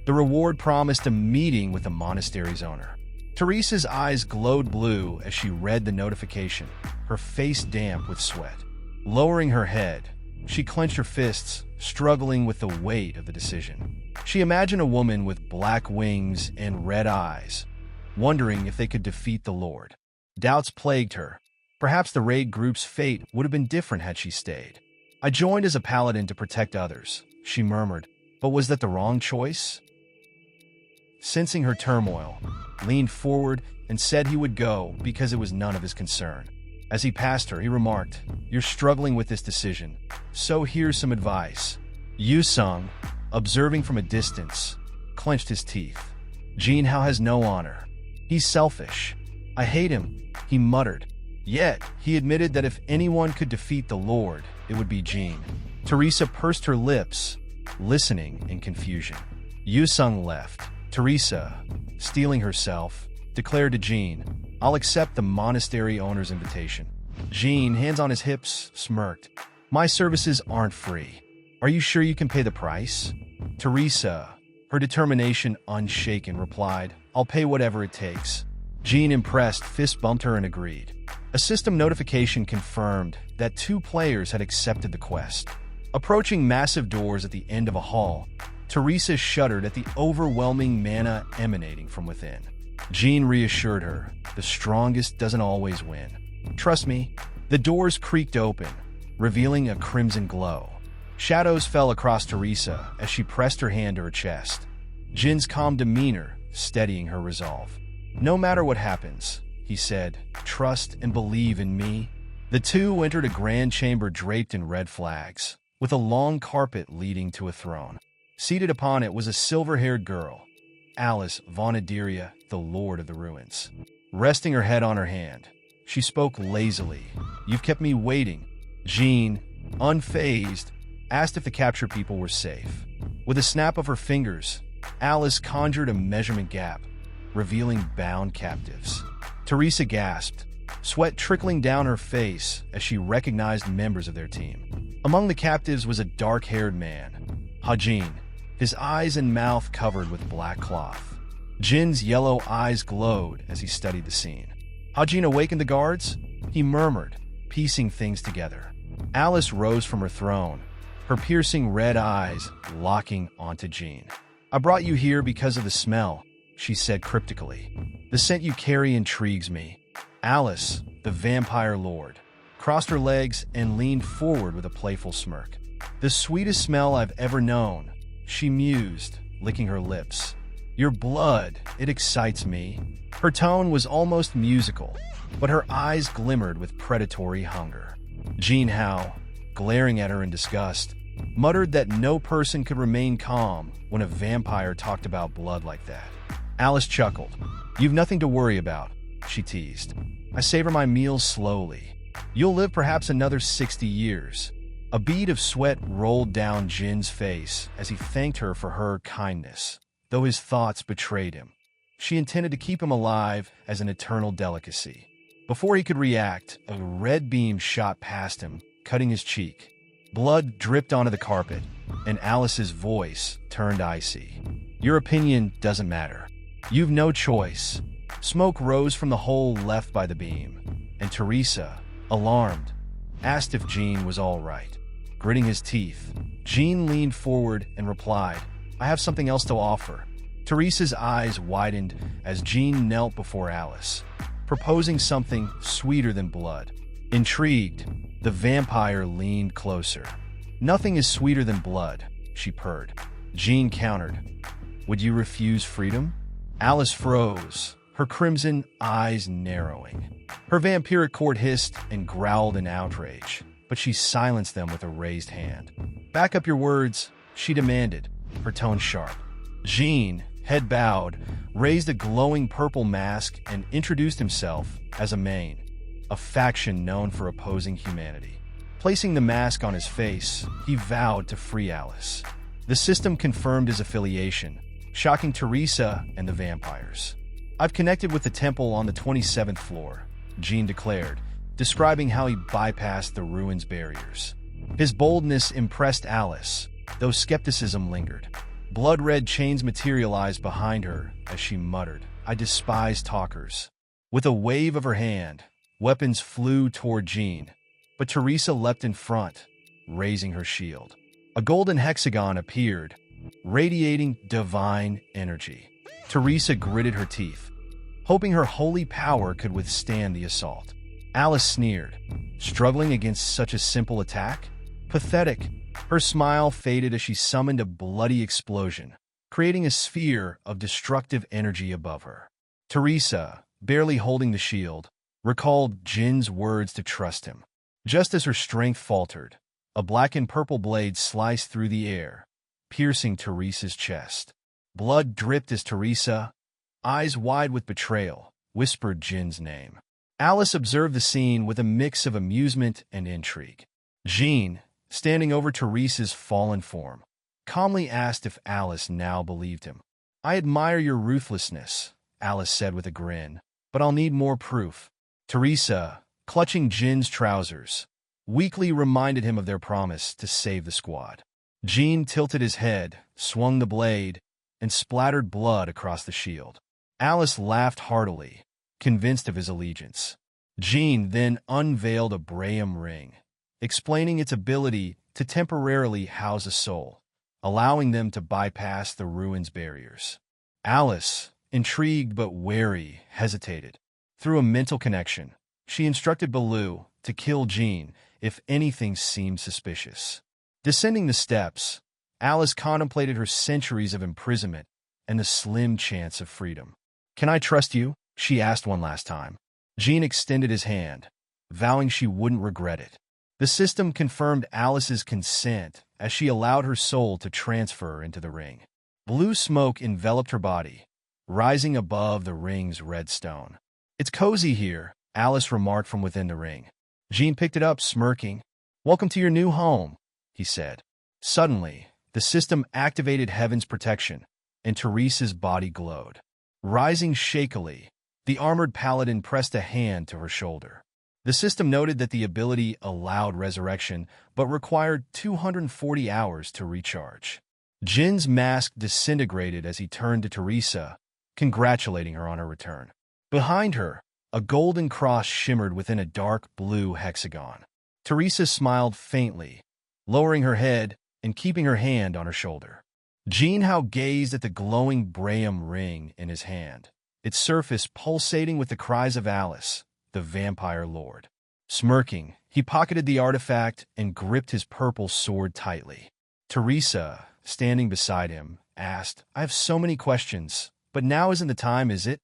The reward promised a meeting with the monastery's owner. Teresa's eyes glowed blue as she read the notification, her face damp with sweat. Lowering her head, she clenched her fists, struggling with the weight of the decision. She imagined a woman with black wings and red eyes, wondering if they could defeat the Lord. Doubts plagued her. Perhaps the raid group's fate would have been different had she stayed. I joined as a paladin to protect others, she murmured, but was that the wrong choice? Sensing her turmoil, leaned forward and said he would go because it was none of his concern. As he passed her, he remarked, You're struggling with this decision, so here's some advice. Yu Sung, observing from a distance, clenched his teeth. Jean Hao has no honor. He's selfish. I hate him, he muttered. Yet, he admitted that if anyone could defeat the Lord, it would be Jean. Teresa pursed her lips, listening in confusion. Yu Sung left. Teresa, steeling herself, declared to Jean, I'll accept the monastery owner's invitation. Jean, hands on his hips, smirked. My services aren't free. Are you sure you can pay the price? Teresa, her determination unshaken, replied, I'll pay whatever it takes. Jean, impressed, fist bumped her and agreed. A system notification confirmed that 2 players had accepted the quest. Approaching massive doors at the end of a hall, Teresa shuddered at the overwhelming mana emanating from within. Jean reassured her, the strongest doesn't always win. Trust me. The doors creaked open, revealing a crimson glow. Shadows fell across Teresa as she pressed her hand to her chest. Jin's calm demeanor steadying her resolve. No matter what happens, he said, trust and believe in me. The two entered a grand chamber draped in red flags, with a long carpet leading to a throne. Seated upon it was a silver-haired girl, Alice Vonadiria, the Lord of the Ruins. Resting her head on her hand, she spoke lazily. You've kept me waiting. Jean, unfazed, asked if the captured people were safe. With a snap of her fingers, Alice conjured a measurement gap, revealing bound captives. Teresa gasped, sweat trickling down her face as she recognized members of their team. Among the captives was a dark-haired man, Hajin, his eyes and mouth covered with black cloth. Jin's yellow eyes glowed as he studied the scene. Hajin awakened the guards? He murmured, piecing things together. Alice rose from her throne, her piercing red eyes locking onto Jean. I brought you here because of the smell, she said cryptically. The scent you carry intrigues me. Alice, the vampire lord, crossed her legs and leaned forward with a playful smirk. The sweetest smell I've ever known, she mused, licking her lips. Your blood, it excites me. Her tone was almost musical, but her eyes glimmered with predatory hunger. Jin Hao, glaring at her in disgust, muttered that no person could remain calm when a vampire talked about blood like that. Alice chuckled. "You've nothing to worry about," she teased. "I savor my meals slowly. You'll live perhaps another 60 years. A bead of sweat rolled down Jin's face as he thanked her for her kindness, though his thoughts betrayed him. She intended to keep him alive as an eternal delicacy. Before he could react, a red beam shot past him, cutting his cheek. Blood dripped onto the carpet, and Alice's voice turned icy. "Your opinion doesn't matter. You've no choice." Smoke rose from the hole left by the beam, and Teresa, alarmed, asked if Jean was all right. Gritting his teeth, Jean leaned forward and replied, "I have something else to offer." Teresa's eyes widened as Jean knelt before Alice, proposing something sweeter than blood. Intrigued, the vampire leaned closer. "Nothing is sweeter than blood," she purred. Jean countered, "Would you refuse freedom?" Alice froze, her crimson eyes narrowing. Her vampiric court hissed and growled in outrage, but she silenced them with a raised hand. "Back up your words," she demanded, her tone sharp. Jean, head bowed, raised a glowing purple mask and introduced himself as a Maine, a faction known for opposing humanity. Placing the mask on his face, he vowed to free Alice. The system confirmed his affiliation, shocking Teresa and the vampires. "I've connected with the temple on the 27th floor," Jean declared, describing how he bypassed the ruins' barriers. His boldness impressed Alice, though skepticism lingered. Blood-red chains materialized behind her as she muttered, "I despise talkers." With a wave of her hand, weapons flew toward Jean, but Teresa leapt in front, raising her shield. A golden hexagon appeared, radiating divine energy. Teresa gritted her teeth, hoping her holy power could withstand the assault. Alice sneered, struggling against such a simple attack? Pathetic. Her smile faded as she summoned a bloody explosion, creating a sphere of destructive energy above her. Teresa, barely holding the shield, recalled Jin's words to trust him. Just as her strength faltered, a black and purple blade sliced through the air, piercing Teresa's chest. Blood dripped as Teresa, eyes wide with betrayal, whispered Jin's name. Alice observed the scene with a mix of amusement and intrigue. Jean, standing over Teresa's fallen form, calmly asked if Alice now believed him. "I admire your ruthlessness," Alice said with a grin, "but I'll need more proof." Teresa, clutching Jin's trousers, weakly reminded him of their promise to save the squad. Jean tilted his head, swung the blade, and splattered blood across the shield. Alice laughed heartily, convinced of his allegiance. Jean then unveiled a Braham ring, explaining its ability to temporarily house a soul, allowing them to bypass the ruins' barriers. Alice, intrigued but wary, hesitated. Through a mental connection, she instructed Baloo to kill Jean if anything seemed suspicious. Descending the steps, Alice contemplated her centuries of imprisonment and the slim chance of freedom. "Can I trust you?" she asked one last time. Jean extended his hand, vowing she wouldn't regret it. The system confirmed Alice's consent as she allowed her soul to transfer into the ring. Blue smoke enveloped her body, rising above the ring's red stone. "It's cozy here," Alice remarked from within the ring. Jean picked it up, smirking. "Welcome to your new home," he said. Suddenly, the system activated Heaven's protection, and Teresa's body glowed. Rising shakily, the armored paladin pressed a hand to her shoulder. The system noted that the ability allowed resurrection, but required 240 hours to recharge. Jin's mask disintegrated as he turned to Teresa, congratulating her on her return. Behind her, a golden cross shimmered within a dark blue hexagon. Teresa smiled faintly, lowering her head and keeping her hand on her shoulder. Jean Hao gazed at the glowing Braham ring in his hand, its surface pulsating with the cries of Alice, the vampire lord. Smirking, he pocketed the artifact and gripped his purple sword tightly. Teresa, standing beside him, asked. I have so many questions, but now isn't the time, is it?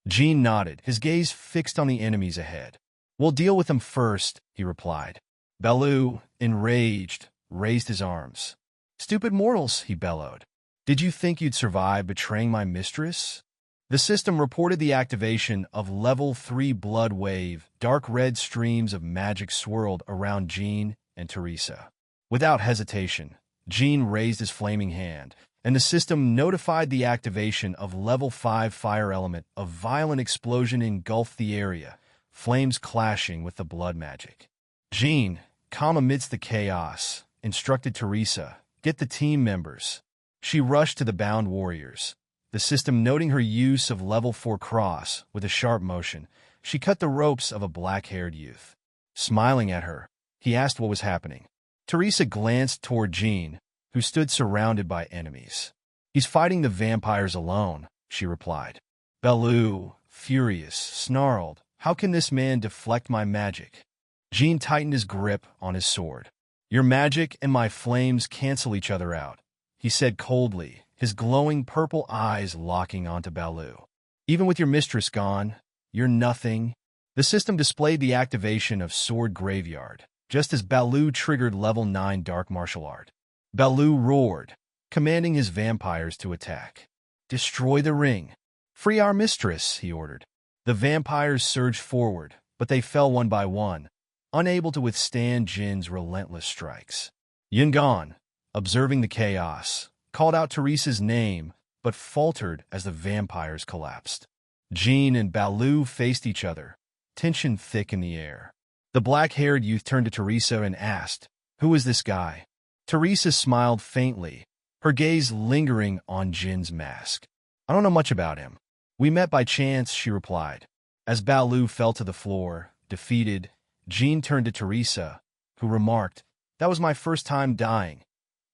Jean nodded, his gaze fixed on the enemies ahead. We'll deal with them first, he replied. Baloo, enraged, raised his arms. Stupid mortals, he bellowed. Did you think you'd survive betraying my mistress? The system reported the activation of Level 3 Blood Wave. Dark red streams of magic swirled around Jean and Teresa. Without hesitation, Jean raised his flaming hand, and the system notified the activation of Level 5 Fire Element. A violent explosion engulfed the area, flames clashing with the blood magic. Jean, calm amidst the chaos, instructed Teresa, get the team members. She rushed to the bound warriors. The system noting her use of Level 4 Cross, with a sharp motion, she cut the ropes of a black-haired youth. Smiling at her, he asked what was happening. Teresa glanced toward Jean, who stood surrounded by enemies. He's fighting the vampires alone, she replied. Baloo, furious, snarled, how can this man deflect my magic? Jean tightened his grip on his sword. Your magic and my flames cancel each other out, he said coldly, his glowing purple eyes locking onto Baloo. Even with your mistress gone, you're nothing. The system displayed the activation of Sword Graveyard, just as Baloo triggered Level 9 Dark Martial Art. Baloo roared, commanding his vampires to attack. Destroy the ring. Free our mistress, he ordered. The vampires surged forward, but they fell one by one, unable to withstand Jin's relentless strikes. Yungan, observing the chaos, called out Teresa's name, but faltered as the vampires collapsed. Jean and Baloo faced each other, tension thick in the air. The black-haired youth turned to Teresa and asked, Who is this guy? Teresa smiled faintly, her gaze lingering on Jin's mask. I don't know much about him. We met by chance, she replied. As Baloo fell to the floor, defeated, Jean turned to Teresa, who remarked, That was my first time dying,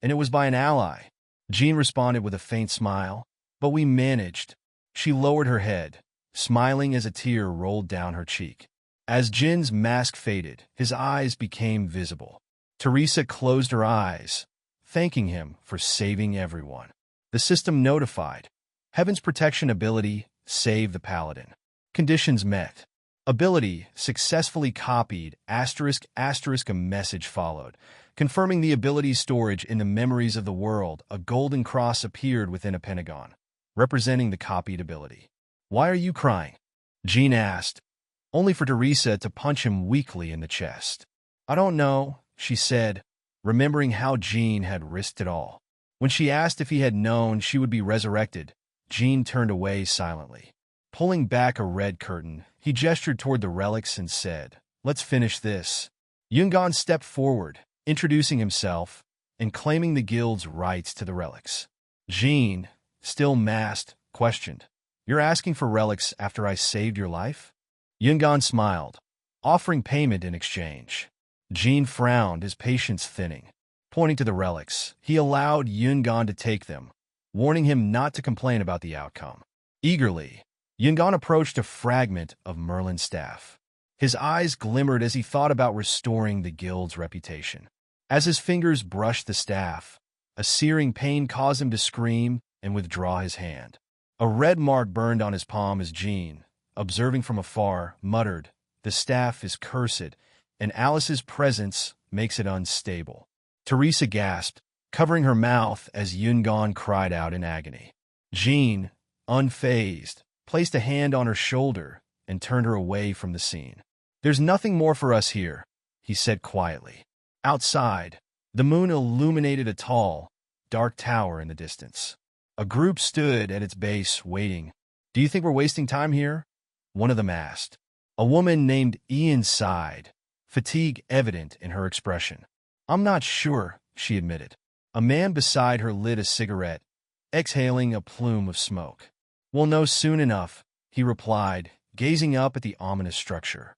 and it was by an ally. Jean responded with a faint smile, but we managed. She lowered her head, smiling as a tear rolled down her cheek. As Jin's mask faded, his eyes became visible. Teresa closed her eyes, thanking him for saving everyone. The system notified. Heaven's protection ability, save the paladin. Conditions met. Ability successfully copied, ****. A message followed. Confirming the ability's storage in the memories of the world, a golden cross appeared within a pentagon, representing the copied ability. Why are you crying? Jean asked, only for Teresa to punch him weakly in the chest. I don't know, she said, remembering how Jean had risked it all. When she asked if he had known she would be resurrected, Jean turned away silently. Pulling back a red curtain, he gestured toward the relics and said, Let's finish this. Yungan stepped forward, introducing himself and claiming the guild's rights to the relics. Jean, still masked, questioned, You're asking for relics after I saved your life? Yungan smiled, offering payment in exchange. Jean frowned, his patience thinning. Pointing to the relics, he allowed Yungan to take them, warning him not to complain about the outcome. Eagerly, Yungan approached a fragment of Merlin's staff. His eyes glimmered as he thought about restoring the guild's reputation. As his fingers brushed the staff, a searing pain caused him to scream and withdraw his hand. A red mark burned on his palm as Jean, observing from afar, muttered, The staff is cursed, and Alice's presence makes it unstable. Teresa gasped, covering her mouth as Yungan cried out in agony. Jean, unfazed, placed a hand on her shoulder and turned her away from the scene. There's nothing more for us here, he said quietly. Outside, the moon illuminated a tall, dark tower in the distance. A group stood at its base, waiting. Do you think we're wasting time here? One of them asked. A woman named Ian sighed, fatigue evident in her expression. I'm not sure, she admitted. A man beside her lit a cigarette, exhaling a plume of smoke. We'll know soon enough, he replied, gazing up at the ominous structure.